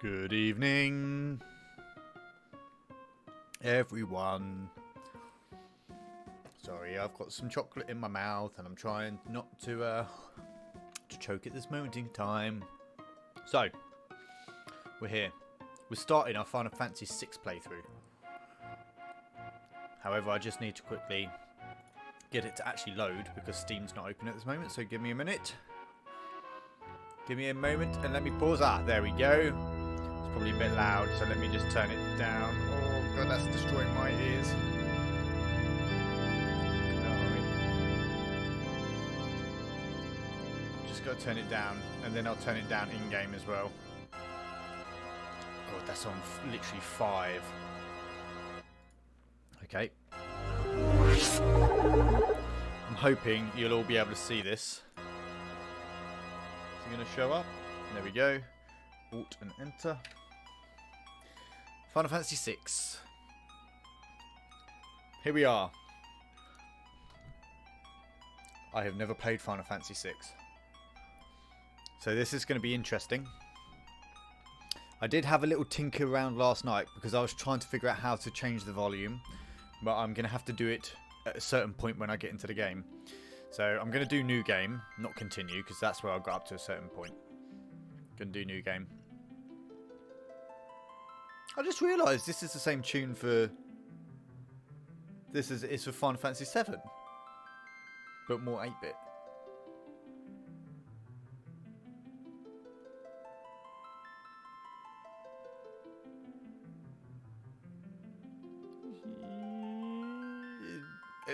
Good evening, everyone. Sorry, I've got some chocolate in my mouth and I'm trying not to choke at this moment in time. So, we're here. We're starting our Final Fantasy VI playthrough. However, I just need to quickly get it to actually load because Steam's not open at this moment, so give me a minute. Give me a moment and let me pause. Ah, there we go. It's probably a bit loud, so let me just turn it down. Oh god, that's destroying my ears. Just got to turn it down, and then I'll turn it down in-game as well. God, that's on literally 5. Okay. I'm hoping you'll all be able to see this. Is it going to show up? There we go. Alt and enter. Final Fantasy VI. Here we are. I have never played Final Fantasy VI. So this is going to be interesting. I did have a little tinker around last night because I was trying to figure out how to change the volume. But I'm going to have to do it at a certain point when I get into the game. So I'm going to do new game, not continue, because that's where I got up to a certain point. Going to do new game. I just realised this is the same tune for... It's for Final Fantasy VII. But more 8-bit.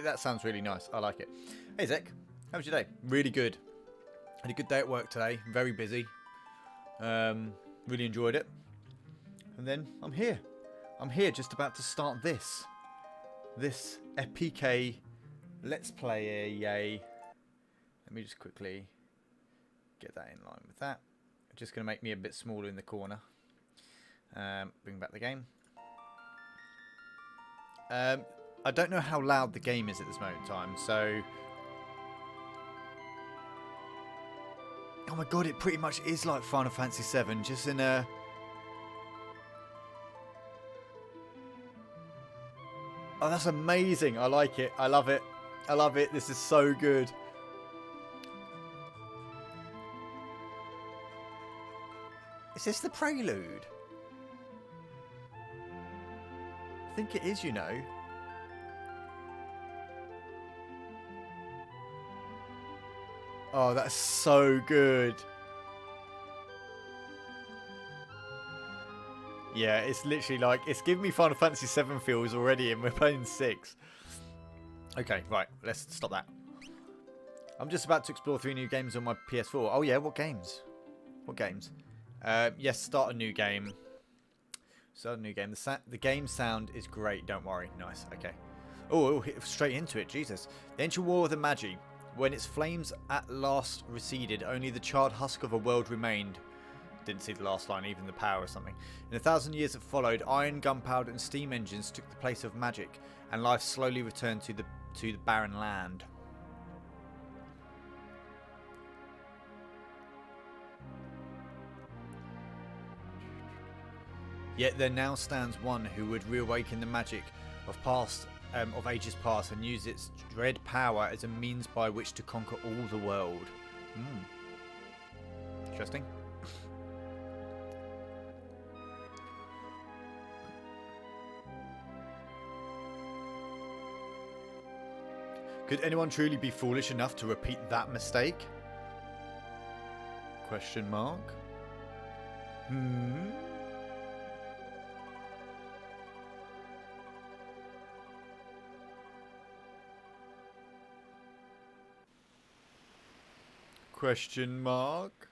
That sounds really nice. I like it. Hey Zek, how was your day? Really good. Had a good day at work today. Very busy. Really enjoyed it. And then I'm here. I'm here just about to start this. This EPK Let's Play. Yay. Let me just quickly get that in line with that. Just going to make me a bit smaller in the corner. Bring back the game. I don't know how loud the game is at this moment in time, so... Oh my god, it pretty much is like Final Fantasy VII, just in a... Oh, that's amazing. I like it. I love it. I love it. This is so good. Is this the prelude? I think it is, you know. Oh, that's so good. Yeah, it's literally like, it's giving me Final Fantasy VII feels already and we're playing 6. Okay, right, let's stop that. I'm just about to explore 3 new games on my PS4. Oh yeah, what games? What games? Yes, start a new game. Start a new game. The game sound is great, don't worry. Nice, okay. Oh, straight into it, Jesus. The Ancient War of the Magi. When its flames at last receded, only the charred husk of a world remained. Didn't see the last line, even the power or something. In 1,000 years that followed, iron, gunpowder and steam engines took the place of magic, and life slowly returned to the barren land. Yet there now stands one who would reawaken the magic of ages past and use its dread power as a means by which to conquer all the world. Interesting. Could anyone truly be foolish enough to repeat that mistake? Question mark. Question mark.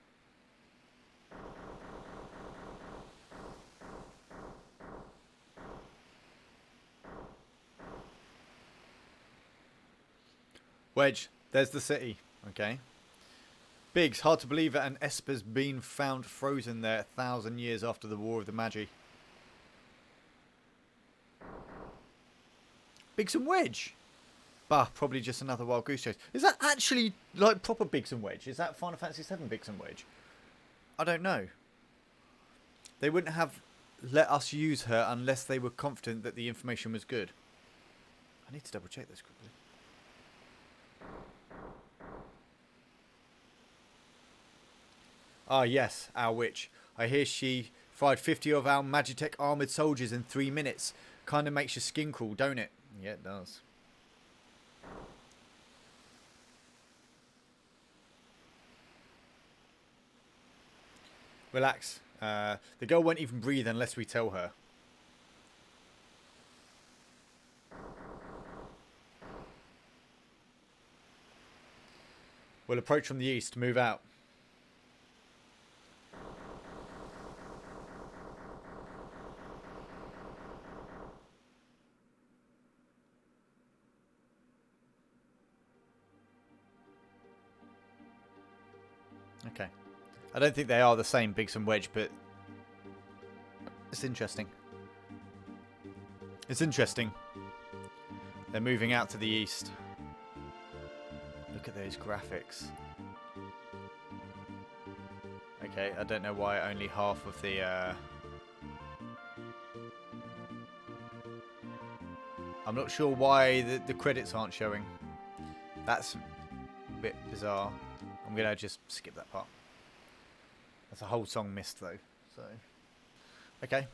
Wedge, there's the city. Okay. Biggs, hard to believe that an Esper's been found frozen there 1,000 years after the War of the Magi. Biggs and Wedge. Bah, probably just another Wild Goose Chase. Is that actually like proper Biggs and Wedge? Is that Final Fantasy VII Biggs and Wedge? I don't know. They wouldn't have let us use her unless they were confident that the information was good. I need to double check this quickly. Ah, yes, our witch. I hear she fried 50 of our Magitech armoured soldiers in 3 minutes. Kinda makes your skin crawl, don't it? Yeah, it does. Relax. The girl won't even breathe unless we tell her. We'll approach from the east. Move out. Okay. I don't think they are the same, Biggs and Wedge, but it's interesting. It's interesting. They're moving out to the east. Look at those graphics. Okay, I don't know why only half of the... I'm not sure why the credits aren't showing. That's a bit bizarre. I'm going to just skip that part. That's a whole song missed though. So, okay.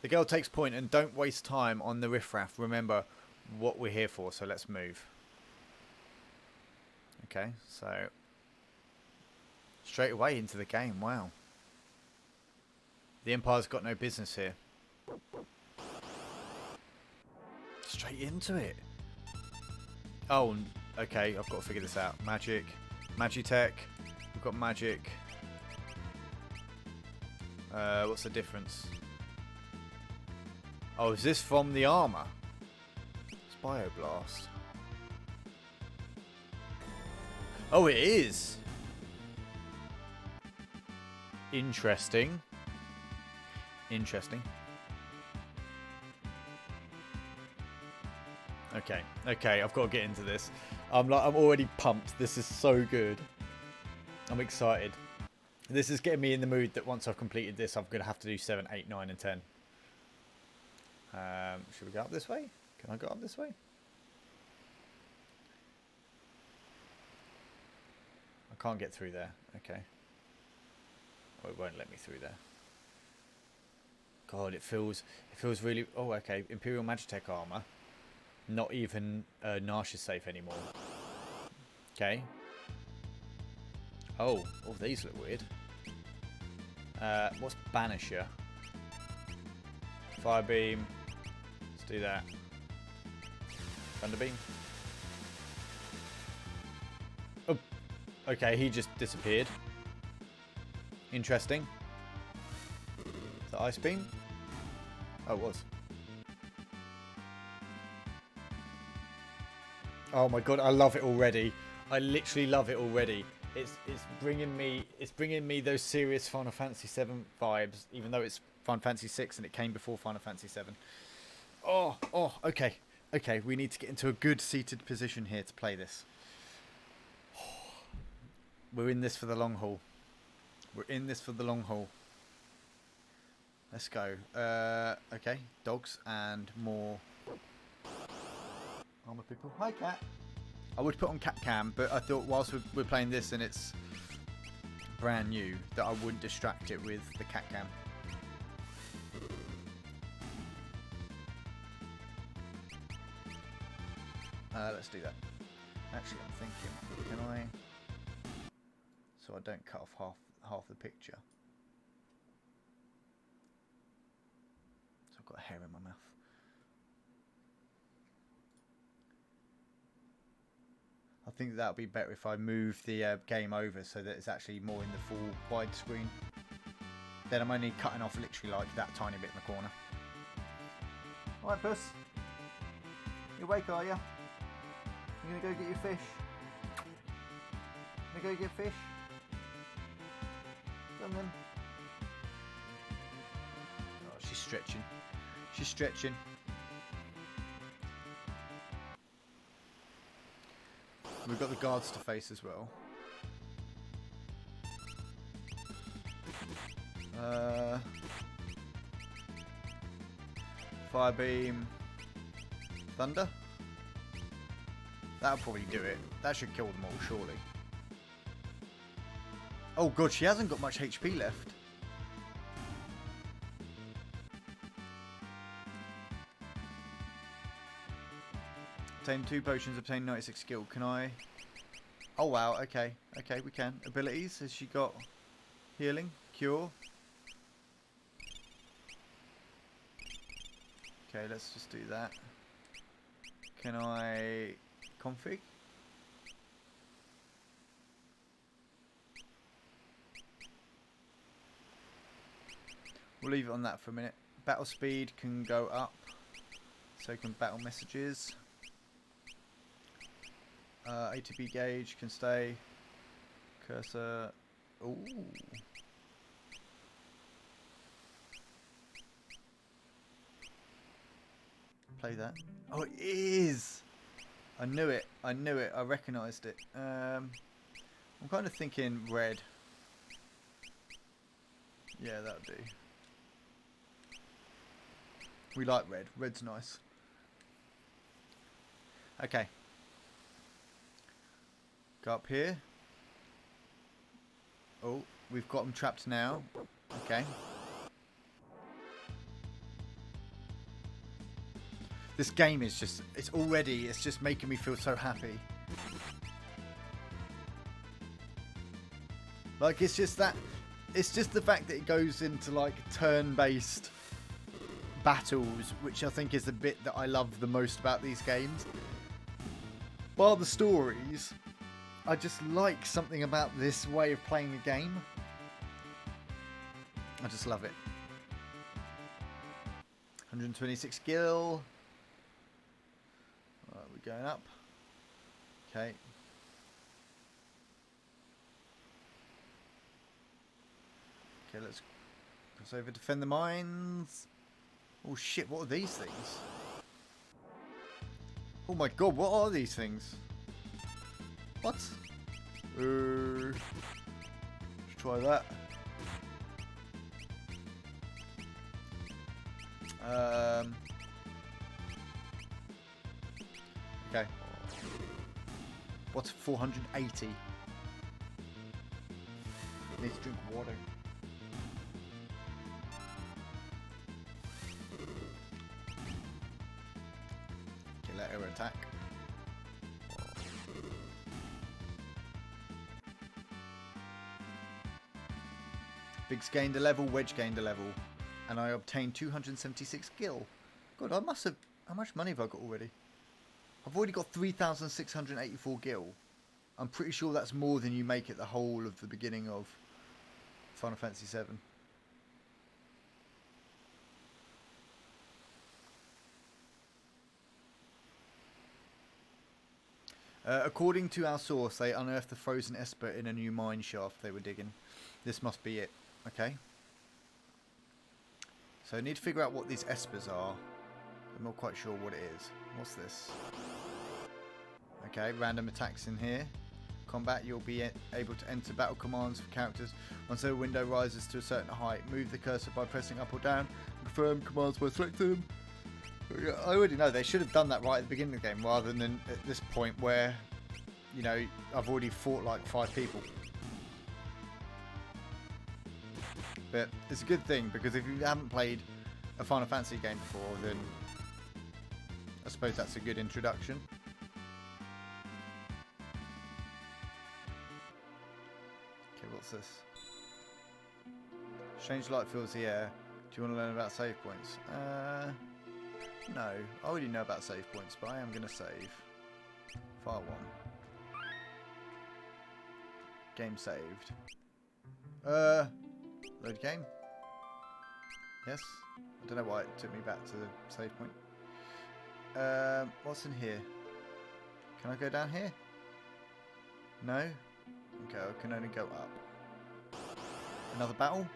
The girl takes point, and don't waste time on the riffraff. Remember what we're here for, so let's move. Okay, so straight away into the game. Wow. The Empire's got no business here. Straight into it. Oh, okay. I've got to figure this out. Magic. Magitech. We've got magic. What's the difference? Oh, is this from the armor? It's Bioblast. Oh, it is. Interesting. Interesting. Okay, okay, I've got to get into this. I'm already pumped. This is so good. I'm excited. This is getting me in the mood that once I've completed this, I'm going to have to do 7, 8, 9, and 10. Should we go up this way? Can I go up this way? I can't get through there. Okay. Oh, it won't let me through there. God, it feels really... Oh, okay. Imperial Magitech armor. Not even Narsha safe anymore. Okay. Oh, these look weird. What's Banisher? Fire Beam. Let's do that. Thunder Beam. Oh, okay. He just disappeared. Interesting. Is that Ice Beam? Oh, it was. Oh my god, I love it already. I literally love it already. It's bringing me those serious Final Fantasy 7 vibes, even though it's Final Fantasy 6 and it came before Final Fantasy 7. Oh, okay. Okay, we need to get into a good seated position here to play this. We're in this for the long haul. We're in this for the long haul. Let's go. Okay, dogs and more armor people. Hi, cat. I would put on cat cam, but I thought whilst we're playing this and it's brand new, that I wouldn't distract it with the cat cam. Let's do that. Actually, I'm thinking, can I... So I don't cut off half the picture. So I've got a hair in my mouth. I think that would be better if I move the game over so that it's actually more in the full wide screen. Then I'm only cutting off literally like that tiny bit in the corner. Alright, puss. You awake, are you? You gonna go get your fish? Gonna go get fish? Come then. Oh, she's stretching. She's stretching. We've got the guards to face as well. Fire beam. Thunder. That'll probably do it. That should kill them all, surely. Oh god, she hasn't got much HP left. Obtain 2 potions, obtain 96 skill. Can I... Oh wow, okay. Okay, we can. Abilities, has she got healing? Cure? Okay, let's just do that. Can I config? We'll leave it on that for a minute. Battle speed can go up. So can battle messages. ATB gauge can stay. Cursor. Ooh. Play that. Oh, it is! I knew it. I knew it. I recognised it. I'm kind of thinking red. Yeah, that'll do. We like red. Red's nice. Okay. Go up here. Oh, we've got them trapped now. Okay. This game is just, it's just making me feel so happy. Like, it's just the fact that it goes into like turn-based battles, which I think is the bit that I love the most about these games. Bar the stories, I just like something about this way of playing a game. I just love it. 126 skill. Alright, we're going up. Okay. Okay, let's cross over, defend the mines. Oh shit, what are these things? Oh my god, what are these things? What? Let's try that. Okay. What's 480? Need to drink water. Okay, let her attack. Biggs gained a level, Wedge gained a level, and I obtained 276 gil. God, I must have... How much money have I got already? I've already got 3,684 gil. I'm pretty sure that's more than you make it the whole of the beginning of Final Fantasy VII. According to our source, they unearthed the frozen Esper in a new mine shaft they were digging. This must be it. Okay. So I need to figure out what these Espers are. I'm not quite sure what it is. What's this? Okay, random attacks in here. Combat, you'll be able to enter battle commands for characters. Once their window rises to a certain height, move the cursor by pressing up or down. Confirm commands by selecting them. I already know they should have done that right at the beginning of the game rather than at this point where, you know, I've already fought like 5 people. But it's a good thing, because if you haven't played a Final Fantasy game before, then I suppose that's a good introduction. Okay, what's this? Change light fills the air. Do you want to learn about save points? No. I already know about save points, but I am going to save. File 1. Game saved. Load game. Yes. I don't know why it took me back to the save point. What's in here? Can I go down here? No? Okay, I can only go up. Another battle?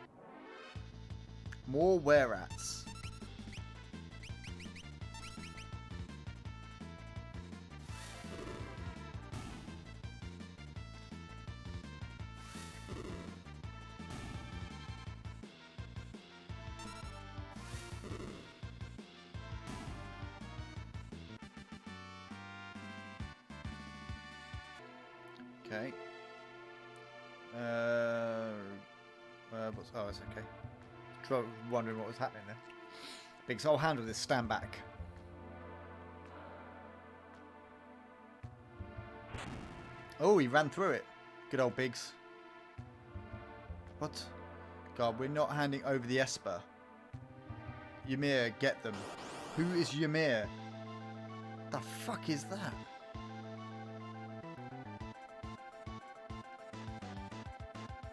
More were-rats. Okay. Oh, it's okay. Wondering what was happening there. Biggs, I'll handle this. Stand back. Oh, he ran through it. Good old Biggs. What? God, we're not handing over the Esper. Ymir, get them. Who is Ymir? The fuck is that?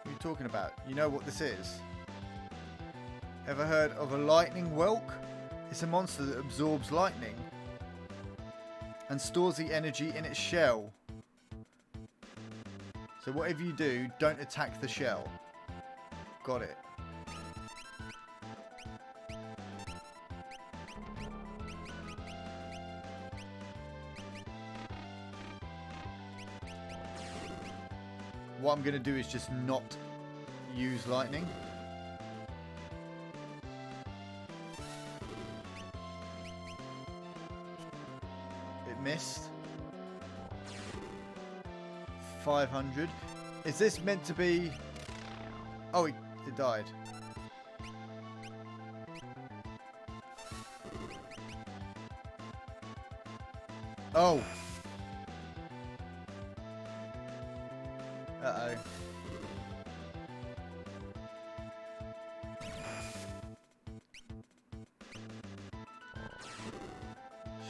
What are you talking about? You know what this is? Ever heard of a lightning whelk? It's a monster that absorbs lightning and stores the energy in its shell. So whatever you do, don't attack the shell. Got it. What I'm going to do is just not use lightning. It missed. 500. Is this meant to be... Oh, it died. Oh. Uh-oh.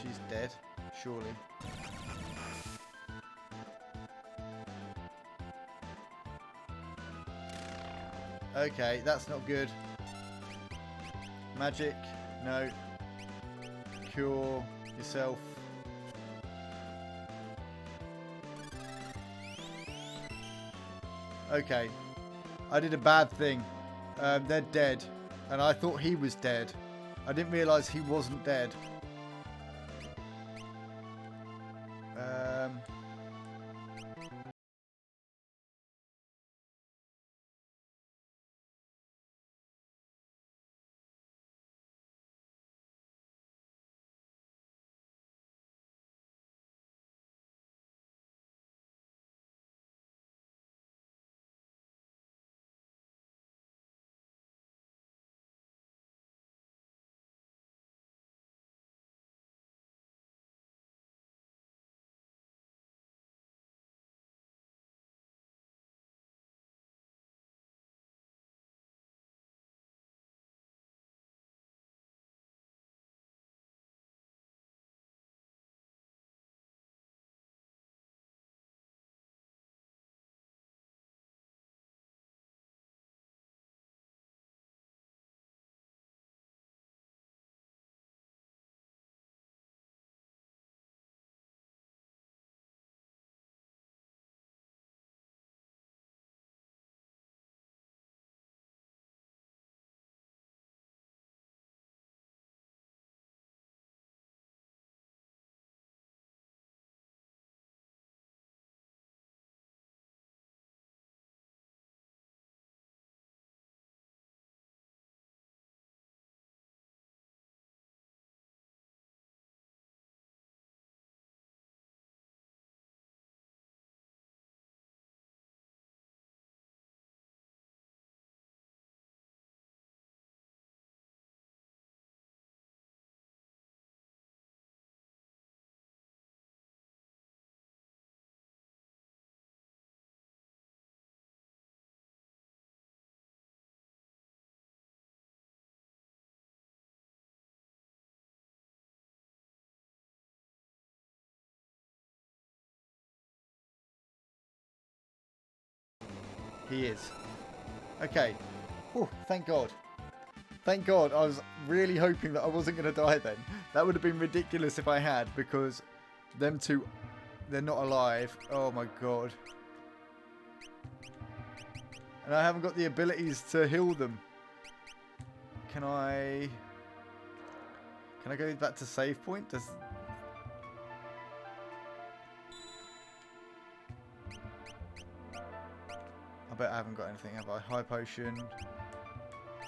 She's dead, surely. Okay, that's not good. Magic, no. Cure yourself. Okay, I did a bad thing. They're dead, and I thought he was dead. I didn't realise he wasn't dead. He is. Okay. Whew, thank God. Thank God. I was really hoping that I wasn't going to die then. That would have been ridiculous if I had, because them two, they're not alive. Oh my God. And I haven't got the abilities to heal them. Can I go back to save point? I bet I haven't got anything, have I? High potion.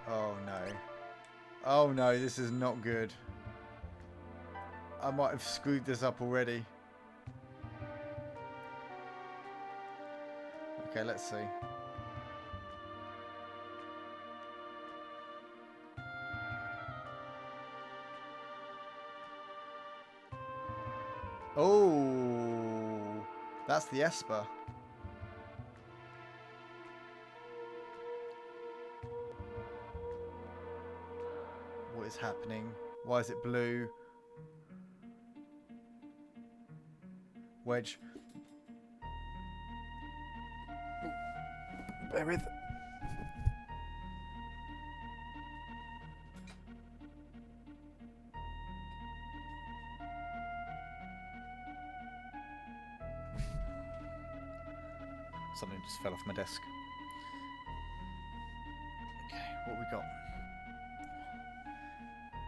Oh no. Oh no, this is not good. I might have screwed this up already. Okay, let's see. Oh, that's the Esper. What is happening? Why is it blue? Wedge. Bear with. Something just fell off my desk. Okay, what we got?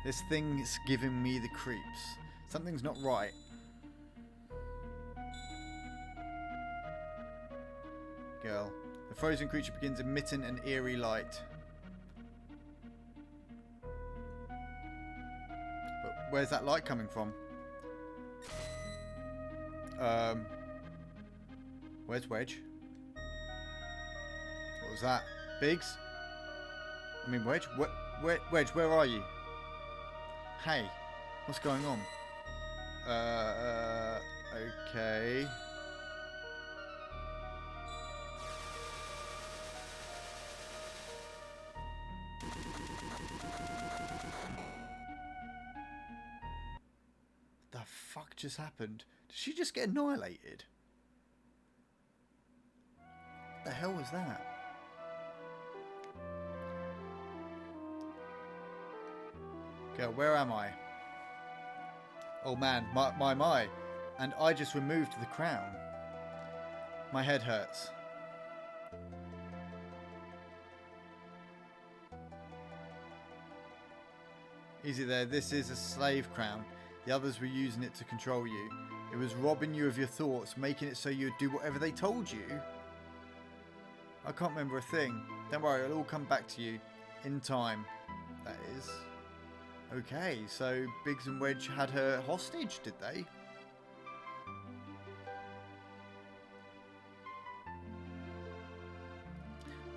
This thing is giving me the creeps. Something's not right. Girl. The frozen creature begins emitting an eerie light. But where's that light coming from? Where's Wedge? What was that? Biggs? I mean Wedge? Wedge, where are you? Hey, what's going on? Okay. The fuck just happened? Did she just get annihilated? What the hell was that? Girl, where am I? Oh man, my. And I just removed the crown. My head hurts. Easy there, this is a slave crown. The others were using it to control you. It was robbing you of your thoughts, making it so you'd do whatever they told you. I can't remember a thing. Don't worry, it'll all come back to you. In time, that is. Okay, so Biggs and Wedge had her hostage, did they?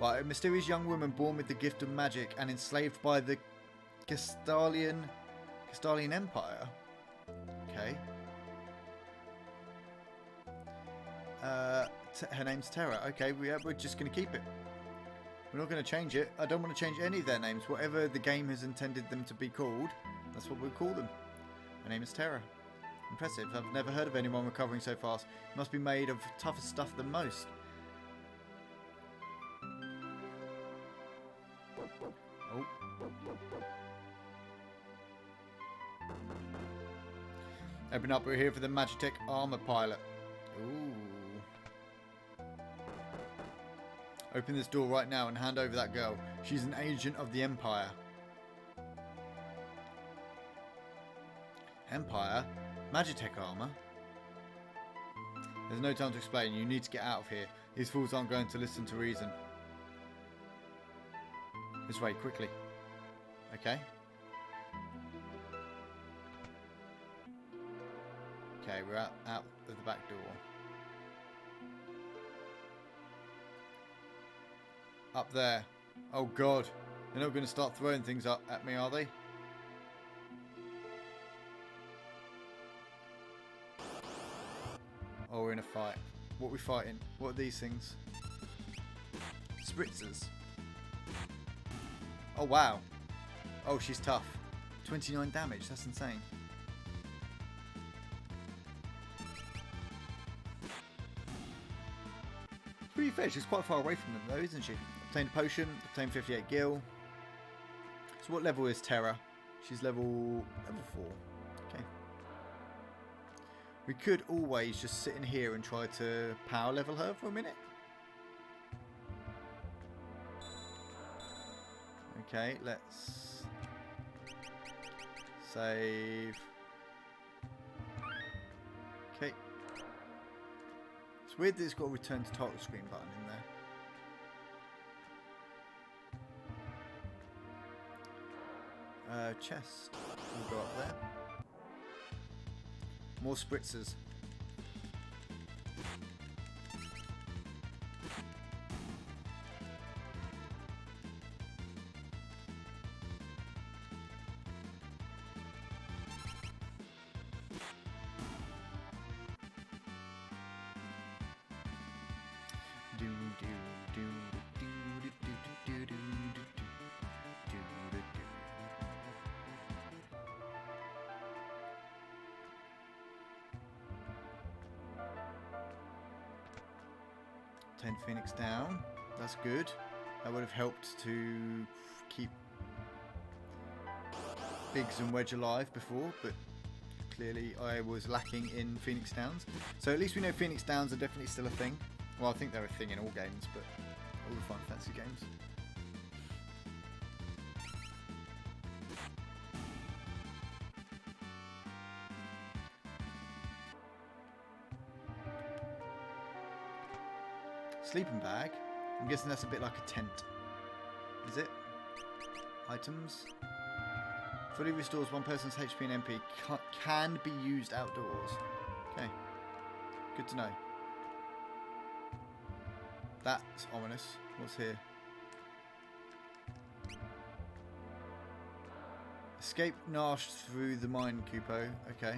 Right, a mysterious young woman born with the gift of magic and enslaved by the Gestalian Empire. Okay. Her name's Terra. Okay, we're just going to keep it. We're not going to change it. I don't want to change any of their names. Whatever the game has intended them to be called, that's what we'll call them. My name is Terra. Impressive. I've never heard of anyone recovering so fast. Must be made of tougher stuff than most. Oh. Open up, we're here for the Magitech armor pilot. Ooh. Open this door right now and hand over that girl. She's an agent of the Empire. Empire? Magitech armor? There's no time to explain. You need to get out of here. These fools aren't going to listen to reason. This way, quickly. Okay. Okay, we're out of the back door. Up there. Oh god. They're not going to start throwing things up at me, are they? Oh, we're in a fight. What are we fighting? What are these things? Spritzers. Oh, wow. Oh, she's tough. 29 damage. That's insane. To be fair, she's quite far away from them, though, isn't she? Obtained a potion. Obtained 58 gil. So what level is Terra? She's level 4. Okay. We could always just sit in here and try to power level her for a minute. Okay, let's save. Okay. It's weird that it's got a return to title screen button in there. Chest. We'll go up there. More spritzers. Phoenix down. That's good. That would have helped to keep Biggs and Wedge alive before, but clearly I was lacking in Phoenix Downs. So at least we know Phoenix Downs are definitely still a thing. Well, I think they're a thing in all games, but all the Final Fantasy games. Sleeping bag. I'm guessing that's a bit like a tent. Is it? Items. Fully restores one person's HP and MP. Can be used outdoors. Okay. Good to know. That's ominous. What's here? Escape Nash through the mine, Kupo. Okay.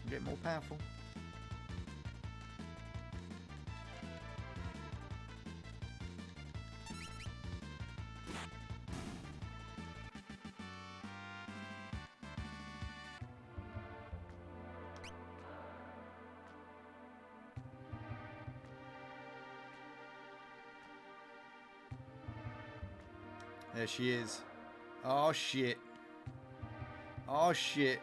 Get more powerful. There she is. Oh shit. Oh shit.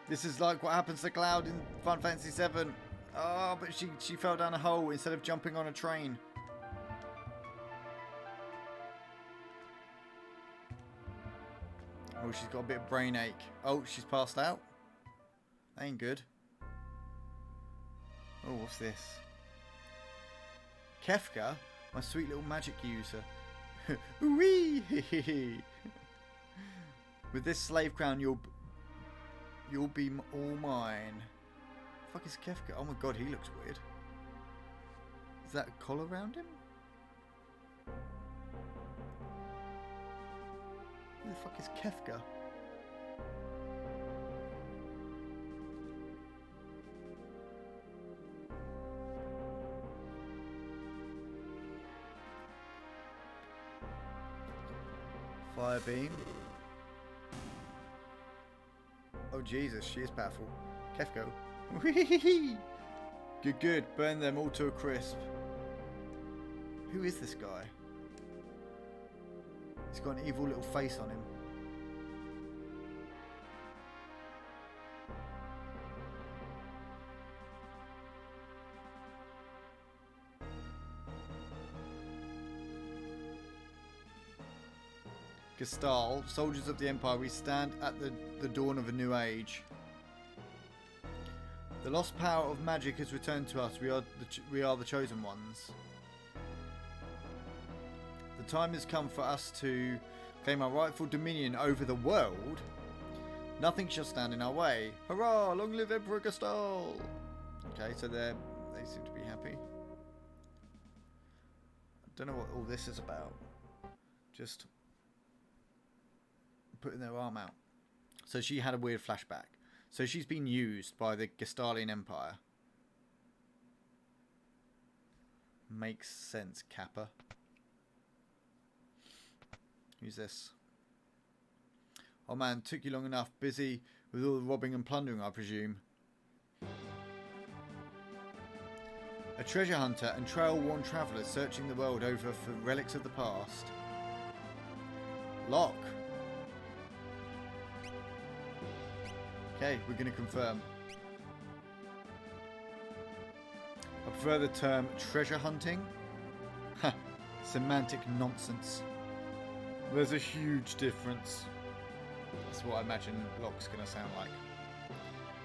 This is like what happens to Cloud in Final Fantasy VII. Oh, but she fell down a hole instead of jumping on a train. Oh, she's got a bit of brain ache. Oh, she's passed out. That ain't good. Oh, what's this? Kefka, my sweet little magic user. Wee! With this slave crown, you'll be all mine. Fuck is Kefka? Oh my god, he looks weird. Is that a collar around him? Who the fuck is Kefka? Fire beam. Oh Jesus, she is powerful. Kefko. Good, good. Burn them all to a crisp. Who is this guy? He's got an evil little face on him. Gestal, soldiers of the Empire, we stand at the dawn of a new age. The lost power of magic has returned to us. We are the chosen ones. The time has come for us to claim our rightful dominion over the world. Nothing shall stand in our way. Hurrah! Long live Emperor Gestal! Okay, so they seem to be happy. I don't know what all this is about. Just putting their arm out. So she had a weird flashback. So she's been used by the Gestalian Empire. Makes sense, Kappa. Who's this? Oh man, took you long enough. Busy with all the robbing and plundering, I presume. A treasure hunter and trail-worn traveller searching the world over for relics of the past. Locke. Okay, we're going to confirm. I prefer the term treasure hunting. Ha, semantic nonsense. There's a huge difference. That's what I imagine Locke's going to sound like.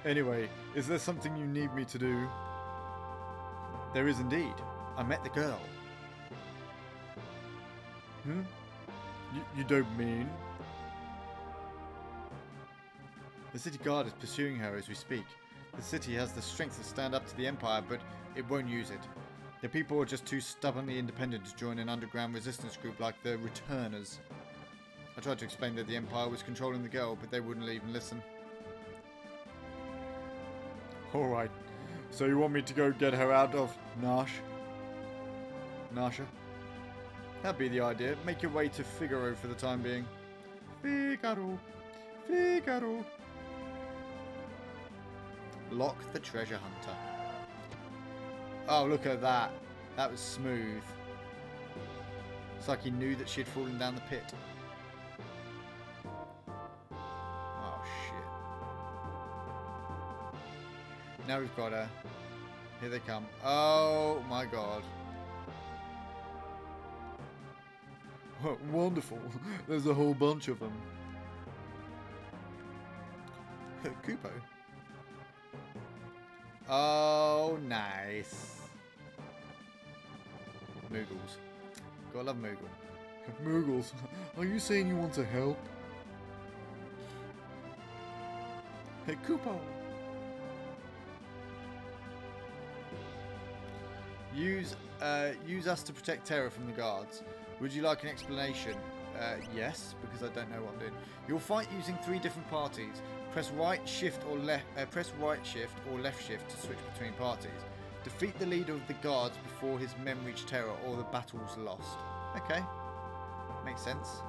Anyway, is there something you need me to do? There is indeed. I met the girl. You don't mean? The city guard is pursuing her as we speak. The city has the strength to stand up to the Empire, but it won't use it. The people are just too stubbornly independent to join an underground resistance group like the Returners. I tried to explain that the Empire was controlling the girl, but they wouldn't even listen. Alright. So you want me to go get her out of Narsha? That'd be the idea. Make your way to Figaro for the time being. Figaro. Lock the treasure hunter. Oh, look at that. That was smooth. It's like he knew that she had fallen down the pit. Oh, shit. Now we've got her. Here they come. Oh, my God. Wonderful. There's a whole bunch of them. Kupo. Oh, nice. Moogles. Gotta love Moogle. Moogles, are you saying you want to help? Hey, Kupo. Use us to protect Terra from the guards. Would you like an explanation? Yes, because I don't know what I'm doing. You'll fight using 3 different parties. Press right shift or left. Press right shift or left shift to switch between parties. Defeat the leader of the guards before his men reach Terra, or the battle's lost. Okay, makes sense.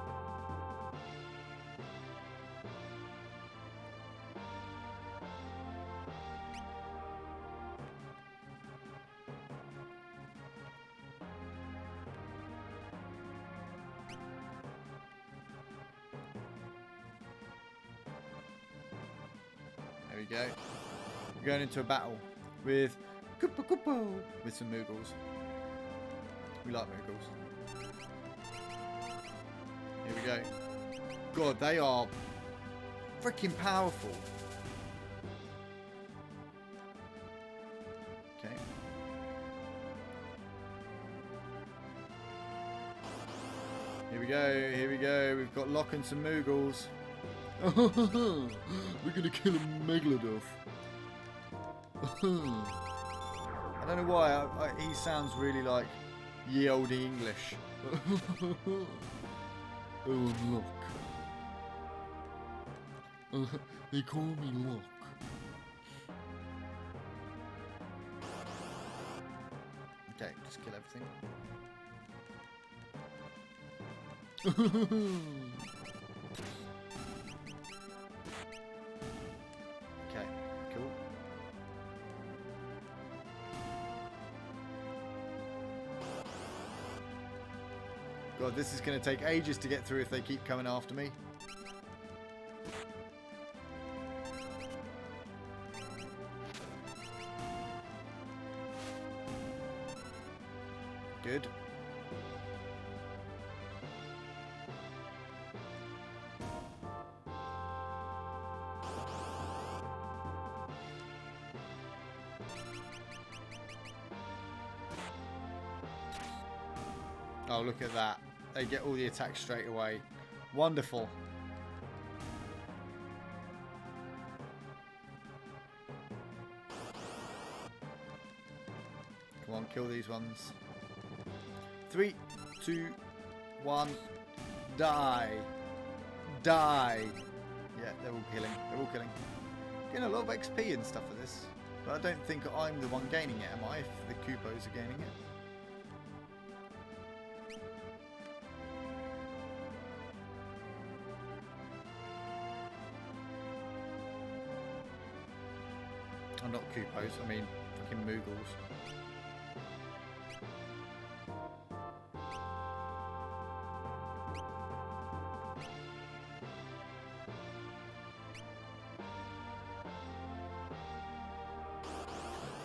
There we go. We're going into a battle with with some Moogles. We like Moogles. Here we go. God, they are freaking powerful. Okay. Here we go, here we go. We've got Locke and some Moogles. We're gonna kill a Megalodon. I don't know why, he sounds really like ye olde English. Oh, I'm Locke. They call me Locke. Okay, just kill everything. Okay, cool. God, this is going to take ages to get through if they keep coming after me. Good. Oh, look at that. They get all the attacks straight away. Wonderful. Come on, kill these ones. 3, 2, 1. Die. Die. Yeah, they're all killing. They're all killing. Getting a lot of XP and stuff for this. But I don't think I'm the one gaining it, am I? If the Kupos are gaining it. Oh, not Kupos, I mean fucking Moogles.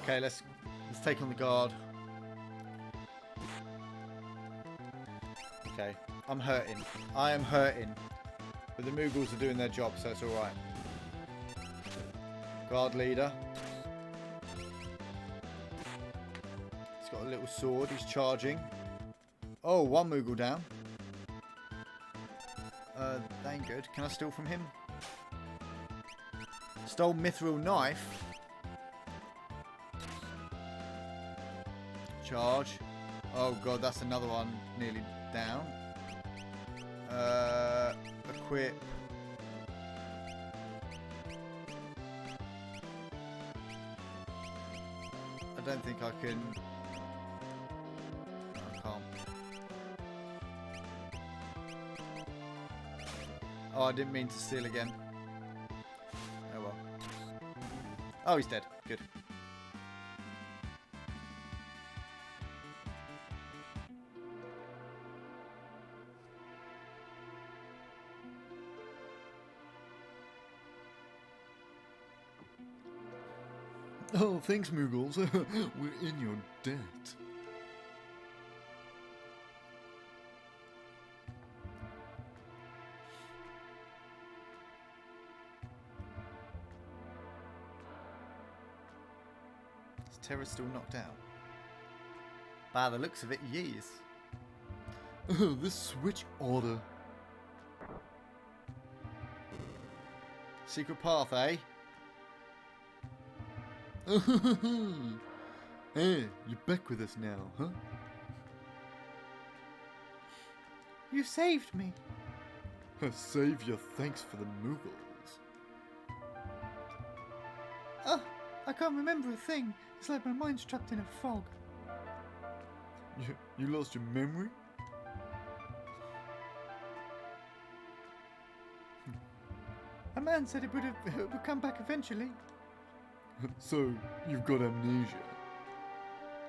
Okay, let's take on the guard. Okay, I'm hurting. I am hurting. But the Moogles are doing their job, so it's alright. Guard leader. He's got a little sword. He's charging. Oh, one Moogle down. That ain't good. Can I steal from him? Stole Mithril knife. Charge. Oh god, that's another one nearly down. Equip. I don't think I can... No, I can't. Oh, I didn't mean to steal again. Oh well. Oh, he's dead. Good. Oh, thanks, Moogles. We're in your debt. Is Terra still knocked out? By the looks of it, yes. Oh, this switch order. Secret path, eh? Hey, you're back with us now, huh? You saved me. Savior, thanks for the Moogles. Oh, I can't remember a thing. It's like my mind's trapped in a fog. You lost your memory? A man said it would come back eventually. So, you've got amnesia.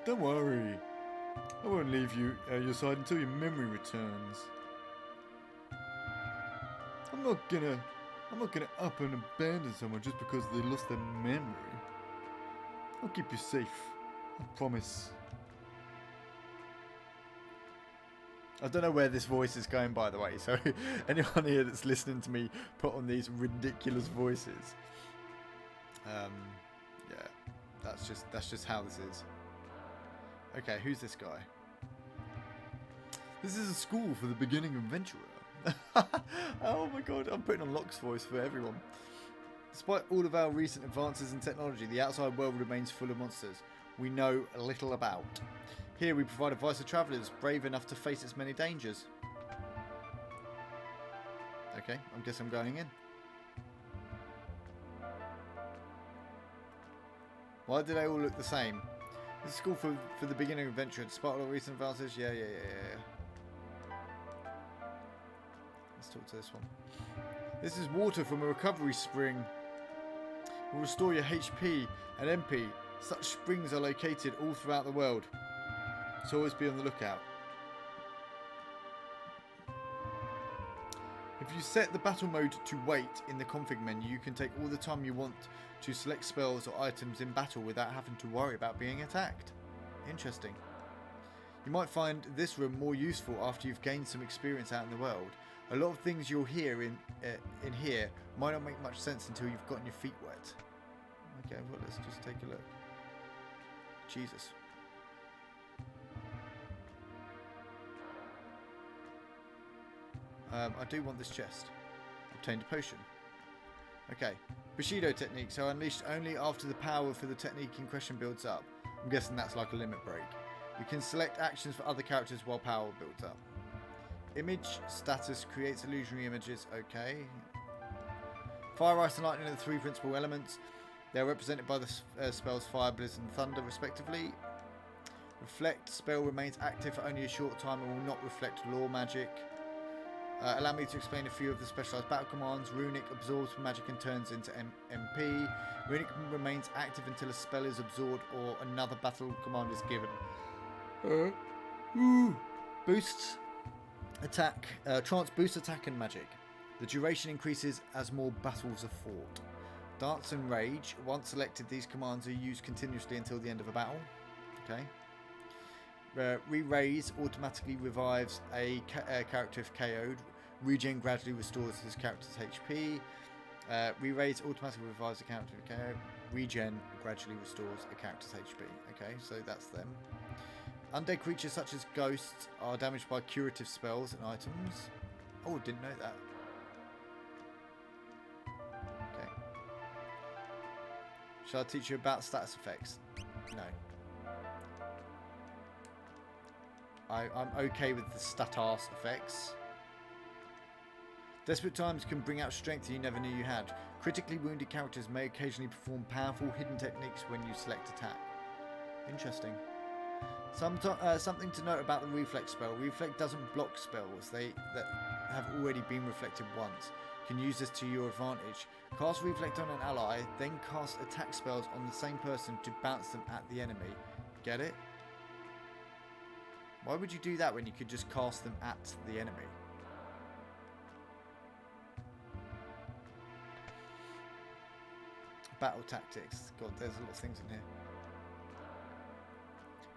Don't worry. I won't leave you at your side until your memory returns. I'm not gonna up and abandon someone just because they lost their memory. I'll keep you safe. I promise. I don't know where this voice is going, by the way, so anyone here that's listening to me put on these ridiculous voices. Yeah, that's just how this is. Okay, who's this guy? This is a school for the beginning adventurer. Oh my god, I'm putting on Locke's voice for everyone. Despite all of our recent advances in technology, the outside world remains full of monsters we know little about. Here we provide advice to travellers brave enough to face its many dangers. Okay, I guess I'm going in. Why do they all look the same? This is school for the beginning adventure. Despite all recent advances, yeah. Let's talk to this one. This is water from a recovery spring. Will restore your HP and MP. Such springs are located all throughout the world, so always be on the lookout. If you set the battle mode to wait in the config menu, you can take all the time you want to select spells or items in battle without having to worry about being attacked. Interesting. You might find this room more useful after you've gained some experience out in the world. A lot of things you'll hear in here might not make much sense until you've gotten your feet wet. Okay, well, let's just take a look. Jesus. I do want this chest. Obtained a potion. Okay. Bushido techniques are unleashed only after the power for the technique in question builds up. I'm guessing that's like a limit break. You can select actions for other characters while power builds up. Image status creates illusionary images. Okay. Fire, ice and lightning are the three principal elements. They're represented by the spells Fire, Blizzard and Thunder respectively. Reflect spell remains active for only a short time and will not reflect law magic. Allow me to explain a few of the specialised battle commands. Runic absorbs magic and turns into MP. Runic remains active until a spell is absorbed or another battle command is given. Boosts attack. Trance boosts attack and magic. The duration increases as more battles are fought. Dance and Rage. Once selected, these commands are used continuously until the end of a battle. Okay. Re-raise automatically revives a character if KO'd. Regen gradually restores his character's HP. Re-raise automatically revives a character if KO'd. Regen gradually restores a character's HP. Okay, so that's them. Undead creatures such as ghosts are damaged by curative spells and items. Oh, didn't know that. Okay. Shall I teach you about status effects? No. I'm okay with the status effects. Desperate times can bring out strength you never knew you had. Critically wounded characters may occasionally perform powerful hidden techniques when you select attack. Interesting. Something to note about the reflect spell. Reflect doesn't block spells that have already been reflected once. You can use this to your advantage. Cast reflect on an ally, then cast attack spells on the same person to bounce them at the enemy. Get it? Why would you do that when you could just cast them at the enemy? Battle tactics. God, there's a lot of things in here.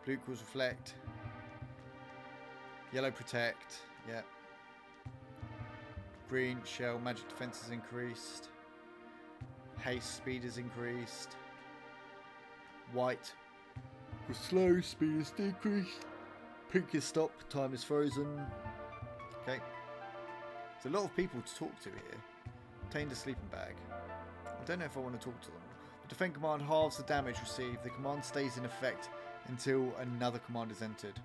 Blue equals reflect. Yellow protect. Yeah. Green shell magic defense is increased. Haste speed is increased. White was slow, speed is decreased. Pink is stop, time is frozen. Okay. There's a lot of people to talk to here. Obtained a sleeping bag. I don't know if I want to talk to them. The defend command halves the damage received. The command stays in effect until another command is entered.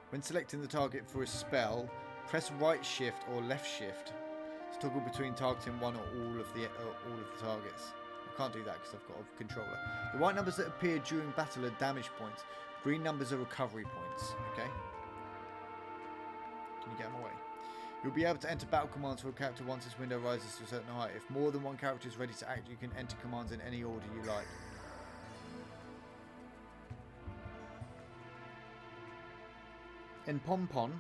When selecting the target for a spell, press right shift or left shift to toggle between targeting one or all of the targets. I can't do that because I've got a controller. The white numbers that appear during battle are damage points. Green numbers are recovery points. Okay. Can you get them away? You'll be able to enter battle commands for a character once this window rises to a certain height. If more than one character is ready to act, you can enter commands in any order you like. In Pompon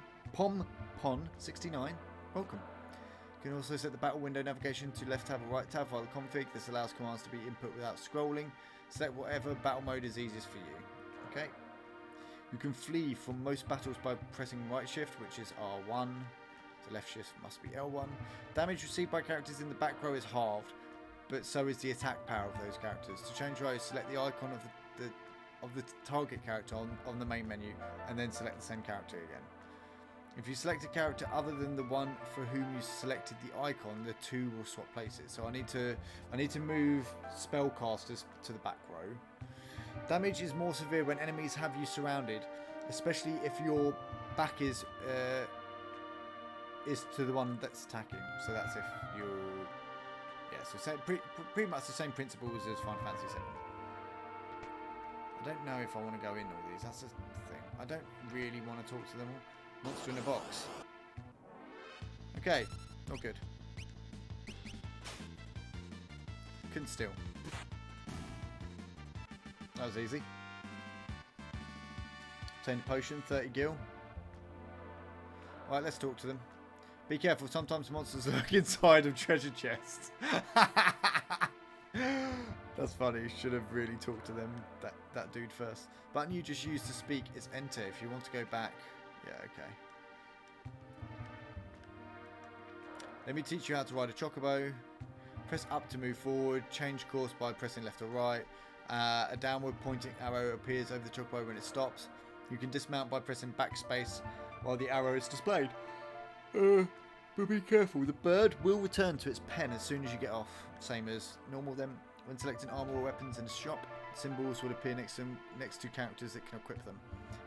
69, welcome. You can also set the battle window navigation to left tab or right tab via the config. This allows commands to be input without scrolling. Select whatever battle mode is easiest for you. Okay. You can flee from most battles by pressing right shift, which is R1. The left shift must be L1. Damage received by characters in the back row is halved, but so is the attack power of those characters. To change rows, select the icon of the target character on the main menu, and then select the same character again. If you select a character other than the one for whom you selected the icon, the two will swap places. So I need to move spellcasters to the back row. Damage is more severe when enemies have you surrounded, especially if your back is to the one that's attacking. So that's if you're... Yeah, so pretty much the same principles as Final Fantasy VII. I don't know if I want to go in all these. That's the thing. I don't really want to talk to them all. Monster in a box. Okay, not good. Couldn't steal. That was easy. Obtained a potion, 30 gil. Alright, let's talk to them. Be careful, sometimes monsters lurk inside of treasure chests. That's funny, should have really talked to them, that dude first. Button you just used to speak is enter. If you want to go back, yeah, okay. Let me teach you how to ride a chocobo. Press up to move forward, change course by pressing left or right. A downward pointing arrow appears over the chocobo when it stops. You can dismount by pressing backspace while the arrow is displayed. But be careful, the bird will return to its pen as soon as you get off. Same as normal then. When selecting armor or weapons in a shop, symbols will appear next to characters that can equip them.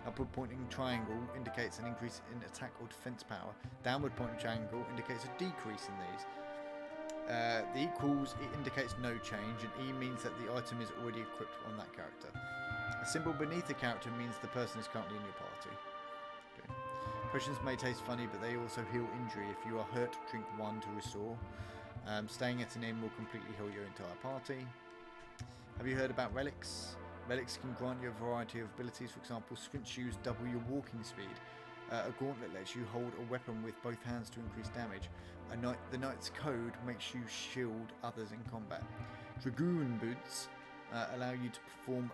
Upward pointing triangle indicates an increase in attack or defense power. Downward pointing triangle indicates a decrease in these. The equals, it indicates no change, and E means that the item is already equipped on that character. A symbol beneath the character means the person is currently in your party. Okay. Potions may taste funny, but they also heal injury. If you are hurt, drink 1 to restore. Staying at an inn will completely heal your entire party. Have you heard about relics? Relics can grant you a variety of abilities. For example, sprint shoes double your walking speed. A gauntlet lets you hold a weapon with both hands to increase damage. The Knight's Code makes you shield others in combat. Dragoon boots allow you to perform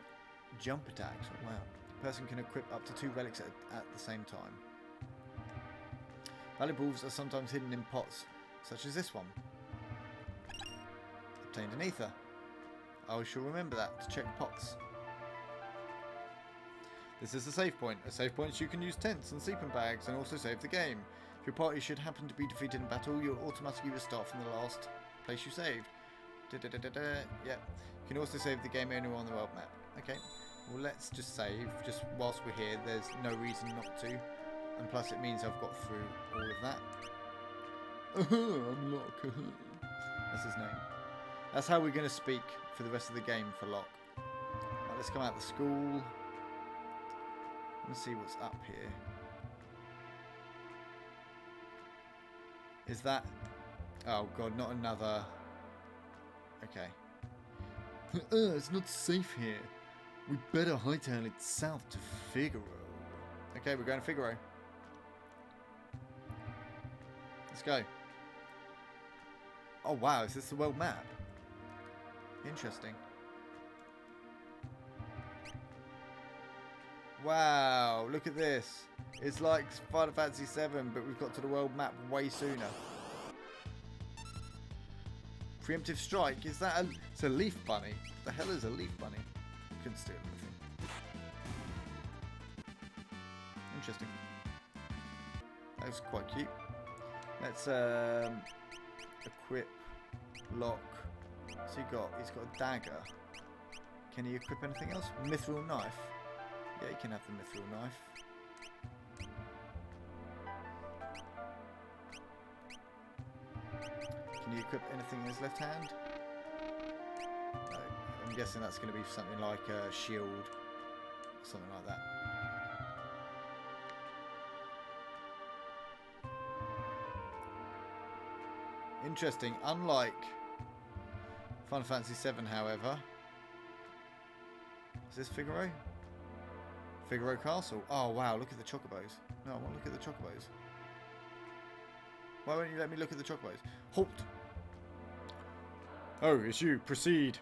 jump attacks. Oh, wow. A person can equip up to 2 relics at the same time. Valuables are sometimes hidden in pots, such as this one. Obtained an ether. I shall remember that to check pots. This is a save point. At save points you can use tents and sleeping bags and also save the game. If your party should happen to be defeated in battle, you'll automatically restart from the last place you saved. Yeah. You can also save the game anywhere on the world map. Okay. Well, let's just save. Just whilst we're here, there's no reason not to. And plus it means I've got through all of that. Unlock. That's his name. That's how we're going to speak for the rest of the game for Locke. Right, let's come out of the school. Let's see what's up here. Is that... Oh god, not another... Okay. It's not safe here. We better hightail it south to Figaro. Okay, we're going to Figaro. Let's go. Oh wow, is this the world map? Interesting. Wow, look at this. It's like Final Fantasy VII, but we've got to the world map way sooner. Preemptive strike? Is that a... It's a leaf bunny. The hell is a leaf bunny? Couldn't steal anything. Interesting. That was quite cute. Let's equip Locke. So he's got a dagger. Can he equip anything else? Mithril knife. Yeah, he can have the mithril knife. Can you equip anything in his left hand? No. I'm guessing that's going to be something like a shield. Something like that. Interesting. Unlike Final Fantasy VII, however. Is this Figaro? Figaro Castle. Oh, wow. Look at the chocobos. No, I want to look at the chocobos. Why won't you let me look at the chocobos? Halt! Oh, it's you. Proceed.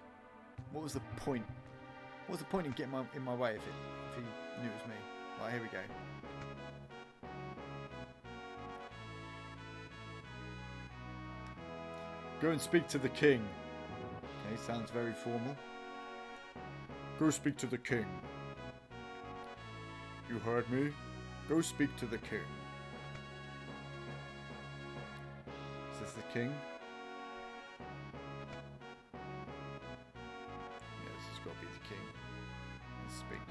What was the point? What was the point in getting in my way if he knew it was me? Right, here we go. Go and speak to the king. Okay, sounds very formal. Go speak to the king. You heard me? Go speak to the king. Is this the king? Yeah, this has got to be the king. Let's speak.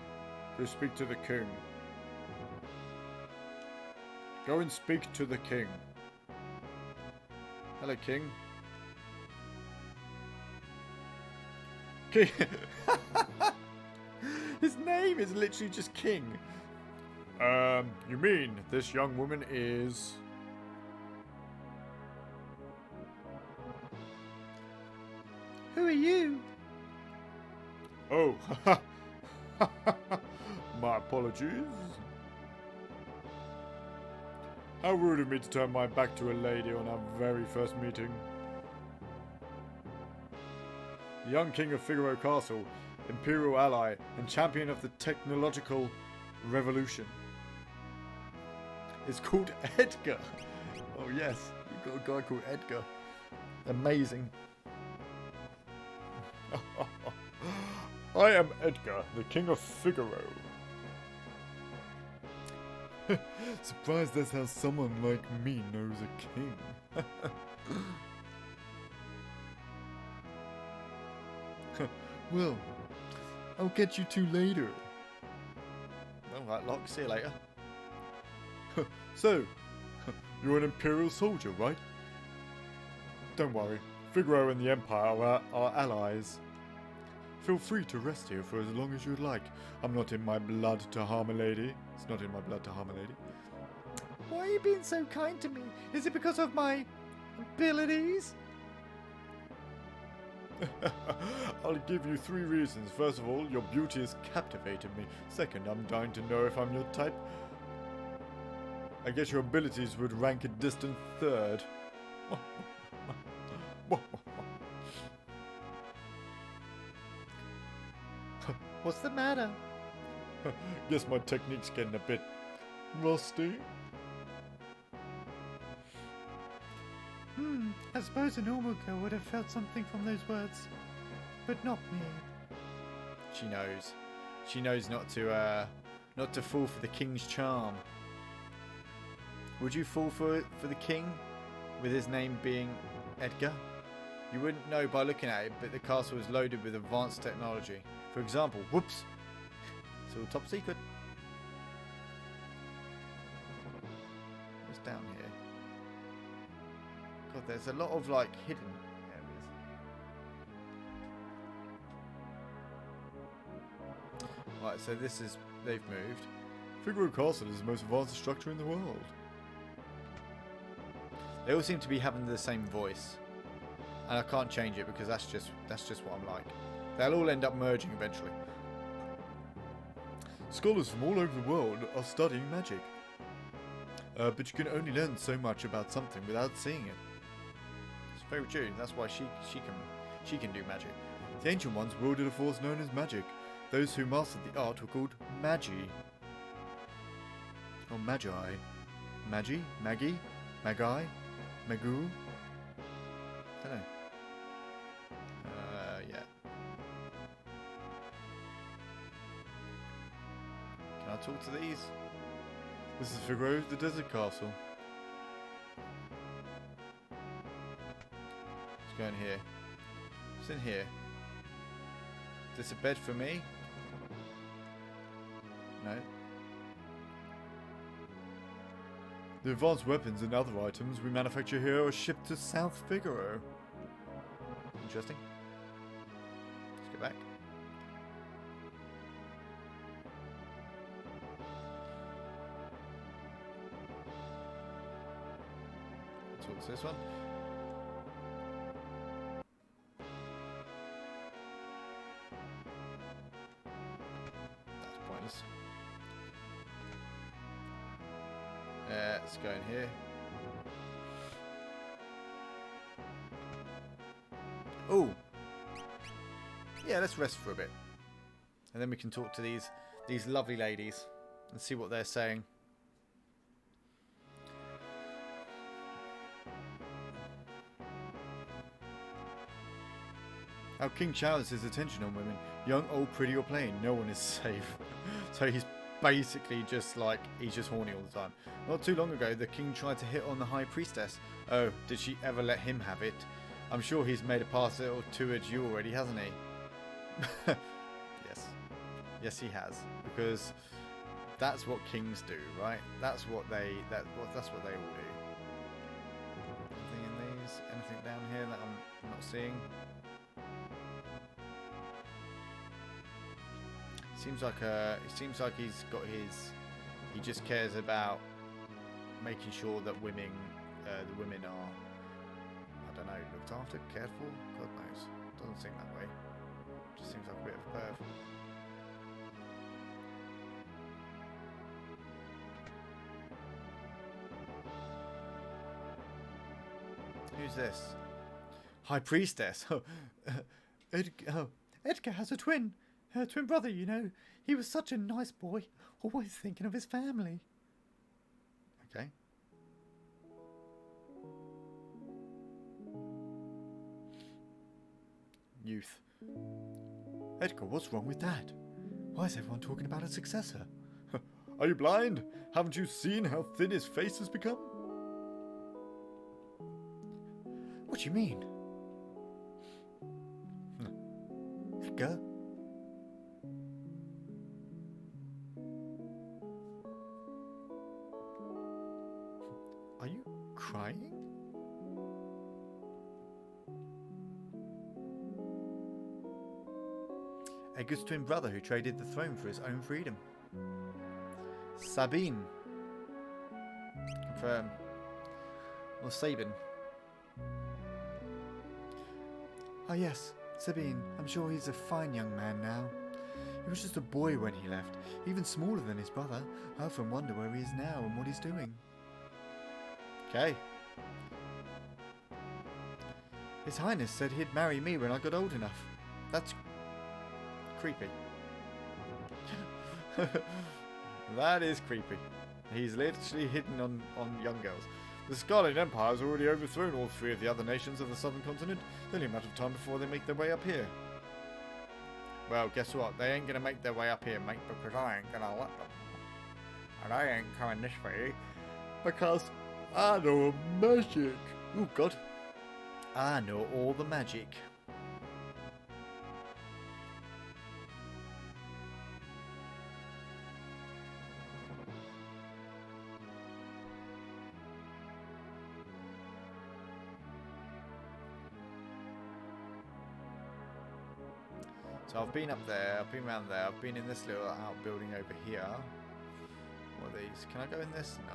Go speak to the king. Go and speak to the king. Hello, king. King. His name is literally just King. You mean this young woman is... Who are you? Oh, my apologies. How rude of me to turn my back to a lady on our very first meeting. The young king of Figaro Castle, imperial ally, and champion of the technological revolution. It's called Edgar. Oh yes, you've got a guy called Edgar. Amazing. I am Edgar, the king of Figaro. Surprised that's how someone like me knows a king. Well, I'll get you two later. Alright, Locke, see you later. So, you're an Imperial soldier, right? Don't worry, Figaro and the Empire are our allies. Feel free to rest here for as long as you'd like. I'm not in my blood to harm a lady. It's not in my blood to harm a lady. Why are you being so kind to me? Is it because of my abilities? I'll give you 3 reasons. First of all, your beauty has captivated me. Second, I'm dying to know if I'm your type. I guess your abilities would rank a distant third. What's the matter? Guess my technique's getting a bit rusty. I suppose a normal girl would have felt something from those words, but not me. She knows. She knows not to fall for the king's charm. Would you fall for the king, with his name being Edgar? You wouldn't know by looking at it, but the castle is loaded with advanced technology. For example, whoops, it's all top secret. What's down here? God, there's a lot of like hidden areas. Right, so this is... They've moved. Figaro Castle is the most advanced structure in the world. They all seem to be having the same voice. And I can't change it because that's just what I'm like. They'll all end up merging eventually. Scholars from all over the world are studying magic. But you can only learn so much about something without seeing it. It's very true. That's why she can do magic. The ancient ones wielded a force known as magic. Those who mastered the art were called magi. Or magi. Magi? Maggie? Magi? Magoo? Don't know. Yeah. Can I talk to these? This is Figaro, the Desert Castle. Let's go in here. What's in here? Is this a bed for me? No. The advanced weapons and other items we manufacture here are shipped to South Figaro. Interesting. Let's go back. So what's this one? That's pointless. Let's go in here. Oh, yeah. Let's rest for a bit, and then we can talk to these lovely ladies and see what they're saying. How King showers his attention on women, young, old, pretty, or plain. No one is safe. So he's basically just like, he's just horny all the time. Not too long ago, the king tried to hit on the high priestess. Oh, did she ever let him have it? I'm sure he's made a pass or two at you already, hasn't he? Yes. Yes, he has. Because that's what kings do, right? That's what they all do. Anything in these? Anything down here that I'm not seeing? Seems like it seems like he's got his. He just cares about making sure that women, the women are, I don't know, looked after, cared for. God knows. Doesn't seem that way. Just seems like a bit of a perv. Who's this? High Priestess. Edgar has a twin. Her twin brother, you know. He was such a nice boy. Always thinking of his family. Okay. Youth. Edgar, what's wrong with Dad? Why is everyone talking about a successor? Are you blind? Haven't you seen how thin his face has become? What do you mean? Edgar? Are you crying? Edgar's twin brother who traded the throne for his own freedom. Sabine. Confirm. Or Sabin. Ah yes, Sabine. I'm sure he's a fine young man now. He was just a boy when he left, even smaller than his brother. I often wonder where he is now and what he's doing. Okay. His Highness said he'd marry me when I got old enough. That's creepy. That is creepy. He's literally hitting on young girls. The Scarlet Empire has already overthrown all three of the other nations of the southern continent. It's only a matter of time before they make their way up here. Well, guess what? They ain't gonna make their way up here, mate, because I ain't gonna let them. And I ain't coming this way, because I know magic. Oh, God. I know all the magic. So I've been up there, I've been around there, I've been in this little outbuilding over here. What are these? Can I go in this? No.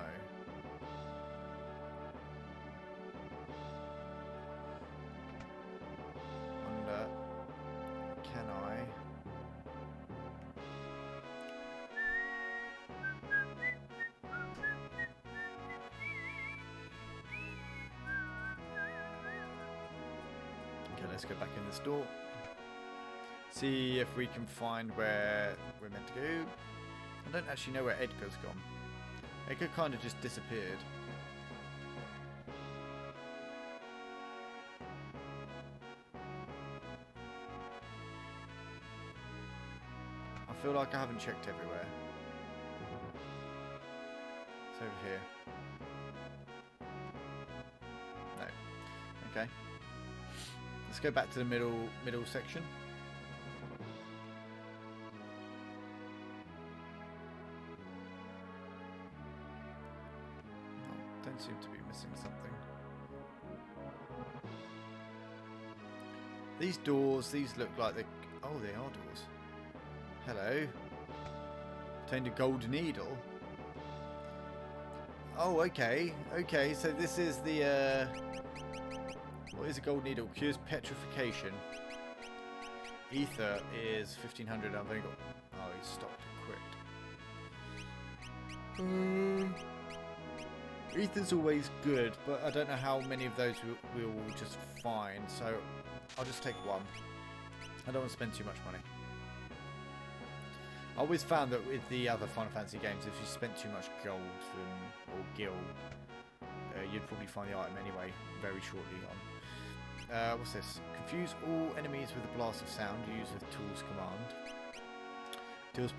Wonder, can I? Okay, let's go back in this door. See if we can find where we're meant to go. I don't actually know where Edgar's gone. Edgar kind of just disappeared. I feel like I haven't checked everywhere. It's over here. No. Okay. Let's go back to the middle section. Don't seem to be missing something. These doors, these look like they... Oh, they are doors. Hello. Obtained a gold needle. Oh, okay. Okay, so this is the... What is a gold needle? Cures petrification. Ether is 1500. I've only got... Oh, he's stopped equipped. Ether's always good, but I don't know how many of those we'll just find, so I'll just take one. I don't want to spend too much money. I always found that with the other Final Fantasy games, if you spent too much gold or gil, you'd probably find the item anyway, very shortly on. What's this? Confuse all enemies with a blast of sound used with Tools command. Deals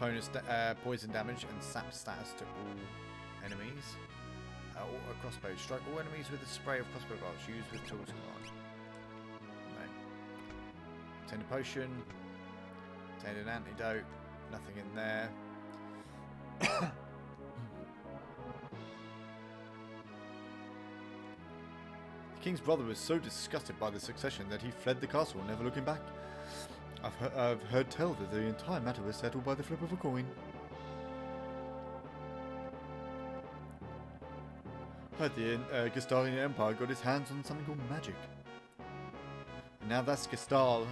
poison damage and sap status to all enemies. A crossbow. Strike all enemies with a spray of crossbow bolts used with Tools command. No. Obtain a potion. Obtain an antidote. Nothing in there. The king's brother was so disgusted by the succession that he fled the castle, never looking back. I've heard tell that the entire matter was settled by the flip of a coin. Heard the Gestalian Empire got its hands on something called magic. And now that Gestal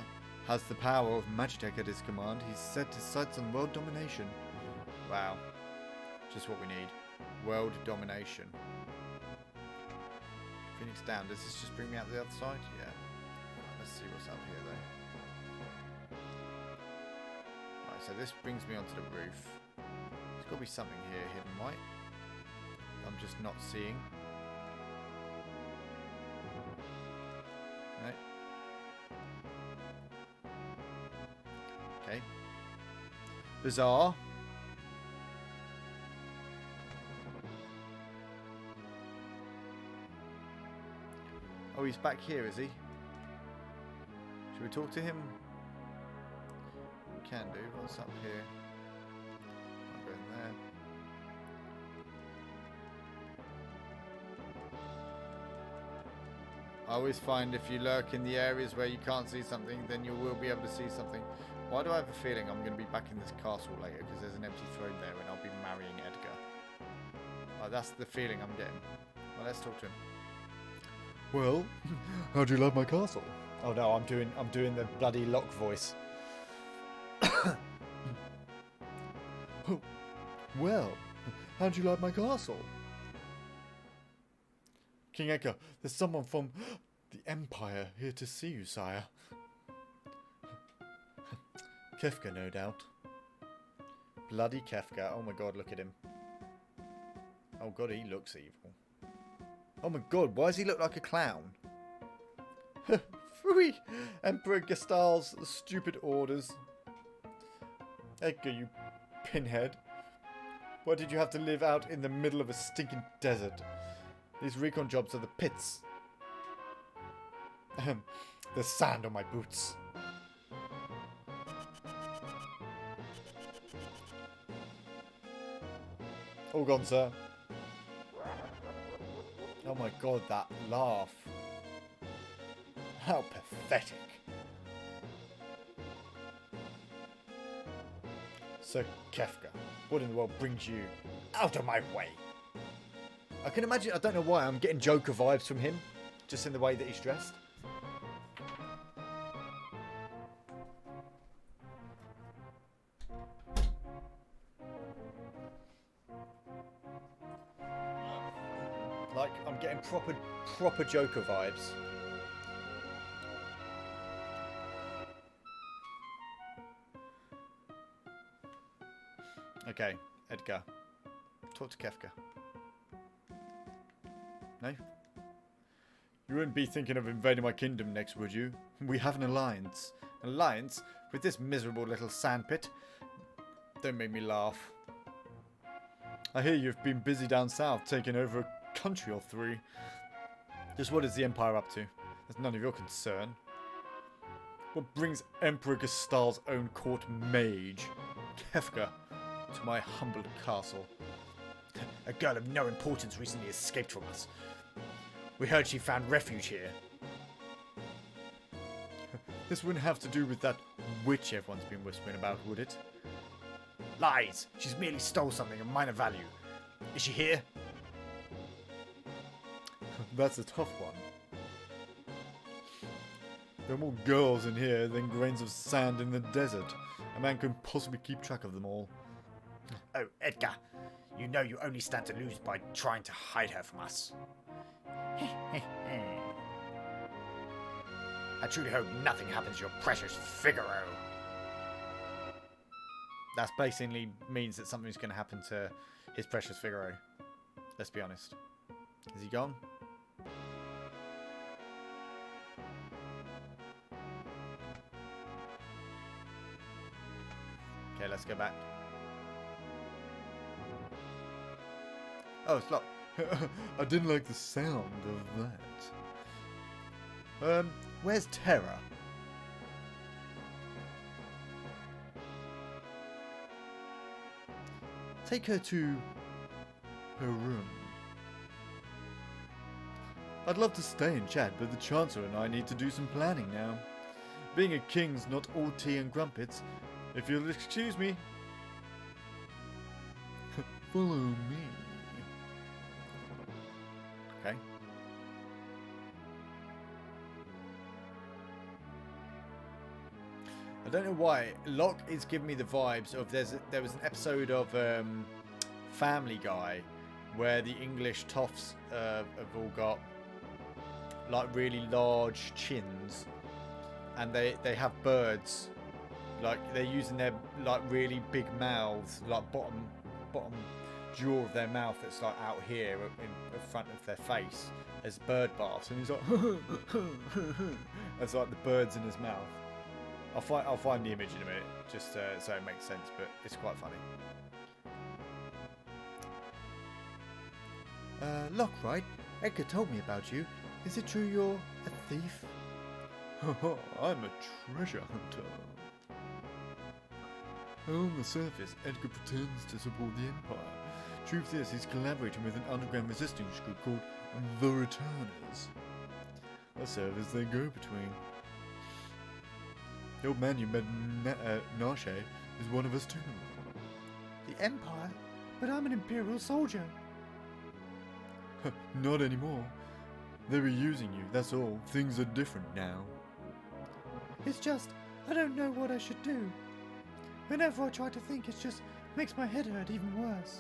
has the power of Magitech at his command, he's set his sights on world domination. Wow. Just what we need. World domination. Phoenix down. Does this just bring me out the other side? Yeah. Let's see what's up here though. Right, so this brings me onto the roof. There's got to be something here hidden, right? I'm just not seeing. No. Okay. Bizarre. Oh, he's back here, is he? Should we talk to him? We can do. What's up here? I'll go in there. I always find if you lurk in the areas where you can't see something, then you will be able to see something. Why do I have a feeling I'm going to be back in this castle later because there's an empty throne there and I'll be marrying Edgar? Oh, that's the feeling I'm getting. Well, let's talk to him. Well, how do you like my castle? Oh no, I'm doing the bloody Locke voice. Well, how do you like my castle? King Edgar, there's someone from the Empire here to see you, sire. Kefka, no doubt. Bloody Kefka. Oh my god, look at him. Oh god, he looks evil. Oh my god, why does he look like a clown? Phooey! Emperor Gestal's stupid orders. Edgar, you pinhead. Why did you have to live out in the middle of a stinking desert? These recon jobs are the pits. There's sand on my boots. All gone, sir. Oh my god, that laugh. How pathetic. Sir Kefka, what in the world brings you out of my way? I can imagine, I don't know why, I'm getting Joker vibes from him, just in the way that he's dressed. Like, I'm getting proper Joker vibes. Okay, Edgar. Talk to Kefka. No? You wouldn't be thinking of invading my kingdom next, would you? We have an alliance. An alliance? With this miserable little sandpit? Don't make me laugh. I hear you've been busy down south, taking over a country or three. Just what is the Empire up to? That's none of your concern. What brings Emperor Gestal's own court mage, Kefka, to my humble castle? A girl of no importance recently escaped from us. We heard she found refuge here. This wouldn't have to do with that witch everyone's been whispering about, would it? Lies! She's merely stole something of minor value. Is she here? That's a tough one. There are more girls in here than grains of sand in the desert. A man couldn't possibly keep track of them all. Oh, Edgar. You know you only stand to lose by trying to hide her from us. I truly hope nothing happens to your precious Figaro. That basically means that something's going to happen to his precious Figaro. Let's be honest. Is he gone? Okay, let's go back. Oh, it's locked. I didn't like the sound of that. Where's Terra? Take her to her room. I'd love to stay and chat, but the Chancellor and I need to do some planning now. Being a king's not all tea and crumpets. If you'll excuse me. Follow me. Okay. I don't know why. Locke is giving me the vibes of there was an episode of Family Guy where the English toffs have all got like really large chins, and they have birds, like they're using their like really big mouths, like bottom jaw of their mouth that's like out here in front of their face as bird baths, and he's like that's like the birds in his mouth. I'll find the image in a minute, just so it makes sense, but it's quite funny. Locke, right? Edgar told me about you. Is it true you're a thief? I'm a treasure hunter. On the surface, Edgar pretends to support the Empire. Truth is, he's collaborating with an underground resistance group called the Returners. I serve as their go-between. The old man you met, Narshe, is one of us too. The Empire? But I'm an Imperial soldier. Not anymore. They were using you, that's all. Things are different now. It's just, I don't know what I should do. Whenever I try to think, it just makes my head hurt even worse.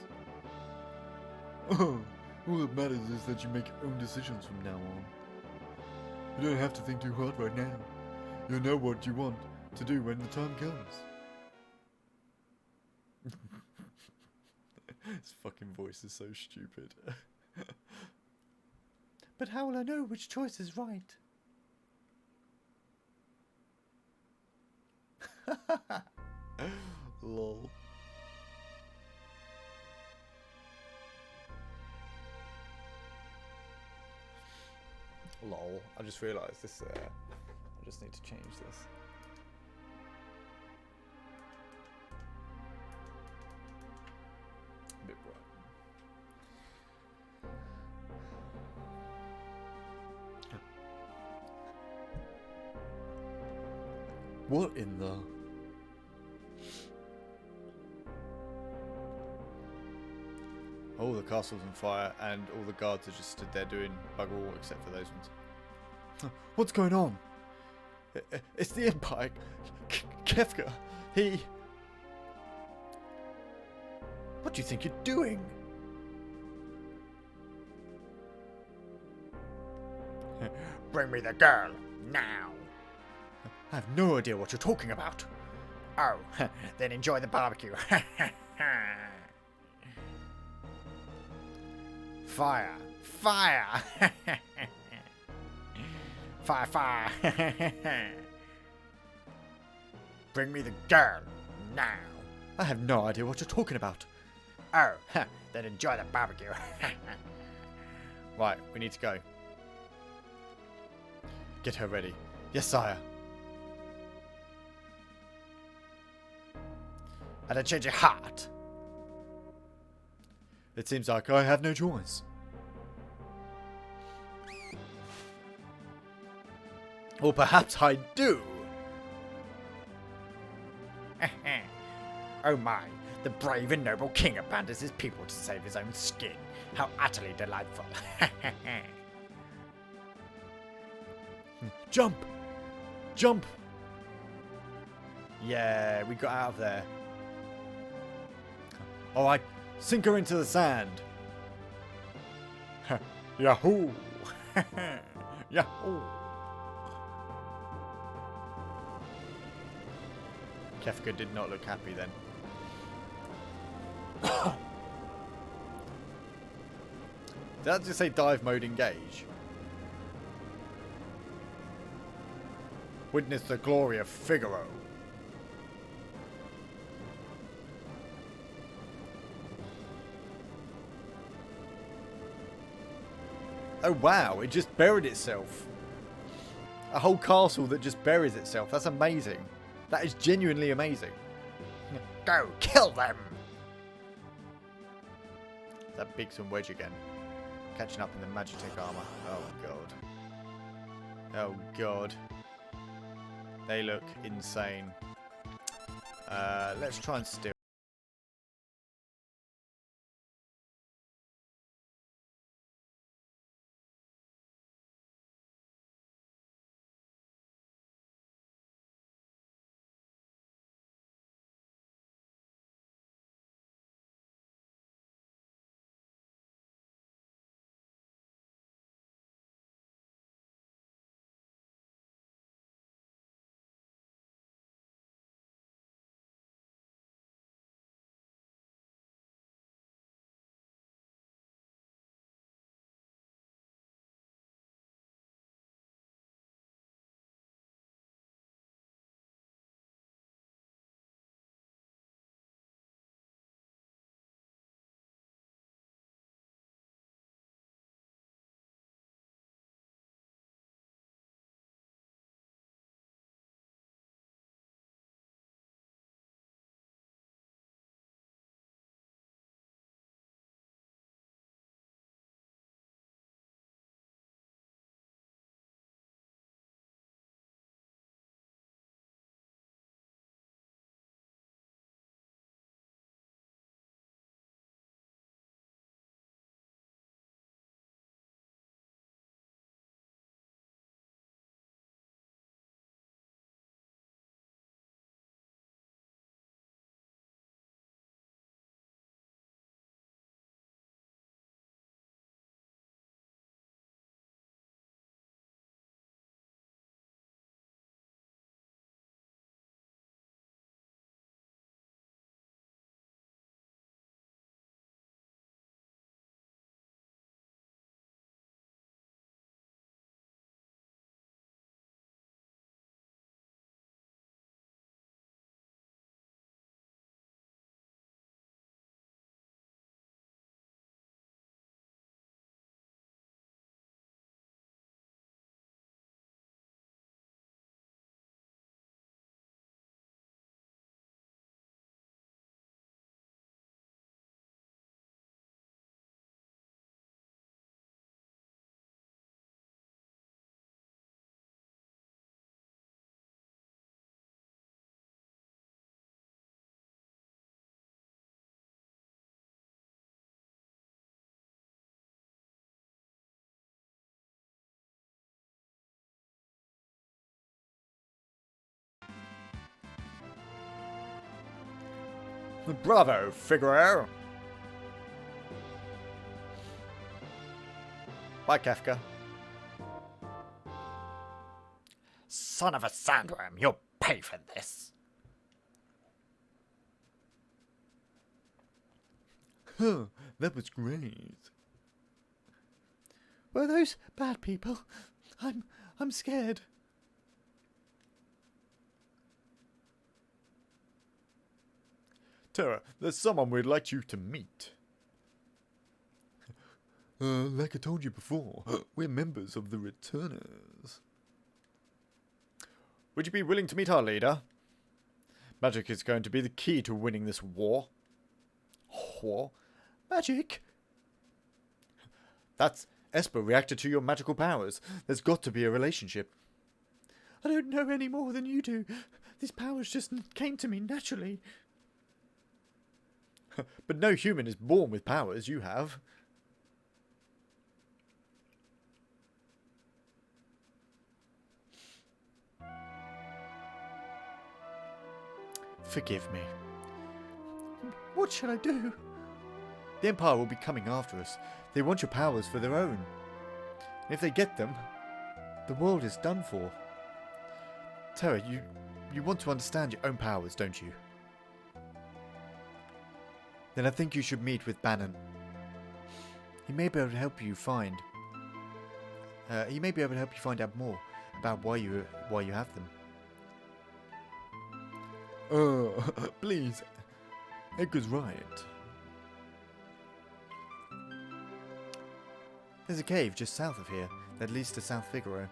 Oh, all that matters is that you make your own decisions from now on. You don't have to think too hard right now. You'll know what you want to do when the time comes. His fucking voice is so stupid. But how will I know which choice is right? Lol. Lol. I just realised this. I just need to change this. A bit bright. What in the... All the castle's on fire, and all the guards are just stood there doing bugger all except for those ones. What's going on? It's the Empire. Kefka, he... What do you think you're doing? Bring me the girl, now. I have no idea what you're talking about. Oh, then enjoy the barbecue. Fire! Fire! Fire, fire! Bring me the girl, now. I have no idea what you're talking about. Oh, then enjoy the barbecue. Right, we need to go. Get her ready. Yes, sire. And a change of heart. It seems like I have no choice. Or perhaps I do. Oh my, the brave and noble king abandons his people to save his own skin. How utterly delightful. Jump! Jump! Yeah, we got out of there. Alright, sink her into the sand. Yahoo! Yahoo! Kefka did not look happy then. Did that just say dive mode engage? Witness the glory of Figaro. Oh wow, it just buried itself. A whole castle that just buries itself. That's amazing. That is genuinely amazing. Go, kill them! That Bigson Wedge again. Catching up in the Magitech armor. Oh god. Oh god. They look insane. Let's try and steal. Bravo, Figaro! Bye, Kafka. Son of a sandworm, you'll pay for this. Huh, that was great. Were those bad people? I'm scared. Terra, there's someone we'd like you to meet. Like I told you before, we're members of the Returners. Would you be willing to meet our leader? Magic is going to be the key to winning this war. War? Magic? That's Esper reacted to your magical powers. There's got to be a relationship. I don't know any more than you do. These powers just came to me naturally. But no human is born with powers you have. Forgive me. What should I do? The Empire will be coming after us. They want your powers for their own. And if they get them, the world is done for. Terra, you want to understand your own powers, don't you? Then I think you should meet with Bannon. He may be able to help you find. He may be able to help you find out more about why you have them. Please. Edgar's right. There's a cave just south of here that leads to South Figaro.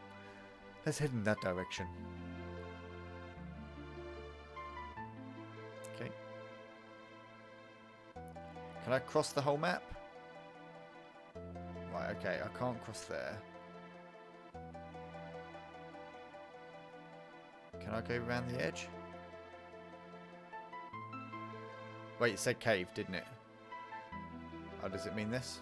Let's head in that direction. Okay. Can I cross the whole map? Right, okay, I can't cross there. Can I go around the edge? Wait, it said cave, didn't it? Oh, does it mean this?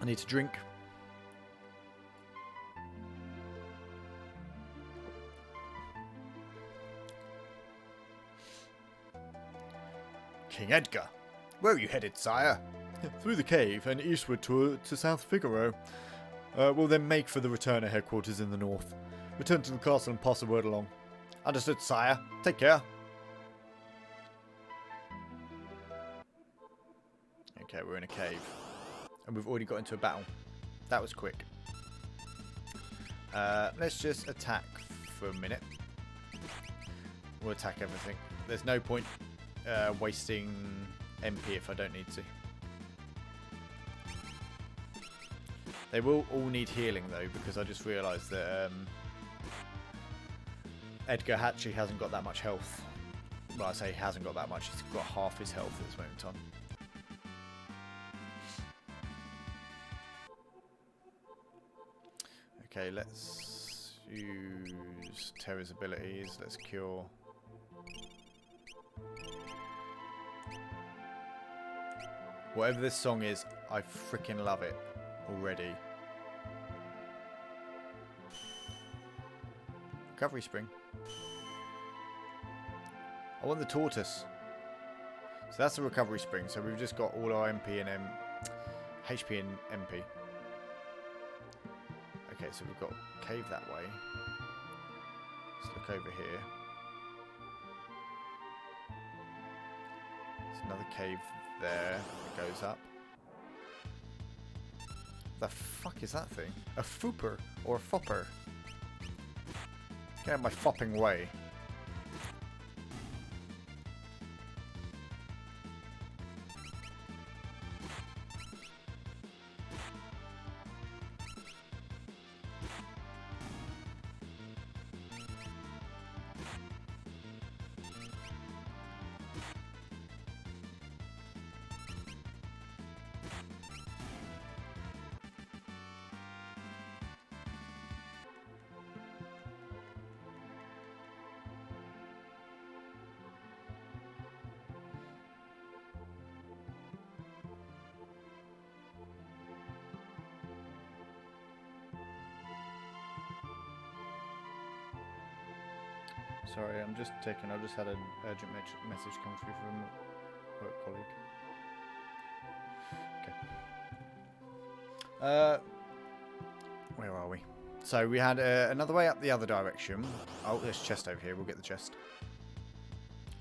I need to drink. King Edgar, where are you headed, sire? Through the cave and eastward to South Figaro. We'll then make for the Returner headquarters in the north. Return to the castle and pass the word along. Understood, sire. Take care. Okay, we're in a cave. And we've already got into a battle. That was quick. Let's just attack for a minute. We'll attack everything. There's no point wasting MP if I don't need to. They will all need healing though, because I just realised that Edgar actually hasn't got that much health. Well, I say he hasn't got that much. He's got half his health at this moment in time. Okay, let's use Terra's abilities. Let's cure. Whatever this song is, I freaking love it already. Recovery spring. I want the tortoise. So that's the recovery spring. So we've just got all our MP and HP and MP. Okay, so we've got cave that way. Let's look over here. There's another cave there that goes up. The fuck is that thing? A fooper or a fopper? Get out of my fopping way. Sorry, I'm just checking. I just had an urgent message come through from a work colleague. Okay. Where are we? So we had another way up the other direction. Oh, there's a chest over here. We'll get the chest.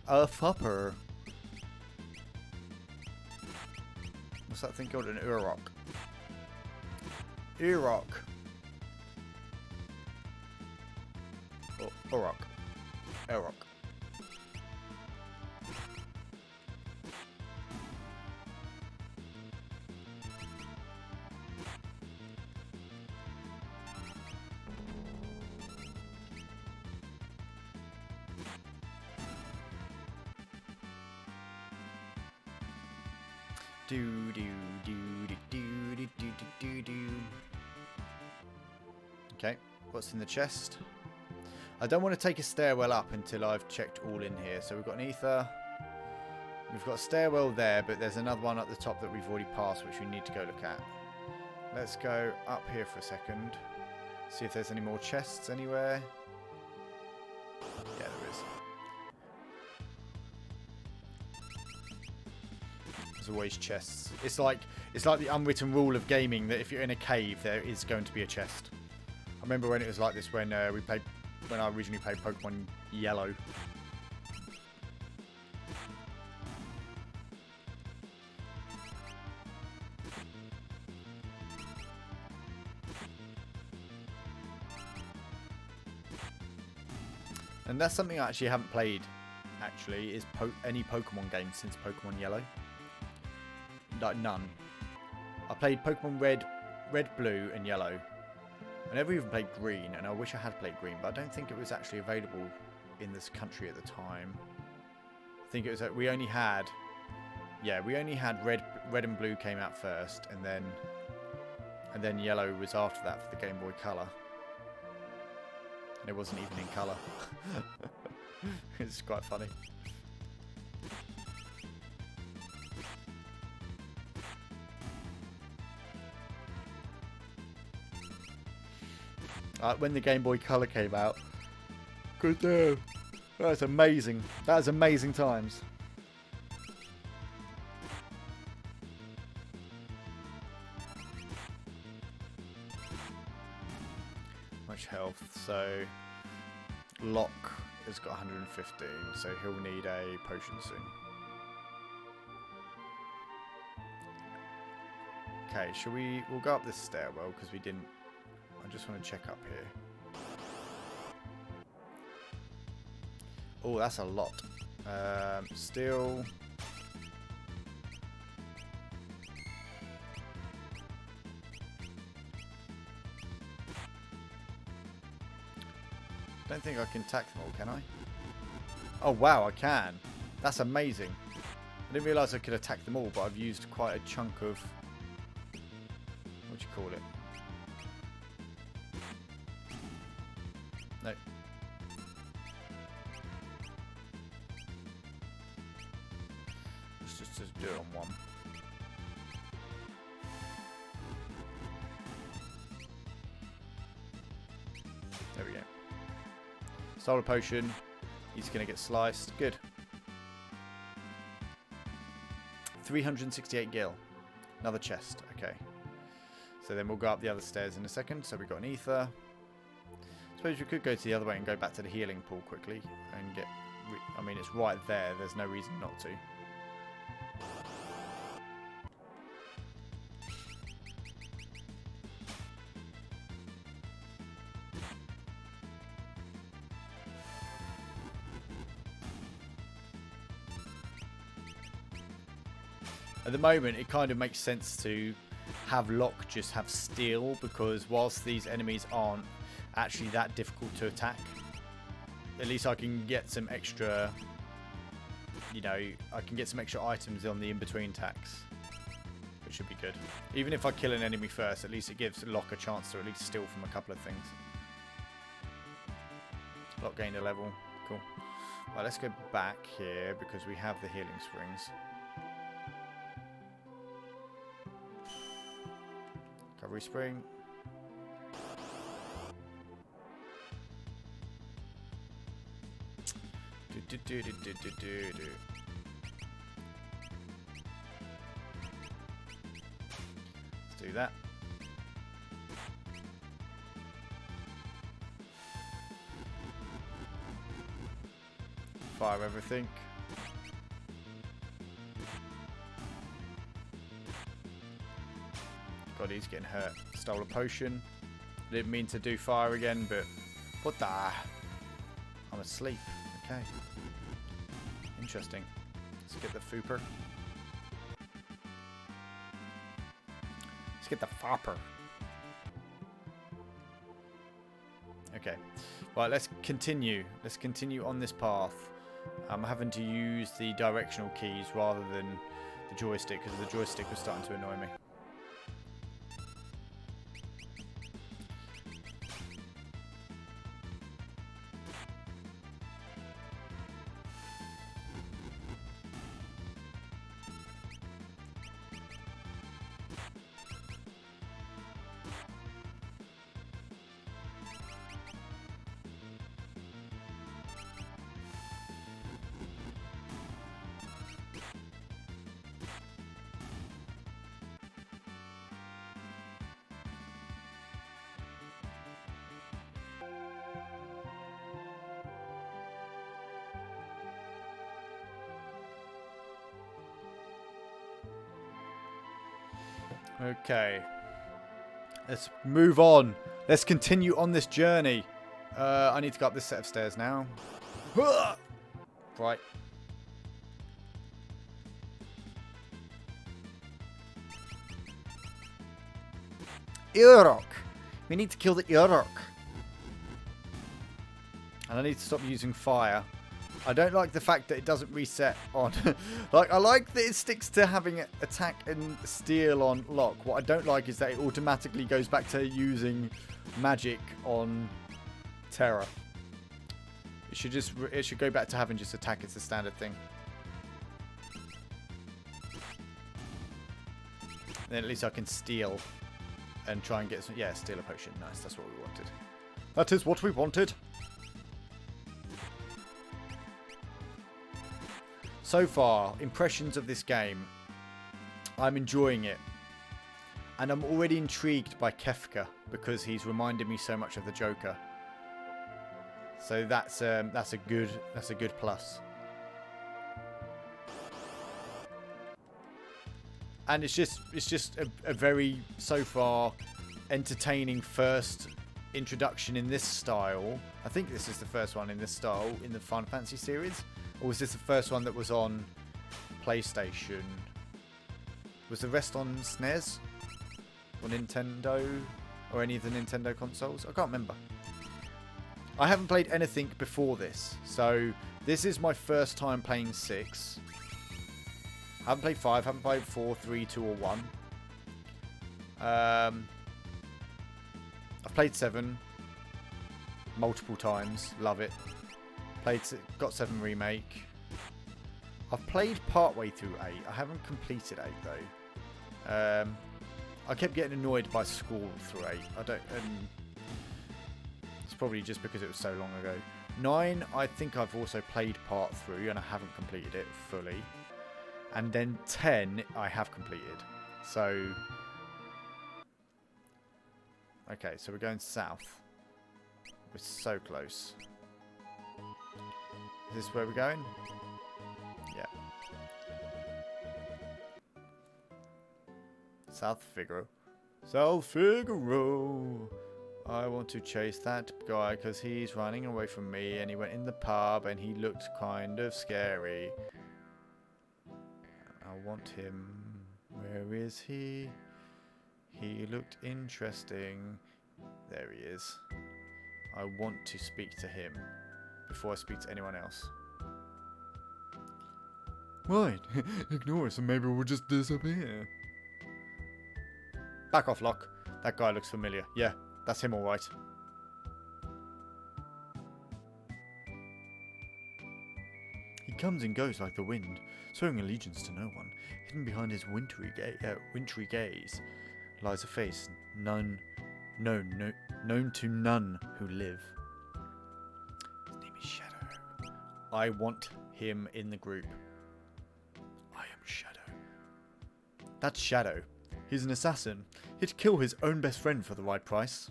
A fupper. What's that thing called? An Urok. Urok. Oh, Urok. Urok. Do do do do do do do do do. Okay, what's in the chest? I don't want to take a stairwell up until I've checked all in here. So we've got an ether. We've got a stairwell there, but there's another one at the top that we've already passed, which we need to go look at. Let's go up here for a second. See if there's any more chests anywhere. Yeah, there is. There's always chests. It's like the unwritten rule of gaming that if you're in a cave, there is going to be a chest. I remember when it was like this when I originally played Pokemon Yellow. And that's something I actually haven't played, actually, is any Pokemon game since Pokemon Yellow. Like, none. I played Pokemon Red, Blue, and Yellow. I never even played Green, and I wish I had played Green, but I don't think it was actually available in this country at the time. I think it was that we only had Red and Blue came out first, and then Yellow was after that for the Game Boy Color. And it wasn't even in colour. It's quite funny. When the Game Boy Color came out, good damn, that's amazing. That is amazing times. Much health. So Locke has got 115, so he'll need a potion soon. Okay, we'll go up this stairwell because we didn't. I just want to check up here. Oh, that's a lot. Still. Don't think I can attack them all, can I? Oh wow, I can. That's amazing. I didn't realise I could attack them all, but I've used quite a chunk of... what do you call it? No. Let's just do it on one. There we go. Solar potion. He's going to get sliced. Good. 368 gil. Another chest. Okay. So then we'll go up the other stairs in a second. So we've got an ether. Suppose we could go to the other way and go back to the healing pool quickly and get... I mean, it's right there. There's no reason not to. At the moment, it kind of makes sense to have Locke just have steel, because whilst these enemies aren't actually that difficult to attack, at least I can get some extra, you know, I can get some extra items on the in-between attacks, which should be good. Even if I kill an enemy first, at least it gives Locke a chance to at least steal from a couple of things. Locke gained a level. Cool. Right, let's go back here because we have the healing springs. Recovery spring. Let's do that. Fire everything. God, he's getting hurt. Stole a potion. Didn't mean to do fire again, but what the? I'm asleep. Okay. Interesting. Let's get the Fooper. Let's get the Fopper. Okay. Right, let's continue. Let's continue on this path. I'm having to use the directional keys rather than the joystick because the joystick was starting to annoy me. Okay. Let's move on. Let's continue on this journey. I need to go up this set of stairs now. Right. Urok. We need to kill the Urok. And I need to stop using fire. I don't like the fact that it doesn't reset on. Like, I like that it sticks to having attack and steal on lock. What I don't like is that it automatically goes back to using magic on Terra. It should go back to having just attack. It's a standard thing. Then at least I can steal and try and get some. Yeah, steal a potion. Nice. That's what we wanted. That is what we wanted. So far, impressions of this game. I'm enjoying it. And I'm already intrigued by Kefka because he's reminded me so much of the Joker. So that's a good plus. And it's just a very, so far, entertaining first introduction in this style. I think this is the first one in this style in the Final Fantasy series. Or was this the first one that was on PlayStation? Was the rest on SNES? Or Nintendo? Or any of the Nintendo consoles? I can't remember. I haven't played anything before this. So, this is my first time playing 6. I haven't played 5. Haven't played 4, 3, 2, or 1. I've played 7. Multiple times. Love it. Got 7 remake. I've played partway through 8. I haven't completed 8 though. I kept getting annoyed by Squall through 8. And it's probably just because it was so long ago. 9, I think I've also played part through and I haven't completed it fully. And then 10, I have completed. So, okay, so we're going south. We're so close. Is this where we're going? Yeah. South Figaro. South Figaro. I want to chase that guy because he's running away from me and he went in the pub and he looked kind of scary. I want him. Where is he? He looked interesting. There he is. I want to speak to him before I speak to anyone else. Right, ignore us and maybe we'll just disappear. Back off, Locke. That guy looks familiar. Yeah, that's him alright. He comes and goes like the wind, swearing allegiance to no one. Hidden behind his wintry gaze lies a face known to none who live. His name is Shadow. I want him in the group. I am Shadow. That's Shadow. He's an assassin. He'd kill his own best friend for the right price.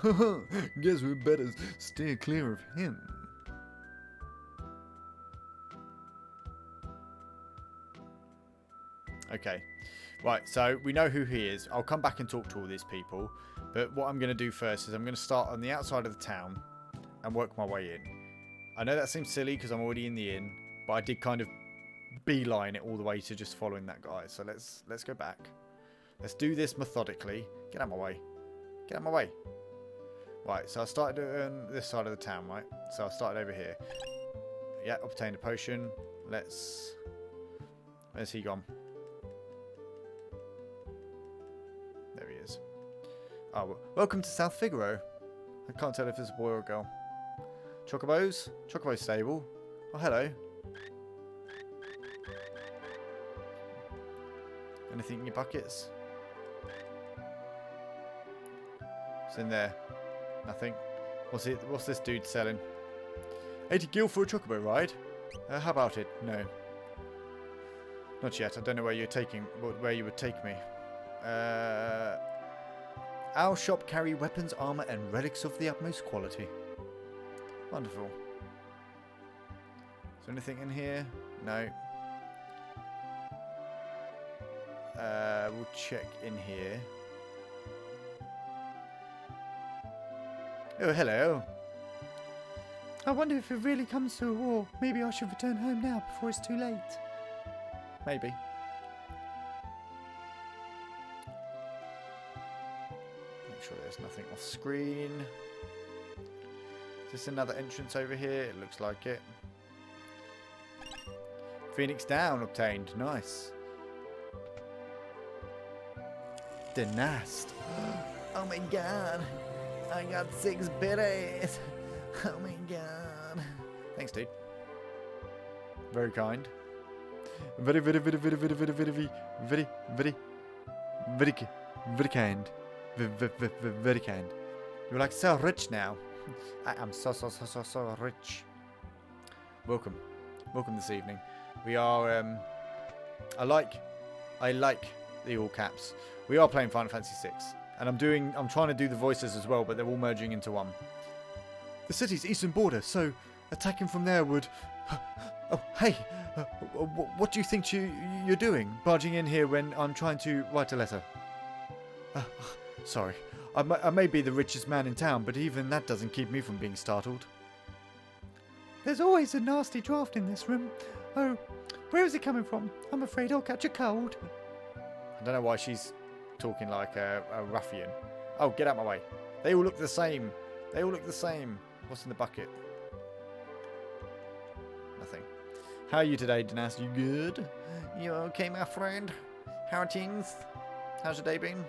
Guess we better steer clear of him. Okay. Right, so we know who he is. I'll come back and talk to all these people. But what I'm going to do first is I'm going to start on the outside of the town and work my way in. I know that seems silly because I'm already in the inn, but I did kind of beeline it all the way to just following that guy. So let's go back. Let's do this methodically. Get out of my way. Get out of my way. Right, so I started on this side of the town, right? So I started over here. Yeah, obtained a potion. Let's... Where's he gone? There he is. Oh, welcome to South Figaro. I can't tell if it's a boy or a girl. Chocobos? Chocobo stable. Oh, hello. Anything in your buckets? What's in there? Nothing. What's this dude selling? 80 gil for a chocobo ride? How about it? No. Not yet. I don't know where you're taking... where you would take me. Our shop carry weapons, armor, and relics of the utmost quality. Wonderful. Is there anything in here? No. We'll check in here. Oh, hello. I wonder if it really comes to a war. Maybe I should return home now before it's too late. Maybe. Make sure there's nothing off screen. Is this another entrance over here? It looks like it. Phoenix Down obtained. Nice. Denast. Oh my god. I got 6 biddies. Oh my god. Thanks, dude. Very kind. Very kind. Very kind. You're like so rich now. I am so rich. Welcome this evening. We are I like the all caps. We are playing Final Fantasy VI, and I'm trying to do the voices as well, but they're all merging into one. The city's eastern border, so attacking from there would... Oh, hey, what do you think you're doing, barging in here when I'm trying to write a letter? Sorry, I may be the richest man in town, but even that doesn't keep me from being startled. There's always a nasty draft in this room. Oh, where is it coming from? I'm afraid I'll catch a cold. I don't know why she's talking like a ruffian. Oh, get out of my way. They all look the same. They all look the same. What's in the bucket? Nothing. How are you today, Denast? You good? You okay, my friend? How are things? How's your day been?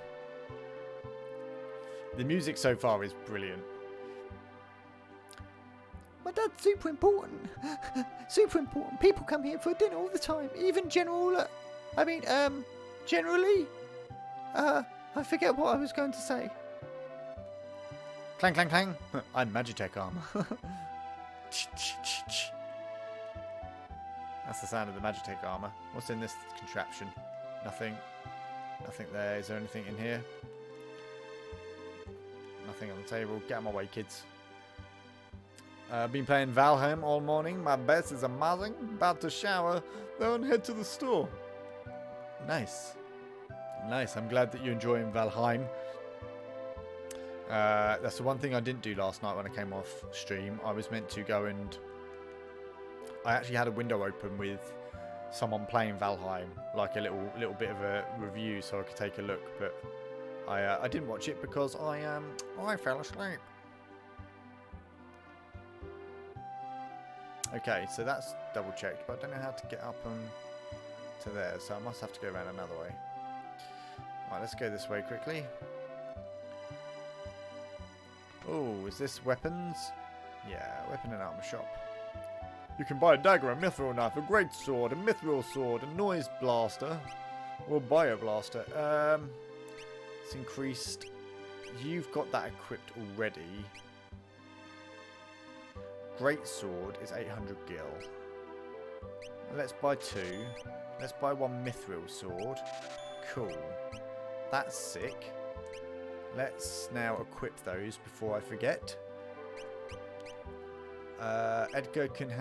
The music so far is brilliant. My dad's super important. Super important. People come here for dinner all the time. Even generally. I forget what I was going to say. Clang, clang, clang. I'm Magitech armor. That's the sound of the Magitech armor. What's in this contraption? Nothing. Nothing there. Is there anything in here? Nothing on the table. Get out of my way, kids. I've been playing Valheim all morning. My best is amazing. About to shower, then head to the store. Nice. Nice. I'm glad that you're enjoying Valheim. That's the one thing I didn't do last night when I came off stream. I was meant to go and... I actually had a window open with someone playing Valheim, like a little bit of a review so I could take a look, but I didn't watch it because I fell asleep. Okay, so that's double checked, but I don't know how to get up to there, so I must have to go around another way. Right, let's go this way quickly. Oh, is this weapons? Yeah, weapon and armor shop. You can buy a dagger, a mithril knife, a great sword, a mithril sword, a noise blaster, or a bio blaster. It's increased. You've got that equipped already. Great Sword is 800 gil. Let's buy 2. Let's buy 1 Mithril Sword. Cool. That's sick. Let's now equip those before I forget. Edgar can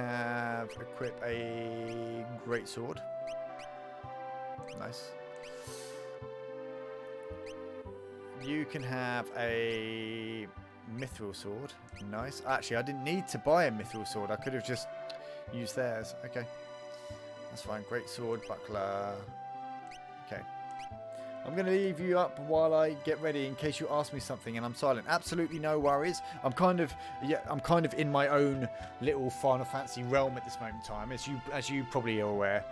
equip a Great Sword. Nice. You can have a Mithril Sword. Nice. Actually, I didn't need to buy a Mithril Sword. I could have just used theirs. Okay. That's fine. Great Sword, Buckler. Okay. I'm going to leave you up while I get ready in case you ask me something and I'm silent. Absolutely no worries. I'm kind of in my own little Final Fantasy realm at this moment in time, as you probably are aware.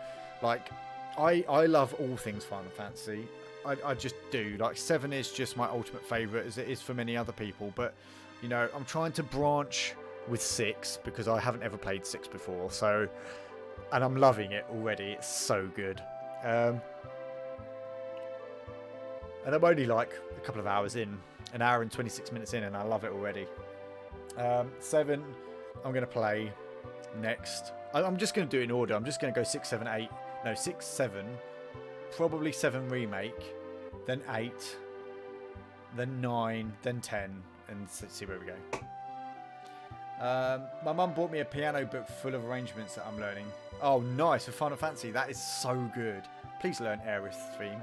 Like, I love all things Final Fantasy. I just do. Like, 7 is just my ultimate favourite, as it is for many other people. But, you know, I'm trying to branch with 6 because I haven't ever played 6 before. So, and I'm loving it already. It's so good. And I'm only like a couple of hours in, an hour and 26 minutes in, and I love it already. 7, I'm going to play next. I'm just going to do it in order. I'm just going to go 6, 7, 8. No, 6, 7. Probably 7 remake, then 8, then 9, then 10, and let's see where we go. My mum bought me a piano book full of arrangements that I'm learning. Oh, nice, for Final Fantasy. That is so good. Please learn Aerith's theme,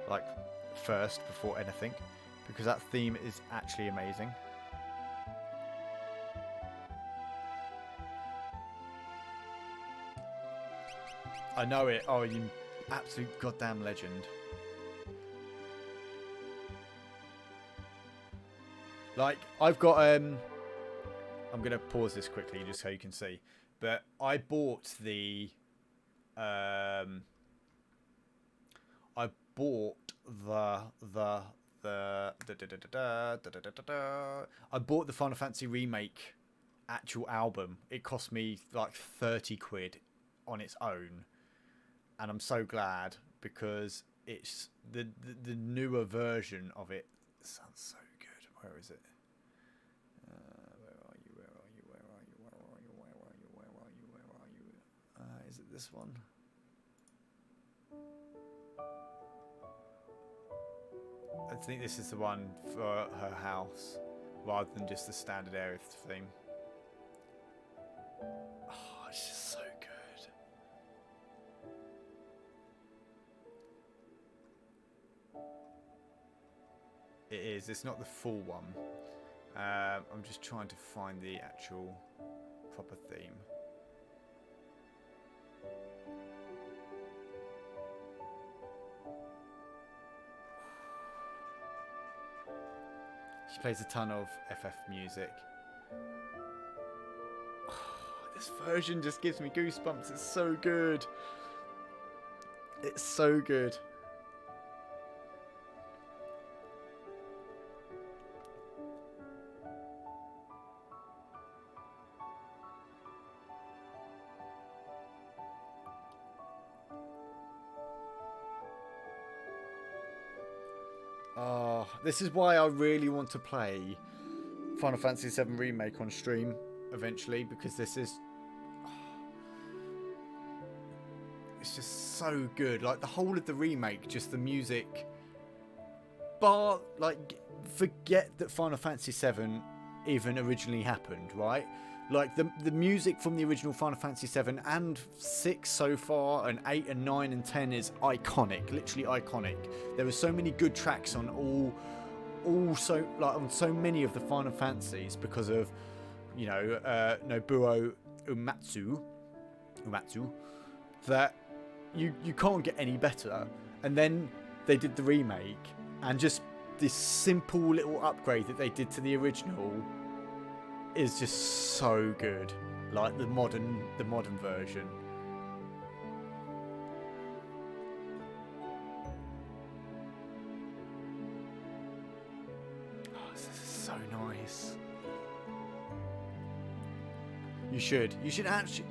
like, first before anything, because that theme is actually amazing. I know it. Oh, you absolute goddamn legend. Like, I've got I'm gonna pause this quickly just so you can see, but I bought the I bought the Final Fantasy Remake actual album. It cost me like 30 quid on its own. And I'm so glad because it's the newer version of it sounds so good. Where is it? Where are you? Is it this one? I think this is the one for her house, rather than just the standard Aerith theme. Oh, it's just so good. It is. It's not the full one. I'm just trying to find the actual proper theme. She plays a ton of FF music. Oh, this version just gives me goosebumps. It's so good. It's so good. Oh, this is why I really want to play Final Fantasy VII Remake on stream eventually, because this is... Oh, it's just so good. Like, the whole of the remake, just the music... Bar, like, forget that Final Fantasy VII even originally happened, right? Like, the music from the original Final Fantasy VII and 6 so far, and 8 and 9 and 10 is iconic, literally iconic. There are so many good tracks on on so many of the Final Fantasies because of, you know, Nobuo Uematsu, that you can't get any better. And then they did the remake, and just this simple little upgrade that they did to the original is just so good. Like the modern version. Oh, this is so nice. You should actually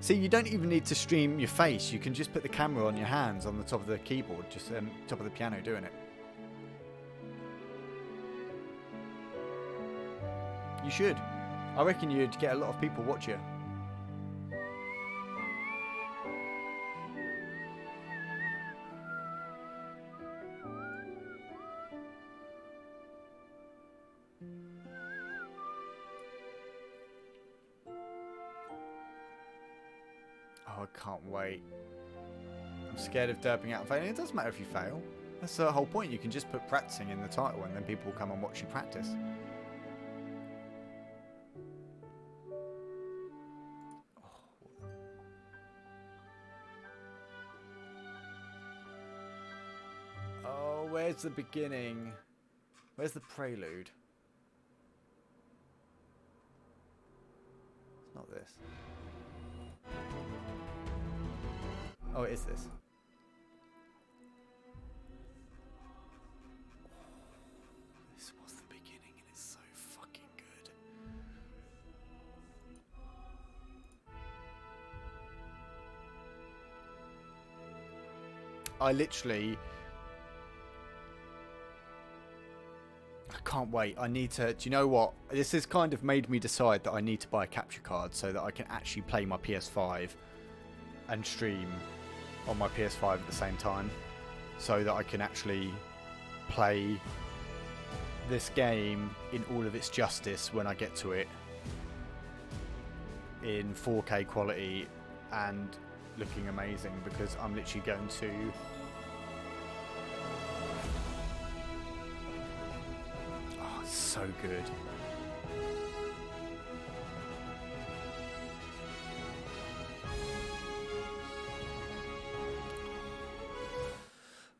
see. You don't even need to stream your face. You can just put the camera on your hands on the top of the keyboard, just top of the piano, doing it. You should. I reckon you'd get a lot of people watch you. Oh, I can't wait. I'm scared of derping out and failing. It doesn't matter if you fail. That's the whole point. You can just put practicing in the title and then people will come and watch you practice. Oh, where's the beginning? Where's the prelude? It's not this. Oh, it is this. This was the beginning and it's so fucking good. I can't wait. I need to... Do you know what? This has kind of made me decide that I need to buy a capture card so that I can actually play my PS5 and stream on my PS5 at the same time, so that I can actually play this game in all of its justice when I get to it, in 4K quality and looking amazing, because I'm literally going to... Oh, it's so good.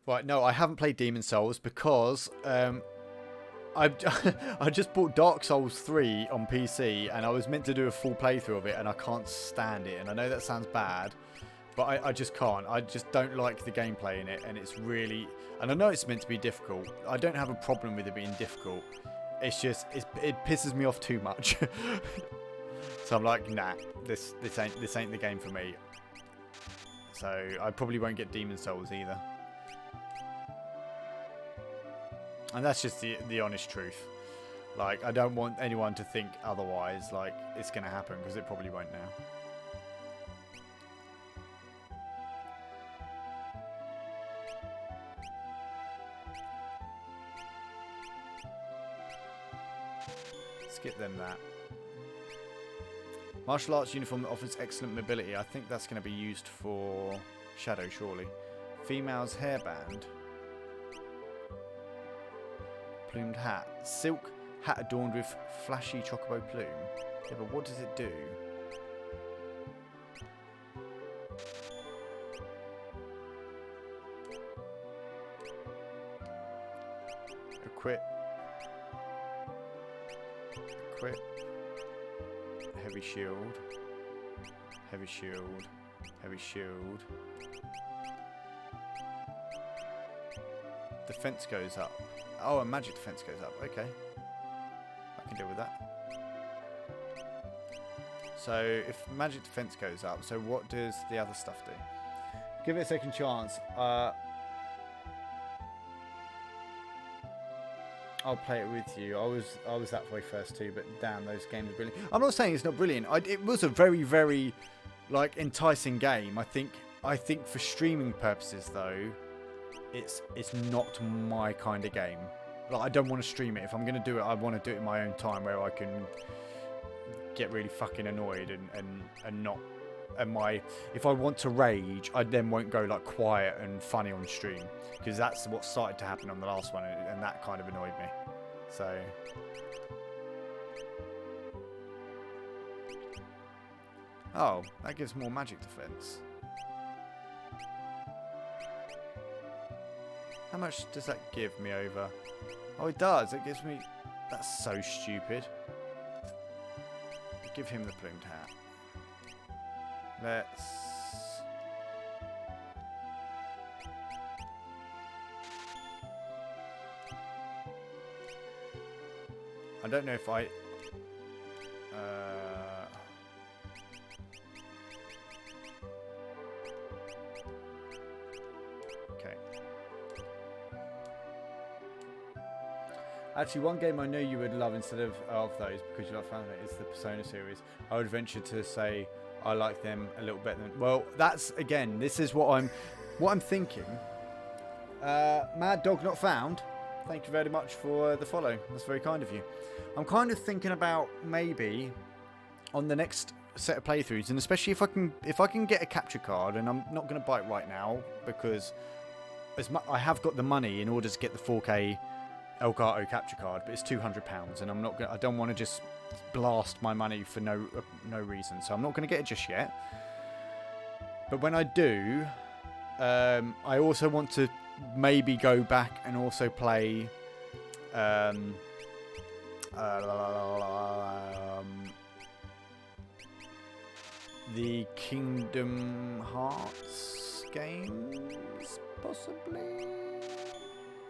Right, no, I haven't played Demon Souls because I just bought Dark Souls 3 on PC and I was meant to do a full playthrough of it and I can't stand it. And I know that sounds bad, but I just can't. I just don't like the gameplay in it, and it's really... And I know it's meant to be difficult. I don't have a problem with it being difficult. It's just it pisses me off too much. So I'm like, nah, this ain't the game for me. So I probably won't get Demon Souls either. And that's just the honest truth. Like, I don't want anyone to think otherwise, like it's going to happen, because it probably won't now. Skip them that. Martial arts uniform that offers excellent mobility. I think that's going to be used for Shadow, surely. Female's hairband. Plumed hat. Silk hat adorned with flashy chocobo plume. Yeah, but what does it do? Equip. Equip. Heavy shield. Heavy shield. Heavy shield. Defense goes up. Oh, and magic defense goes up. Okay. I can deal with that. So, if magic defense goes up, so what does the other stuff do? Give it a second chance. I'll play it with you. I was that way first too, but damn, those games are brilliant. I'm not saying it's not brilliant. It was a very, very, like, enticing game. I think for streaming purposes though, it's not my kind of game. Like, I don't want to stream it. If I'm gonna do it, I want to do it in my own time where I can get really fucking annoyed and not. And if I want to rage, I then won't go like quiet and funny on stream, because that's what started to happen on the last one, and that kind of annoyed me. So oh, that gives more magic defense. How much does that give me over? Oh, it does. It gives me... That's so stupid. Give him the plumed hat. Let's... I don't know if I... Actually, one game I know you would love instead of those, because you love Final Fantasy, is the Persona series. I would venture to say I like them a little better than... Well, that's, again, this is what I'm thinking. Mad Dog Not Found, thank you very much for the follow. That's very kind of you. I'm kind of thinking about maybe on the next set of playthroughs, and especially if I can get a capture card, and I'm not going to buy it right now because I have got the money in order to get the 4K Elgato capture card, but it's £200, and I don't want to just blast my money for no reason, so I'm not going to get it just yet. But when I do, I also want to maybe go back and also play the Kingdom Hearts games, possibly,